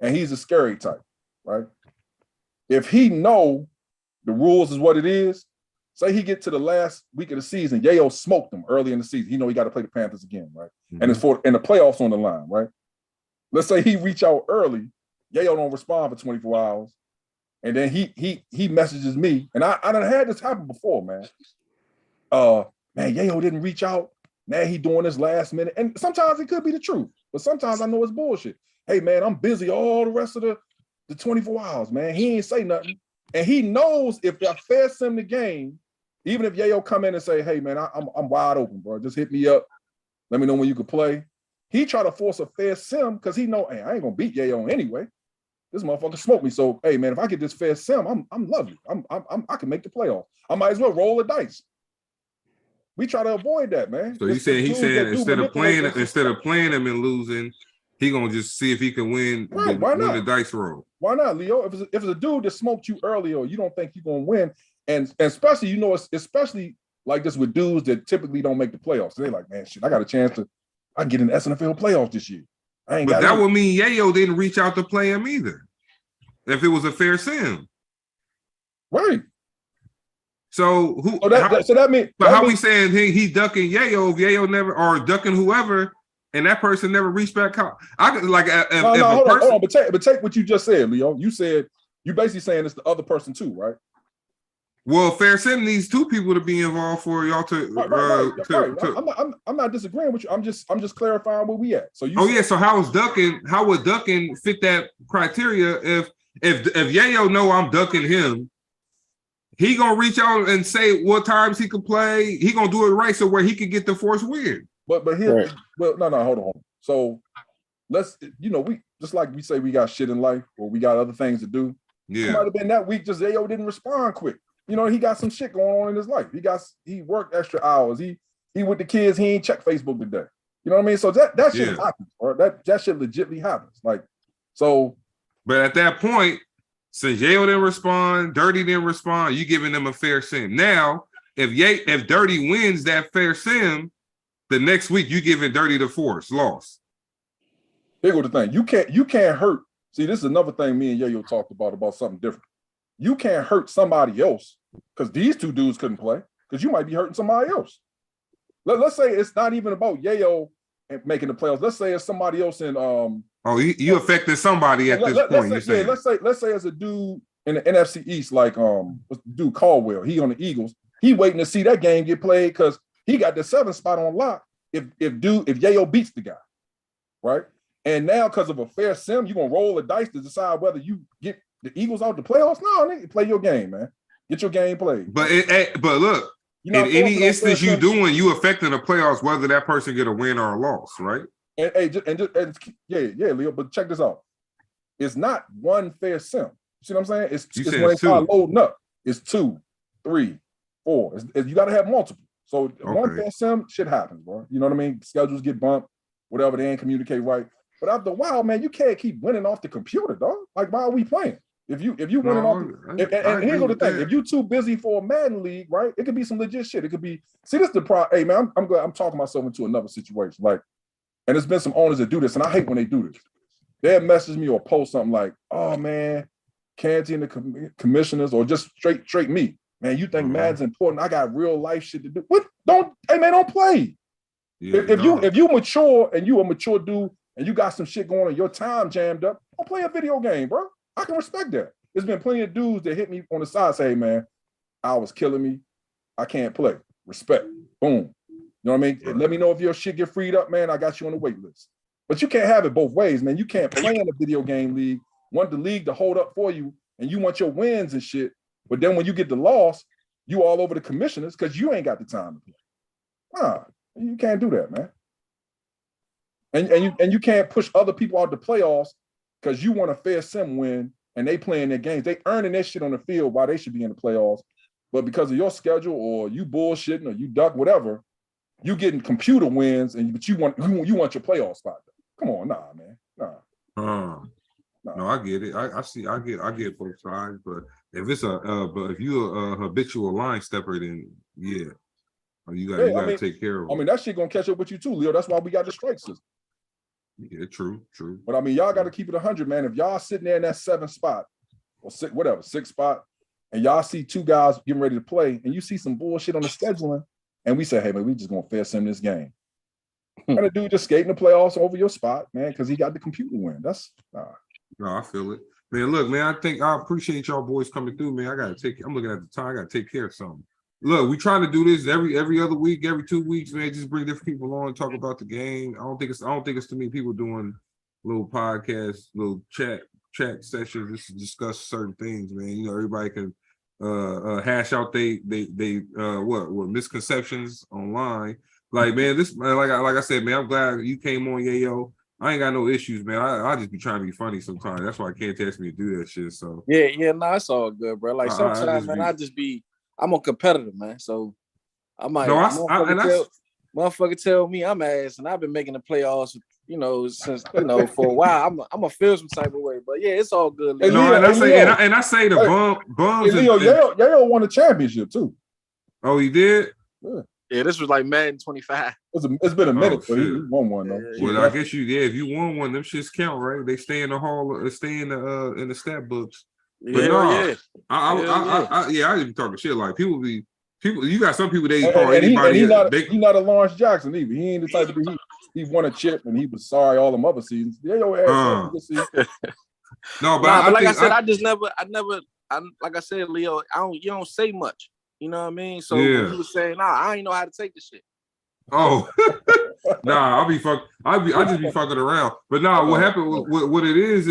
Speaker 4: and he's a scary type, right? If he know the rules is what it is, say he get to the last week of the season, Yayo smoked him early in the season. He got to play the Panthers again, right? Mm-hmm. And it's and the playoffs on the line, right? Let's say he reach out early, Yayo don't respond for 24 hours, and then he messages me, and I done had this happen before, man. Man, Yayo didn't reach out. Now he doing this last minute, and sometimes it could be the truth, but sometimes I know it's bullshit. Hey, man, I'm busy all the rest of the 24 hours, man. He ain't say nothing, and he knows if I fair sim the game. Even if Yayo come in and say, hey, man, I'm wide open, bro. Just hit me up. Let me know when you can play. He try to force a fair sim because he know, hey, I ain't going to beat Yayo anyway. This motherfucker smoked me. So, hey, man, if I get this fair sim, I'm lovely. I can make the playoffs. I might as well roll the dice. We try to avoid that, man.
Speaker 3: So he's saying instead of playing him and losing, he going to just see if he can win,
Speaker 4: right, why not?
Speaker 3: Win the dice roll.
Speaker 4: Why not, Leo? If it's a dude that smoked you early or you don't think you're going to win, and especially, especially like this with dudes that typically don't make the playoffs. So they're like, man, shit, I got a chance I get in the SNFL playoffs this year.
Speaker 3: But that would mean Yayo didn't reach out to play him either. If it was a fair sim.
Speaker 4: Right.
Speaker 3: So
Speaker 4: that means
Speaker 3: we saying he ducking Yayo if Yayo never, or ducking whoever, and that person never reached back out? Hold
Speaker 4: on. But take what you just said, Leo. You said you basically saying it's the other person too, right?
Speaker 3: Well, fair sim needs 2 people to be involved for y'all to.
Speaker 4: Right. I'm not disagreeing with you. I'm just clarifying where we at. So
Speaker 3: so how would ducking fit that criteria if Yayo know I'm ducking him? He gonna reach out and say what times he can play. He gonna do it right so where he can get the force win.
Speaker 4: But here, right. Well, no, hold on. So let's, we just like we say we got shit in life or we got other things to do.
Speaker 3: Yeah.
Speaker 4: It might have been that week just Yayo didn't respond quick. You know, he got some shit going on in his life. He worked extra hours. He with the kids. He ain't checked Facebook today. You know what I mean? So that shit happens, or that shit legitimately happens. Like, so.
Speaker 3: But at that point, since Yayo didn't respond, Dirty didn't respond, you giving them a fair sim. Now, if Dirty wins that fair sim, the next week you giving Dirty the force loss.
Speaker 4: Here go the thing. You can't hurt. See, this is another thing me and Yayo talked about something different. You can't hurt somebody else because these two dudes couldn't play because you might be hurting somebody else. Let's say it's not even about Yayo making the playoffs. Let's say it's somebody else in
Speaker 3: you affected somebody at this point.
Speaker 4: Let's say it's a dude in the NFC East, like what's the dude Caldwell. He on the Eagles. He waiting to see that game get played because he got the 7th spot on lock. If Yayo beats the guy, right? And now because of a fair sim, you gonna roll the dice to decide whether you get the Eagles out the playoffs. No, nigga, play your game, man. Get your game played.
Speaker 3: But look, in any instance you doing, you affecting the playoffs whether that person get a win or a loss, right?
Speaker 4: And Leo, but check this out. It's not one fair sim. You see what I'm saying? It's when they start loading up. It's 2, 3, 4. You got to have multiple. So one fair sim, shit happens, bro. You know what I mean? Schedules get bumped, whatever. They ain't communicate right. But after a while, man, you can't keep winning off the computer, dog. Like, why are we playing? If you winning off, and here's the thing: if you too busy for a Madden league, right? It could be some legit shit. It could be. See, this is the problem. Hey, man, I'm talking myself into another situation, like. And there's been some owners that do this, and I hate when they do this. They'll message me or post something like, "Oh man, Canty and the commissioners," or just straight me. Man, you think Madden's important? I got real life shit to do. What? Don't play. Yeah, if you mature and you a mature dude and you got some shit going on, your time jammed up, don't play a video game, bro. I can respect that. There's been plenty of dudes that hit me on the side, say, "Hey, man, I was killing me. I can't play." Respect. Boom. You know what I mean? Right. Let me know if your shit get freed up, man. I got you on the wait list. But you can't have it both ways, man. You can't play in a video game league, want the league to hold up for you, and you want your wins and shit. But then when you get the loss, you all over the commissioners because you ain't got the time to play. Nah, you can't do that, man. And you can't push other people out the playoffs because you want a fair sim win and they playing their games. They earning their shit on the field while they should be in the playoffs. But because of your schedule or you bullshitting or you duck, whatever, you getting computer wins, but you want your playoff spot. Come on, nah, man, nah.
Speaker 3: No, I get it. I get both sides. But if it's if you're a habitual line stepper, then yeah, you gotta take care of it.
Speaker 4: I mean, that shit gonna catch up with you too, Leo. That's why we got the strike system.
Speaker 3: Yeah, true.
Speaker 4: But I mean, y'all got to keep it 100, man. If y'all sitting there in that 7th spot or 6th spot, and y'all see 2 guys getting ready to play, and you see some bullshit on the scheduling. And we say, hey, man, we just going to fair sim this game. And the dude just skating the playoffs over your spot, man, because he got the computer win. That's
Speaker 3: No, I feel it. Man, look, man, I appreciate y'all boys coming through, man. I'm looking at the time. I got to take care of something. Look, we trying to do this every other week, every 2 weeks, man. Just bring different people on, talk about the game. I don't think it's too many people doing little podcasts, little chat sessions just to discuss certain things, man. You know, everybody can hash out they what misconceptions online. Like, man, this man, like I said, man, I'm glad you came on, Yayo. I ain't got no issues, man. I just be trying to be funny sometimes. That's why I can't ask me to do that shit. So
Speaker 6: yeah, no, it's all good, bro. Like sometimes, man, I'm a competitor, man. So I might motherfucker tell me I'm ass, and I've been making the playoffs, since for a while. I'm gonna feel some type of way, but yeah, it's all good.
Speaker 3: Leo. No, and I say the bums.
Speaker 4: Hey, Leo, Yayo won a championship too.
Speaker 3: Oh, he did.
Speaker 6: Yeah, this was like Madden 25.
Speaker 4: It's been a minute, but he won one though.
Speaker 3: Well, I guess if you won one, them shits count, right? They stay in the hall, stay in the stat books. But I didn't talking shit. Like people. You got some people they call anybody.
Speaker 4: He's not a Lawrence Jackson either. He ain't the type of dude. He won a chip and he was sorry all them other seasons. No,
Speaker 6: but like I said, like I said, Leo, you don't say much. You know what I mean? So he was saying, I ain't know how to take the shit.
Speaker 3: Oh, I just be fucking around. But what happened? What it is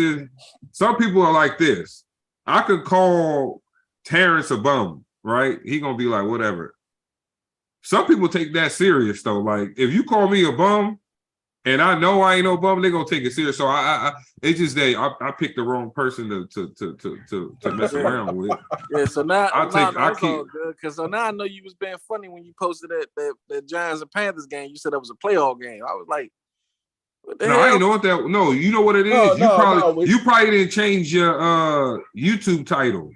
Speaker 3: some people are like this. I could call Terrence a bum, right? He gonna be like, whatever. Some people take that serious though. Like, if you call me a bum And I know I ain't no bum. They're gonna take it serious. So I it's just that I picked the wrong person to mess around with.
Speaker 6: Yeah, so now
Speaker 3: I
Speaker 6: it's
Speaker 3: keep
Speaker 6: all good. Cause so now I know you was being funny when you posted that Giants and Panthers game. You said that was a playoff game. I was like, what the hell?
Speaker 3: I ain't know what that. No, you know what it is. You probably didn't change your YouTube title.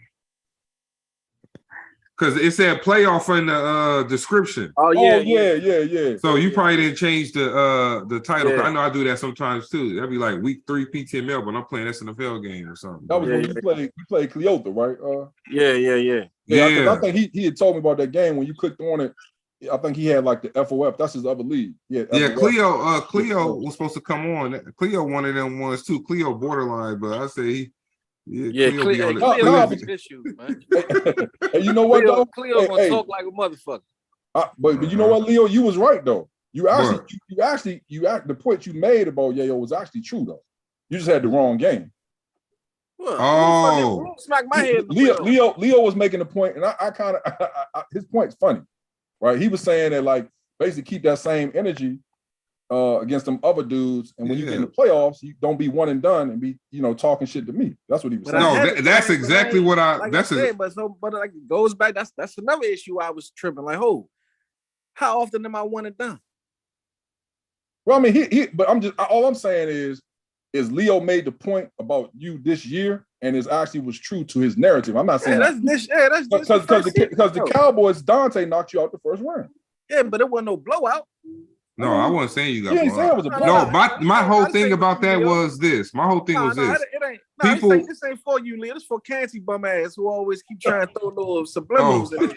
Speaker 3: Because it said playoff in the description.
Speaker 6: Oh yeah.
Speaker 3: So you probably didn't change the title.
Speaker 6: Yeah.
Speaker 3: I know I do that sometimes too. That'd be like week 3 PTML, but I'm playing SNFL game or something.
Speaker 4: That was when you played Cleota, right?
Speaker 3: Yeah.
Speaker 4: I think he had told me about that game when you clicked on it. I think he had like the FOF. That's his other league. Yeah,
Speaker 3: Cleo was supposed to come on. Cleo one of them ones too. Cleo borderline, but I say
Speaker 6: Cleo issues, man.
Speaker 4: Hey, you know what though?
Speaker 6: Cleo gonna talk like a motherfucker.
Speaker 4: But you know what, Leo? You was right though. You actually the point you made about Yayo was actually true though. You just had the wrong game.
Speaker 6: Well, smack my head.
Speaker 4: Leo was making a point, and I kind of his point's funny, right? He was saying that like basically keep that same energy against them other dudes, and when you get in the playoffs, you don't be one and done and be talking shit to me. That's what he was saying.
Speaker 3: No, that's exactly what but
Speaker 6: it goes back. That's another issue I was tripping. Like, how often am I one and done?
Speaker 4: Well, I mean, but all I'm saying is Leo made the point about you this year, and it actually was true to his narrative. I'm not saying
Speaker 6: that's
Speaker 4: because the Cowboys, Dante knocked you out the first round.
Speaker 6: Yeah, but it wasn't no blowout.
Speaker 3: No, I wasn't saying you got
Speaker 4: blowout. It was a blowout.
Speaker 3: No, my whole thing about that was this. My whole thing was this.
Speaker 6: This ain't for you, Leo. This for Canty bum ass who always keep trying to throw little subliminals in it.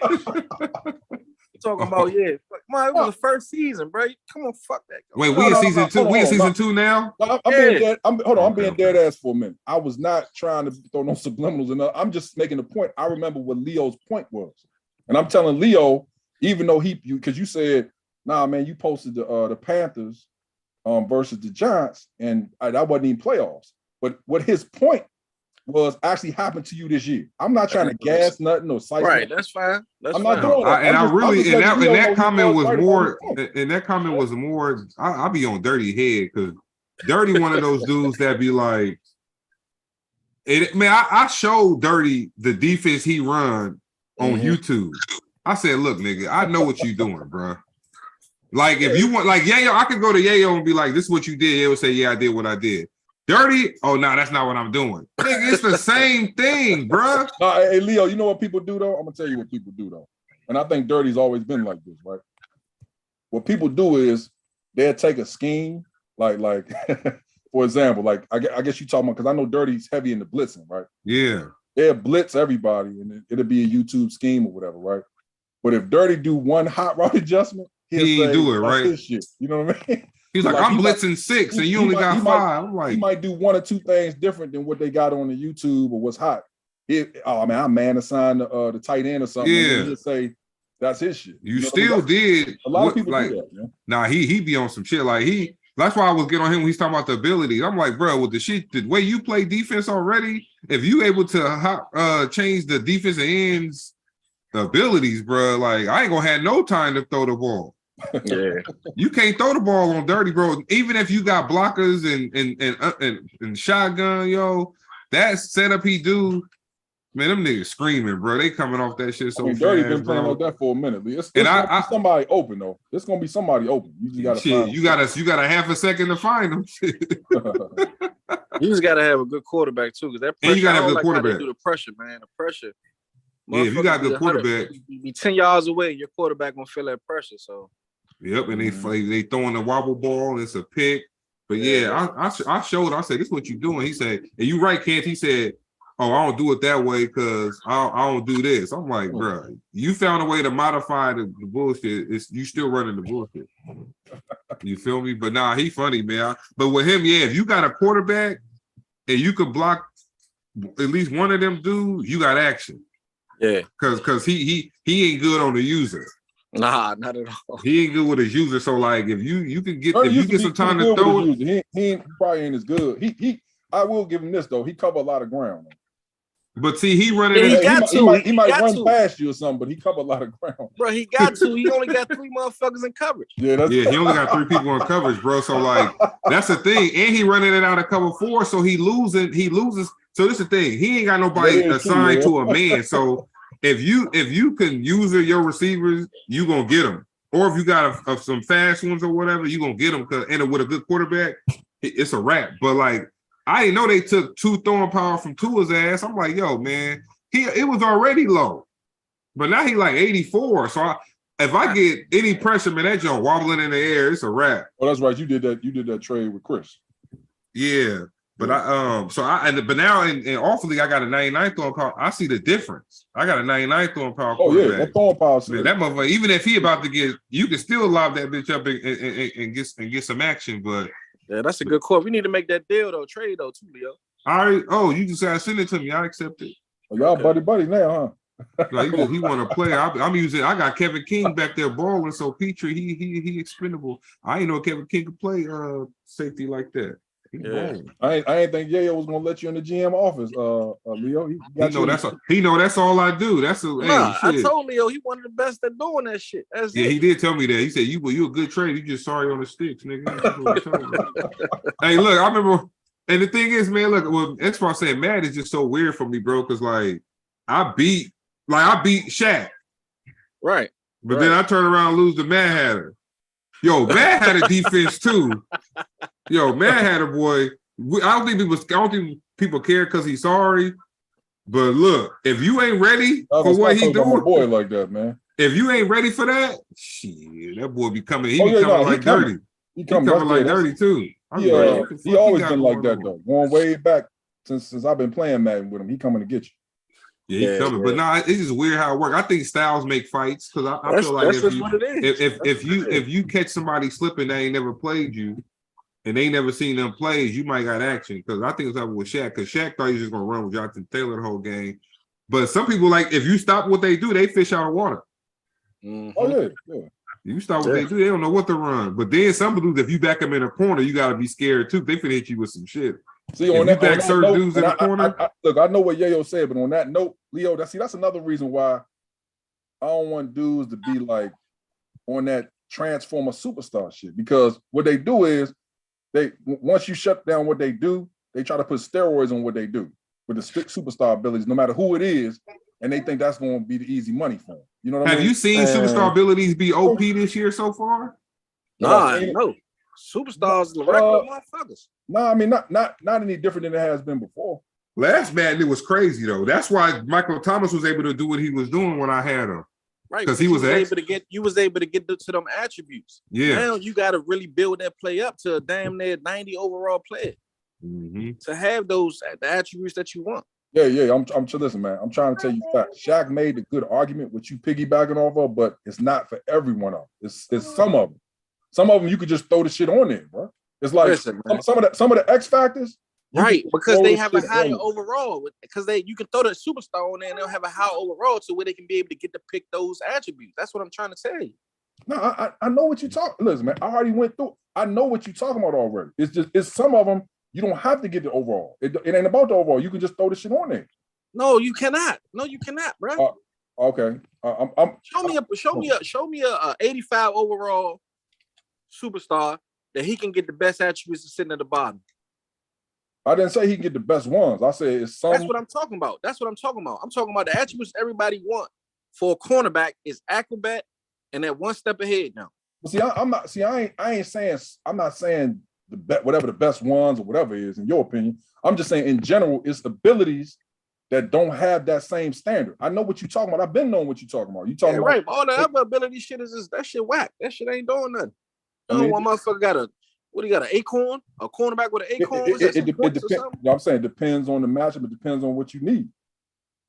Speaker 6: Talking about it was the first season, bro. Come on, fuck that.
Speaker 3: Wait, we in season 2. We in season 2 now.
Speaker 4: I'm being dead ass for a minute. I was not trying to throw no subliminals in. I'm just making a point. I remember what Leo's point was, and I'm telling Leo, even though because you said, nah, man, you posted the Panthers versus the Giants, and that wasn't even playoffs. But what his point was actually happened to you this year. I'm not trying to gas nothing or cite.
Speaker 6: Right, that's fine.
Speaker 4: I'm not doing that.
Speaker 3: And that comment was more. And that comment was more. I'll be on Dirty head because Dirty one of those dudes that be like, I showed Dirty the defense he run on YouTube. I said, look, nigga, I know what you doing, bro. Like if you want, like Yayo, I could go to Yayo and be like, this is what you did. Yayo would say, yeah, I did what I did. Dirty? Oh, no, that's not what I'm doing. Nigga, it's the same thing, bro.
Speaker 4: Hey, Leo, you know what people do, though? I'm going to tell you what people do, though. And I think Dirty's always been like this, right? What people do is they'll take a scheme, like for example, like I guess you talking about, because I know Dirty's heavy in the blitzing, right?
Speaker 3: Yeah.
Speaker 4: They'll blitz everybody, and it'll be a YouTube scheme or whatever, right? But if Dirty do one hot route adjustment,
Speaker 3: he ain't do it, right?
Speaker 4: His shit. You know what I mean?
Speaker 3: He's like, I'm blitzing 6 and you only got 5. I'm like,
Speaker 4: he might do 1 or 2 things different than what they got on the YouTube or what's hot. I man assigned the tight end or something.
Speaker 3: Yeah.
Speaker 4: And just say that's his shit.
Speaker 3: You still did.
Speaker 4: A lot of people do that, man.
Speaker 3: Nah, he be on some shit. Like that's why I was getting on him when he's talking about the abilities. I'm like, bro, with the way you play defense already, if you able to change the defensive ends abilities, bro, like I ain't gonna have no time to throw the ball.
Speaker 6: Yeah,
Speaker 3: you can't throw the ball on Dirty, bro. Even if you got blockers and shotgun, yo, that setup he do, man, them niggas screaming, bro. They coming off that shit so fast.
Speaker 4: Dirty been playing like that for a minute. It's gonna be somebody open though. It's gonna be somebody open. You just gotta
Speaker 3: you got a half a second to find them.
Speaker 6: You just gotta have a good quarterback too, because that pressure. And you gotta have a good quarterback. Do the pressure, man. The pressure.
Speaker 3: Yeah, if you got a good quarterback,
Speaker 6: you be 10 yards away, your quarterback gonna feel that pressure. So.
Speaker 3: Yep, and they throwing the wobble ball, and it's a pick. But I showed. I said, "This is what you doing." He said, "And you right, Kent." He said, "Oh, I don't do it that way because I don't do this." I'm like, bro, you found a way to modify the bullshit. You still running the bullshit. You feel me? But nah, he funny, man. But with him, if you got a quarterback and you could block at least one of them dudes, you got action.
Speaker 6: Yeah,
Speaker 3: because he ain't good on the user.
Speaker 6: Nah, not at all.
Speaker 3: He ain't good with his user. So like, if you can get some time to throw it,
Speaker 4: he probably ain't as good. I will give him this though. He covered a lot of ground.
Speaker 3: But see, he running.
Speaker 6: Yeah,
Speaker 4: he might run past you or something, but he covered a lot of ground.
Speaker 6: Bro, he got to. He only got 3 motherfuckers in coverage.
Speaker 3: Yeah, he only got 3 people in coverage, bro. So like, that's the thing. And he running it out of cover 4, so he loses. So this is the thing. He ain't got nobody assigned to a man. So if you can use your receivers, you gonna get them. Or if you got some fast ones or whatever, you gonna get them. And with a good quarterback, it's a wrap. But like, I didn't know they took 2 throwing power from Tua's ass. I'm like, yo, man, it was already low, but now he like 84. So if I get any pressure, man, that joint wobbling in the air, it's a wrap.
Speaker 4: Oh, that's right. You did that trade with Chris.
Speaker 3: Yeah, but but now in awfully, I got a 99 throwing power. I see the difference. I got a 99 throwing power.
Speaker 4: Oh yeah, that throwing power.
Speaker 3: Man, that motherfucker, even if he about to get, you can still lob that bitch up and get some action, but.
Speaker 6: Yeah, that's a good call. We need to make that deal though, trade though, too, Leo.
Speaker 3: You just gotta send it to me. I accept it.
Speaker 4: Oh, y'all buddy now, huh?
Speaker 3: Like he want to play. I got Kevin King back there balling. So Petrie, he expendable. I ain't know Kevin King could play safety like that.
Speaker 6: Yeah.
Speaker 4: I ain't think Yayo was gonna let you in the GM office, Leo.
Speaker 3: He know that's all I do.
Speaker 6: I told Leo he one of the best at doing that shit.
Speaker 3: He did tell me that. He said you a good trade. You just sorry on the sticks, nigga. Hey, look, I remember, and the thing is, man, look, well, that's why I say Madden is just so weird for me, bro. Because like I beat Shaq,
Speaker 6: right?
Speaker 3: But then I turn around and lose to Mad Hatter. Yo, Mad had a defense too. Yo, Mad Hatter boy. I don't think people care because he's sorry. But look, if you ain't ready for what he doing,
Speaker 4: boy like that, man.
Speaker 3: If you ain't ready for that, shit, that boy be coming. He be coming like dirty. He coming like dirty too.
Speaker 4: Yeah, he always been like that though. Going way back since I've been playing Madden with him, he coming to get you.
Speaker 3: Yeah, he's coming. But nah, it's just weird how it works. I think styles make fights because I feel like if you catch somebody slipping that ain't never played you and they ain't never seen them plays, you might got action. Because I think it's happened with Shaq. Because Shaq thought he was just gonna run with Jonathan Taylor the whole game. But some people, like, if you stop what they do, they fish out of water.
Speaker 6: Mm-hmm.
Speaker 4: Oh yeah.
Speaker 3: You stop what they do, they don't know what to run. But then some dudes, if you back them in a corner, you gotta be scared too. They finna hit you with some shit.
Speaker 4: See, on that dudes in the corner. Look, I know what Yayo said, but on that note, Leo, that's another reason why I don't want dudes to be like on that transformer superstar shit. Because what they do is once you shut down what they do, they try to put steroids on what they do with the superstar abilities, no matter who it is, and they think that's going to be the easy money for them. You know what I mean?
Speaker 3: Have you seen superstar abilities be OP this year so far?
Speaker 6: Nah, no. Superstars, the regular motherfuckers.
Speaker 4: No, I mean not any different than it has been before.
Speaker 3: Last Madden, it was crazy though. That's why Michael Thomas was able to do what he was doing when I had him.
Speaker 6: Right,
Speaker 3: because he was
Speaker 6: able to get to them attributes.
Speaker 3: Yeah.
Speaker 6: Now you got to really build that play up to a damn near 90 overall player to have the attributes that you want.
Speaker 4: Yeah. I'm listen, man. I'm trying to tell you facts. Shaq made a good argument, which you piggybacking off of, but it's not for everyone of them. It's some of them. Some of them you could just throw the shit on there, bro. It's like some of the X factors,
Speaker 6: right? Because they have a higher overall. Because you can throw the superstar on there and they'll have a high overall to where they can be able to get to pick those attributes. That's what I'm trying to tell you.
Speaker 4: No, I know what you're talking. Listen, man, I already went through. I know what you're talking about already. It's some of them you don't have to get the overall. It ain't about the overall. You can just throw the shit on there.
Speaker 6: No, you cannot. No, you cannot, bro.
Speaker 4: Okay.
Speaker 6: Show me a 85 overall superstar that he can get the best attributes sitting at the bottom.
Speaker 4: I didn't say he can get the best ones. I said it's some.
Speaker 6: That's what I'm talking about. I'm talking about the attributes everybody want for a cornerback is acrobat and that one step ahead now.
Speaker 4: See, I'm not. See, I ain't saying. I'm not saying whatever the best ones or whatever is in your opinion. I'm just saying in general, it's abilities that don't have that same standard. I know what you're talking about. I've been knowing what you're talking about. You talking about
Speaker 6: right? All the other ability shit is just that shit whack. That shit ain't doing nothing. One motherfucker got a acorn? A cornerback with an acorn?
Speaker 4: It depends. I'm saying it depends on the matchup. It depends on what you need.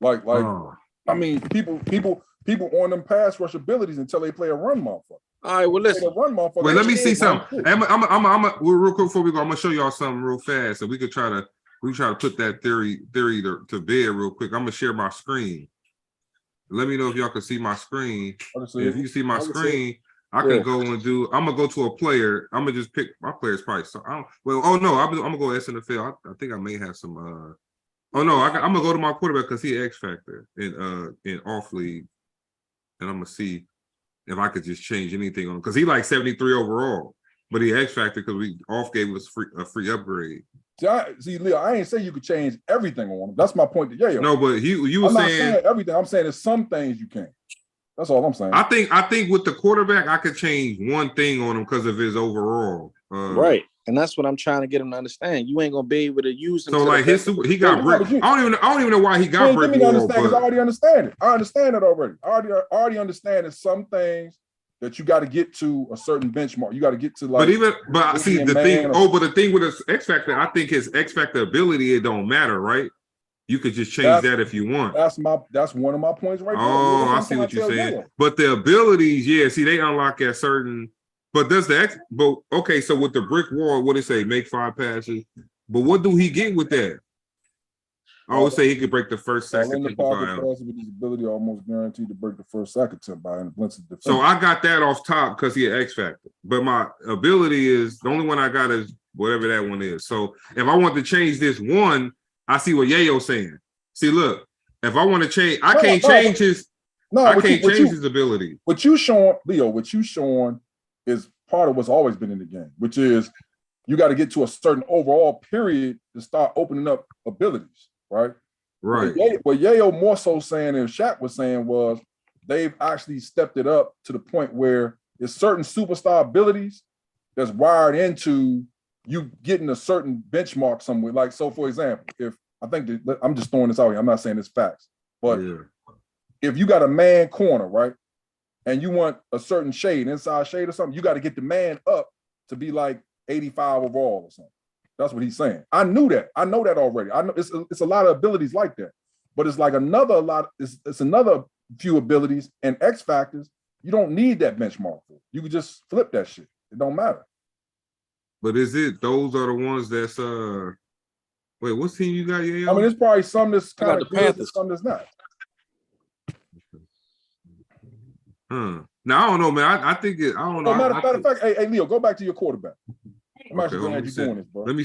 Speaker 4: I mean, people on them pass rush abilities until they play a run motherfucker.
Speaker 6: All right, well listen.
Speaker 3: Well, let me see something. I'm real quick before we go. I'm gonna show y'all something real fast, so we could try to put that theory to bed real quick. I'm gonna share my screen. Let me know if y'all can see my screen. If you see my screen. I can go and I'm gonna go to a player. I'm gonna just pick my player's price. So I'm gonna go SNFL. I think I may have some Oh no, I'm gonna go to my quarterback because he X factor in off league, and I'm gonna see if I could just change anything on him because he like 73 overall, but he X factor because we off gave us a free upgrade.
Speaker 4: See, Leo, I ain't say you could change everything on him. That's my point to Yayo.
Speaker 3: No, but you were
Speaker 4: I'm not
Speaker 3: saying
Speaker 4: everything. I'm saying there's some things you can. That's all I'm saying.
Speaker 3: I think with the quarterback, I could change one thing on him because of his overall.
Speaker 6: Right. And that's what I'm trying to get him to understand. You ain't gonna be able to use him.
Speaker 3: So like he got brick. I don't even know why he got brick wall.
Speaker 4: But I already understand it. I understand it already. I already understand that some things that you got to get to a certain benchmark. You got to get to like.
Speaker 3: But see the thing. But the thing with his X factor, I think his X factor ability, it don't matter, right? You could just change that if you want.
Speaker 4: That's one of my points right now.
Speaker 3: Oh, I see what you're saying. But the abilities, yeah, see, they unlock at certain. But does the X? But okay, so with the brick wall, what it say? Make 5 passes. But what do he get with that? I would say he could break the first, second.
Speaker 4: In the pocket passes with his ability almost guaranteed to break the first sack attempt by an offensive defense.
Speaker 3: So I got that off top because he an X factor. But my ability is the only one I got is whatever that one is. So if I want to change this one, I see what Yayo's saying. See, look, if I want to change, I can't change his. I can't change his ability.
Speaker 4: What you showing, Leo? What you showing is part of what's always been in the game, which is you got to get to a certain overall period to start opening up abilities, right?
Speaker 3: Right.
Speaker 4: What Yayo more so saying and Shaq was saying was they've actually stepped it up to the point where there's certain superstar abilities that's wired into you getting a certain benchmark somewhere. Like, so for example, I'm just throwing this out here, I'm not saying it's facts, but if you got a man corner, right? And you want a certain shade, inside shade or something, you got to get the man up to be like 85 overall or something. That's what he's saying. I knew that. I know that already. I know it's a lot of abilities like that, but it's like it's another few abilities and X factors. You don't need that benchmark for. You can just flip that shit. It don't matter.
Speaker 3: But is it those are the ones that's wait, what team you got, Yayo?
Speaker 4: I mean, it's probably some that's kind of
Speaker 6: the Panthers,
Speaker 4: some that's not.
Speaker 3: Now I don't know, man. I think it. I don't know.
Speaker 4: Matter of fact, hey, Leo, go back to your quarterback. I'm actually glad you're doing this, bro.
Speaker 3: Let me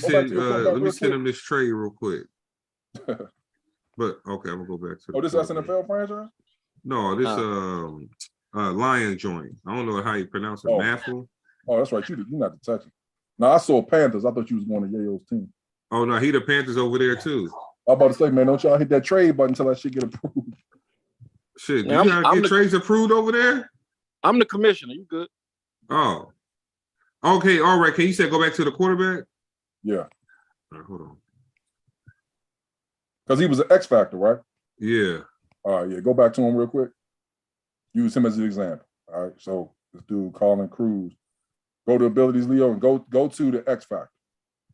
Speaker 3: send him this trade real quick. But okay, I'm gonna go back to.
Speaker 4: This SNFL franchise?
Speaker 3: No, this Lion joint. I don't know how you pronounce it. Maffle.
Speaker 4: Oh, that's right. You're not the touch it. Now I saw Panthers. I thought you was going to Yayo's team.
Speaker 3: Oh no, he the Panthers over there too.
Speaker 4: I'm about to say, man, don't y'all hit that trade button until that shit get approved.
Speaker 3: Shit, you gotta get trades approved over there?
Speaker 6: I'm the commissioner. You good?
Speaker 3: Oh. Okay, all right. Can you say go back to the quarterback?
Speaker 4: Yeah.
Speaker 3: All right, hold on.
Speaker 4: Because he was an X factor, right?
Speaker 3: Yeah.
Speaker 4: All right, yeah. Go back to him real quick. Use him as an example. All right. So this dude, Colin Cruz. Go to abilities, Leo, and go to the X factor.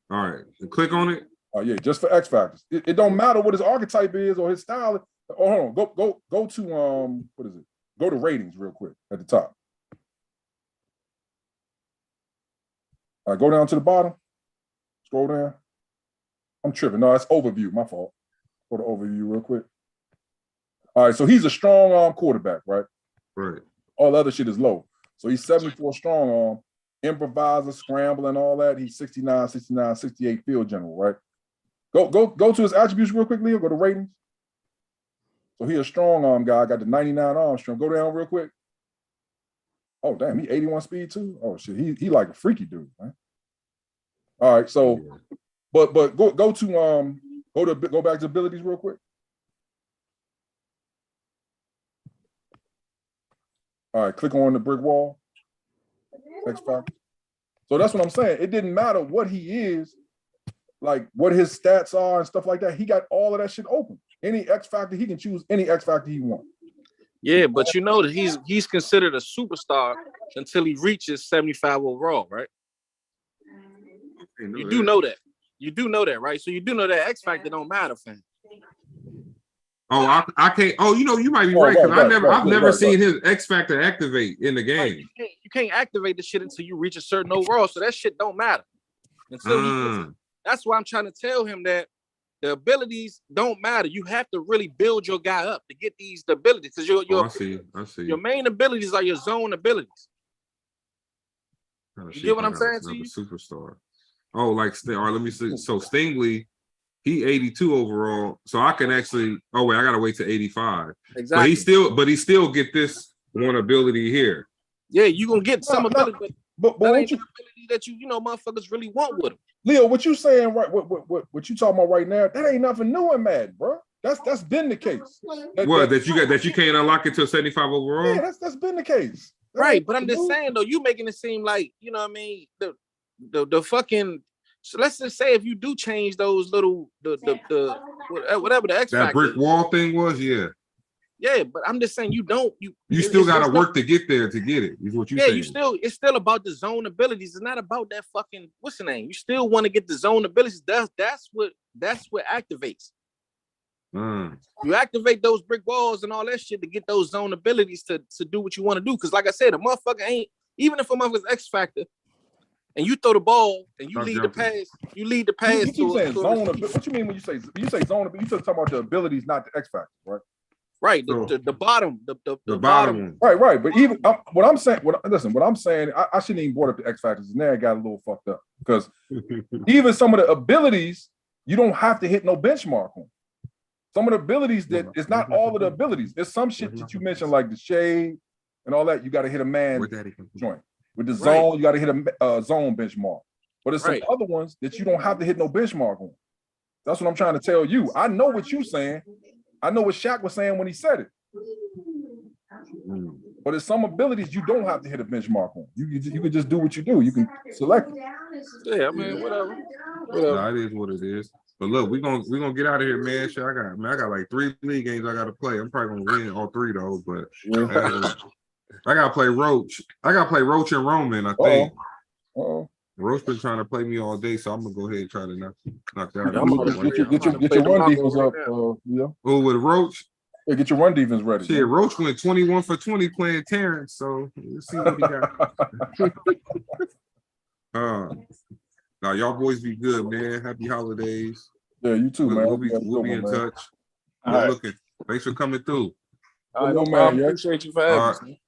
Speaker 3: All right. Click on it.
Speaker 4: Yeah, just for X factors. It don't matter what his archetype is or his style. Oh, hold on. Go to what is it? Go to ratings real quick at the top. All right, go down to the bottom. Scroll down. I'm tripping. No, that's overview. My fault. Go to overview real quick. All right, so he's a strong arm quarterback, right?
Speaker 3: Right.
Speaker 4: All the other shit is low. So he's 74 strong arm, improviser, scramble, and all that. He's 69, 69, 68 field general, right? Go to his attributes real quick, Leo. Go to ratings. So he's a strong arm guy. Got the 99 arm strength. Go down real quick. Oh, damn, he 81 speed too? Oh shit, he like a freaky dude, man. All right, so but go back to abilities real quick. All right, click on the brick wall. X factor. So that's what I'm saying. It didn't matter what he is, like what his stats are and stuff like that. He got all of that shit open. Any X factor, he can choose any X factor he wants.
Speaker 6: Yeah, but you know that he's considered a superstar until he reaches 75 overall, right? You do know that. You do know that, right? So you do know that X factor don't matter, fam.
Speaker 3: Oh, I can't. Oh, you might be right because I've never seen his X factor activate in the game.
Speaker 6: Right. You can't activate the shit until you reach a certain overall, so that shit don't matter. Until that's why I'm trying to tell him that the abilities don't matter. You have to really build your guy up to get these abilities because
Speaker 3: I see.
Speaker 6: Your main abilities are your zone abilities. You get what I'm saying to you?
Speaker 3: Superstar. Oh, like all right, let me see. So Stingley, He 82 overall, so I can actually. Oh wait, I gotta wait to 85.
Speaker 6: Exactly.
Speaker 3: But he still get this one ability here.
Speaker 6: Yeah, you gonna get some ability,
Speaker 4: but
Speaker 6: that
Speaker 4: what
Speaker 6: ain't
Speaker 4: you,
Speaker 6: the ability that you know motherfuckers really want with him.
Speaker 4: Leo, what you saying right? What you talking about right now? That ain't nothing new in Madden, bro. That's been the case.
Speaker 3: That you can't unlock it to 75 overall?
Speaker 4: Yeah, that's been the case. That
Speaker 6: Right,
Speaker 4: ain't
Speaker 6: but I'm
Speaker 4: nothing
Speaker 6: just
Speaker 4: new.
Speaker 6: saying though, you making it seem like, you know what I mean, the fucking, so let's just say if you do change those little the whatever the X
Speaker 3: That
Speaker 6: factor
Speaker 3: brick
Speaker 6: is.
Speaker 3: wall thing was, yeah.
Speaker 6: Yeah, but I'm just saying you
Speaker 3: still gotta work to get there to get it, is what you saying.
Speaker 6: It's still about the zone abilities. It's not about that fucking what's the name. You still want to get the zone abilities. That's what activates. You activate those brick walls and all that shit to get those zone abilities to do what you want to do. Because like I said, a motherfucker ain't, even if a motherfucker's X factor and you throw the ball and you lead the pass,
Speaker 4: You keep saying zone. What you mean when you say zone? You just talking about the abilities, not the X factor, right?
Speaker 6: Right, the bottom, the
Speaker 3: bottom.
Speaker 4: Right. But even what I'm saying, I shouldn't even brought up the X factors. Now it got a little fucked up because even some of the abilities you don't have to hit no benchmark on. Some of the abilities that it's not all of the abilities. There's some shit that you mentioned like the shade and all that. You got to hit a man joint with the zone. You got to hit a zone benchmark. But there's some other ones that you don't have to hit no benchmark on. That's what I'm trying to tell you. I know what you're saying. I know what Shaq was saying when he said it. But there's some abilities you don't have to hit a benchmark on. You can just do what you do. You can select it.
Speaker 6: Yeah, I mean, whatever.
Speaker 3: Nah, it is what it is. But look, we're gonna get out of here, man. Shit, I got like 3 league games I gotta play. I'm probably gonna win all 3 though, but I gotta play Roach. I gotta play Roach and Roman, I think. Roach been trying to play me all day, so I'm gonna go ahead and try to knock that out.
Speaker 4: Get your run defense up, yeah.
Speaker 3: Oh, with Roach?
Speaker 4: Yeah, get your run defense ready.
Speaker 3: Shit, man. Roach went 21 for 20 playing Terrence, so let's see what he got. Now y'all boys be good, man. Happy holidays.
Speaker 4: Yeah, you too, man.
Speaker 3: We'll be in touch. Looking. Thanks for coming through.
Speaker 6: No problem. Appreciate you for having us.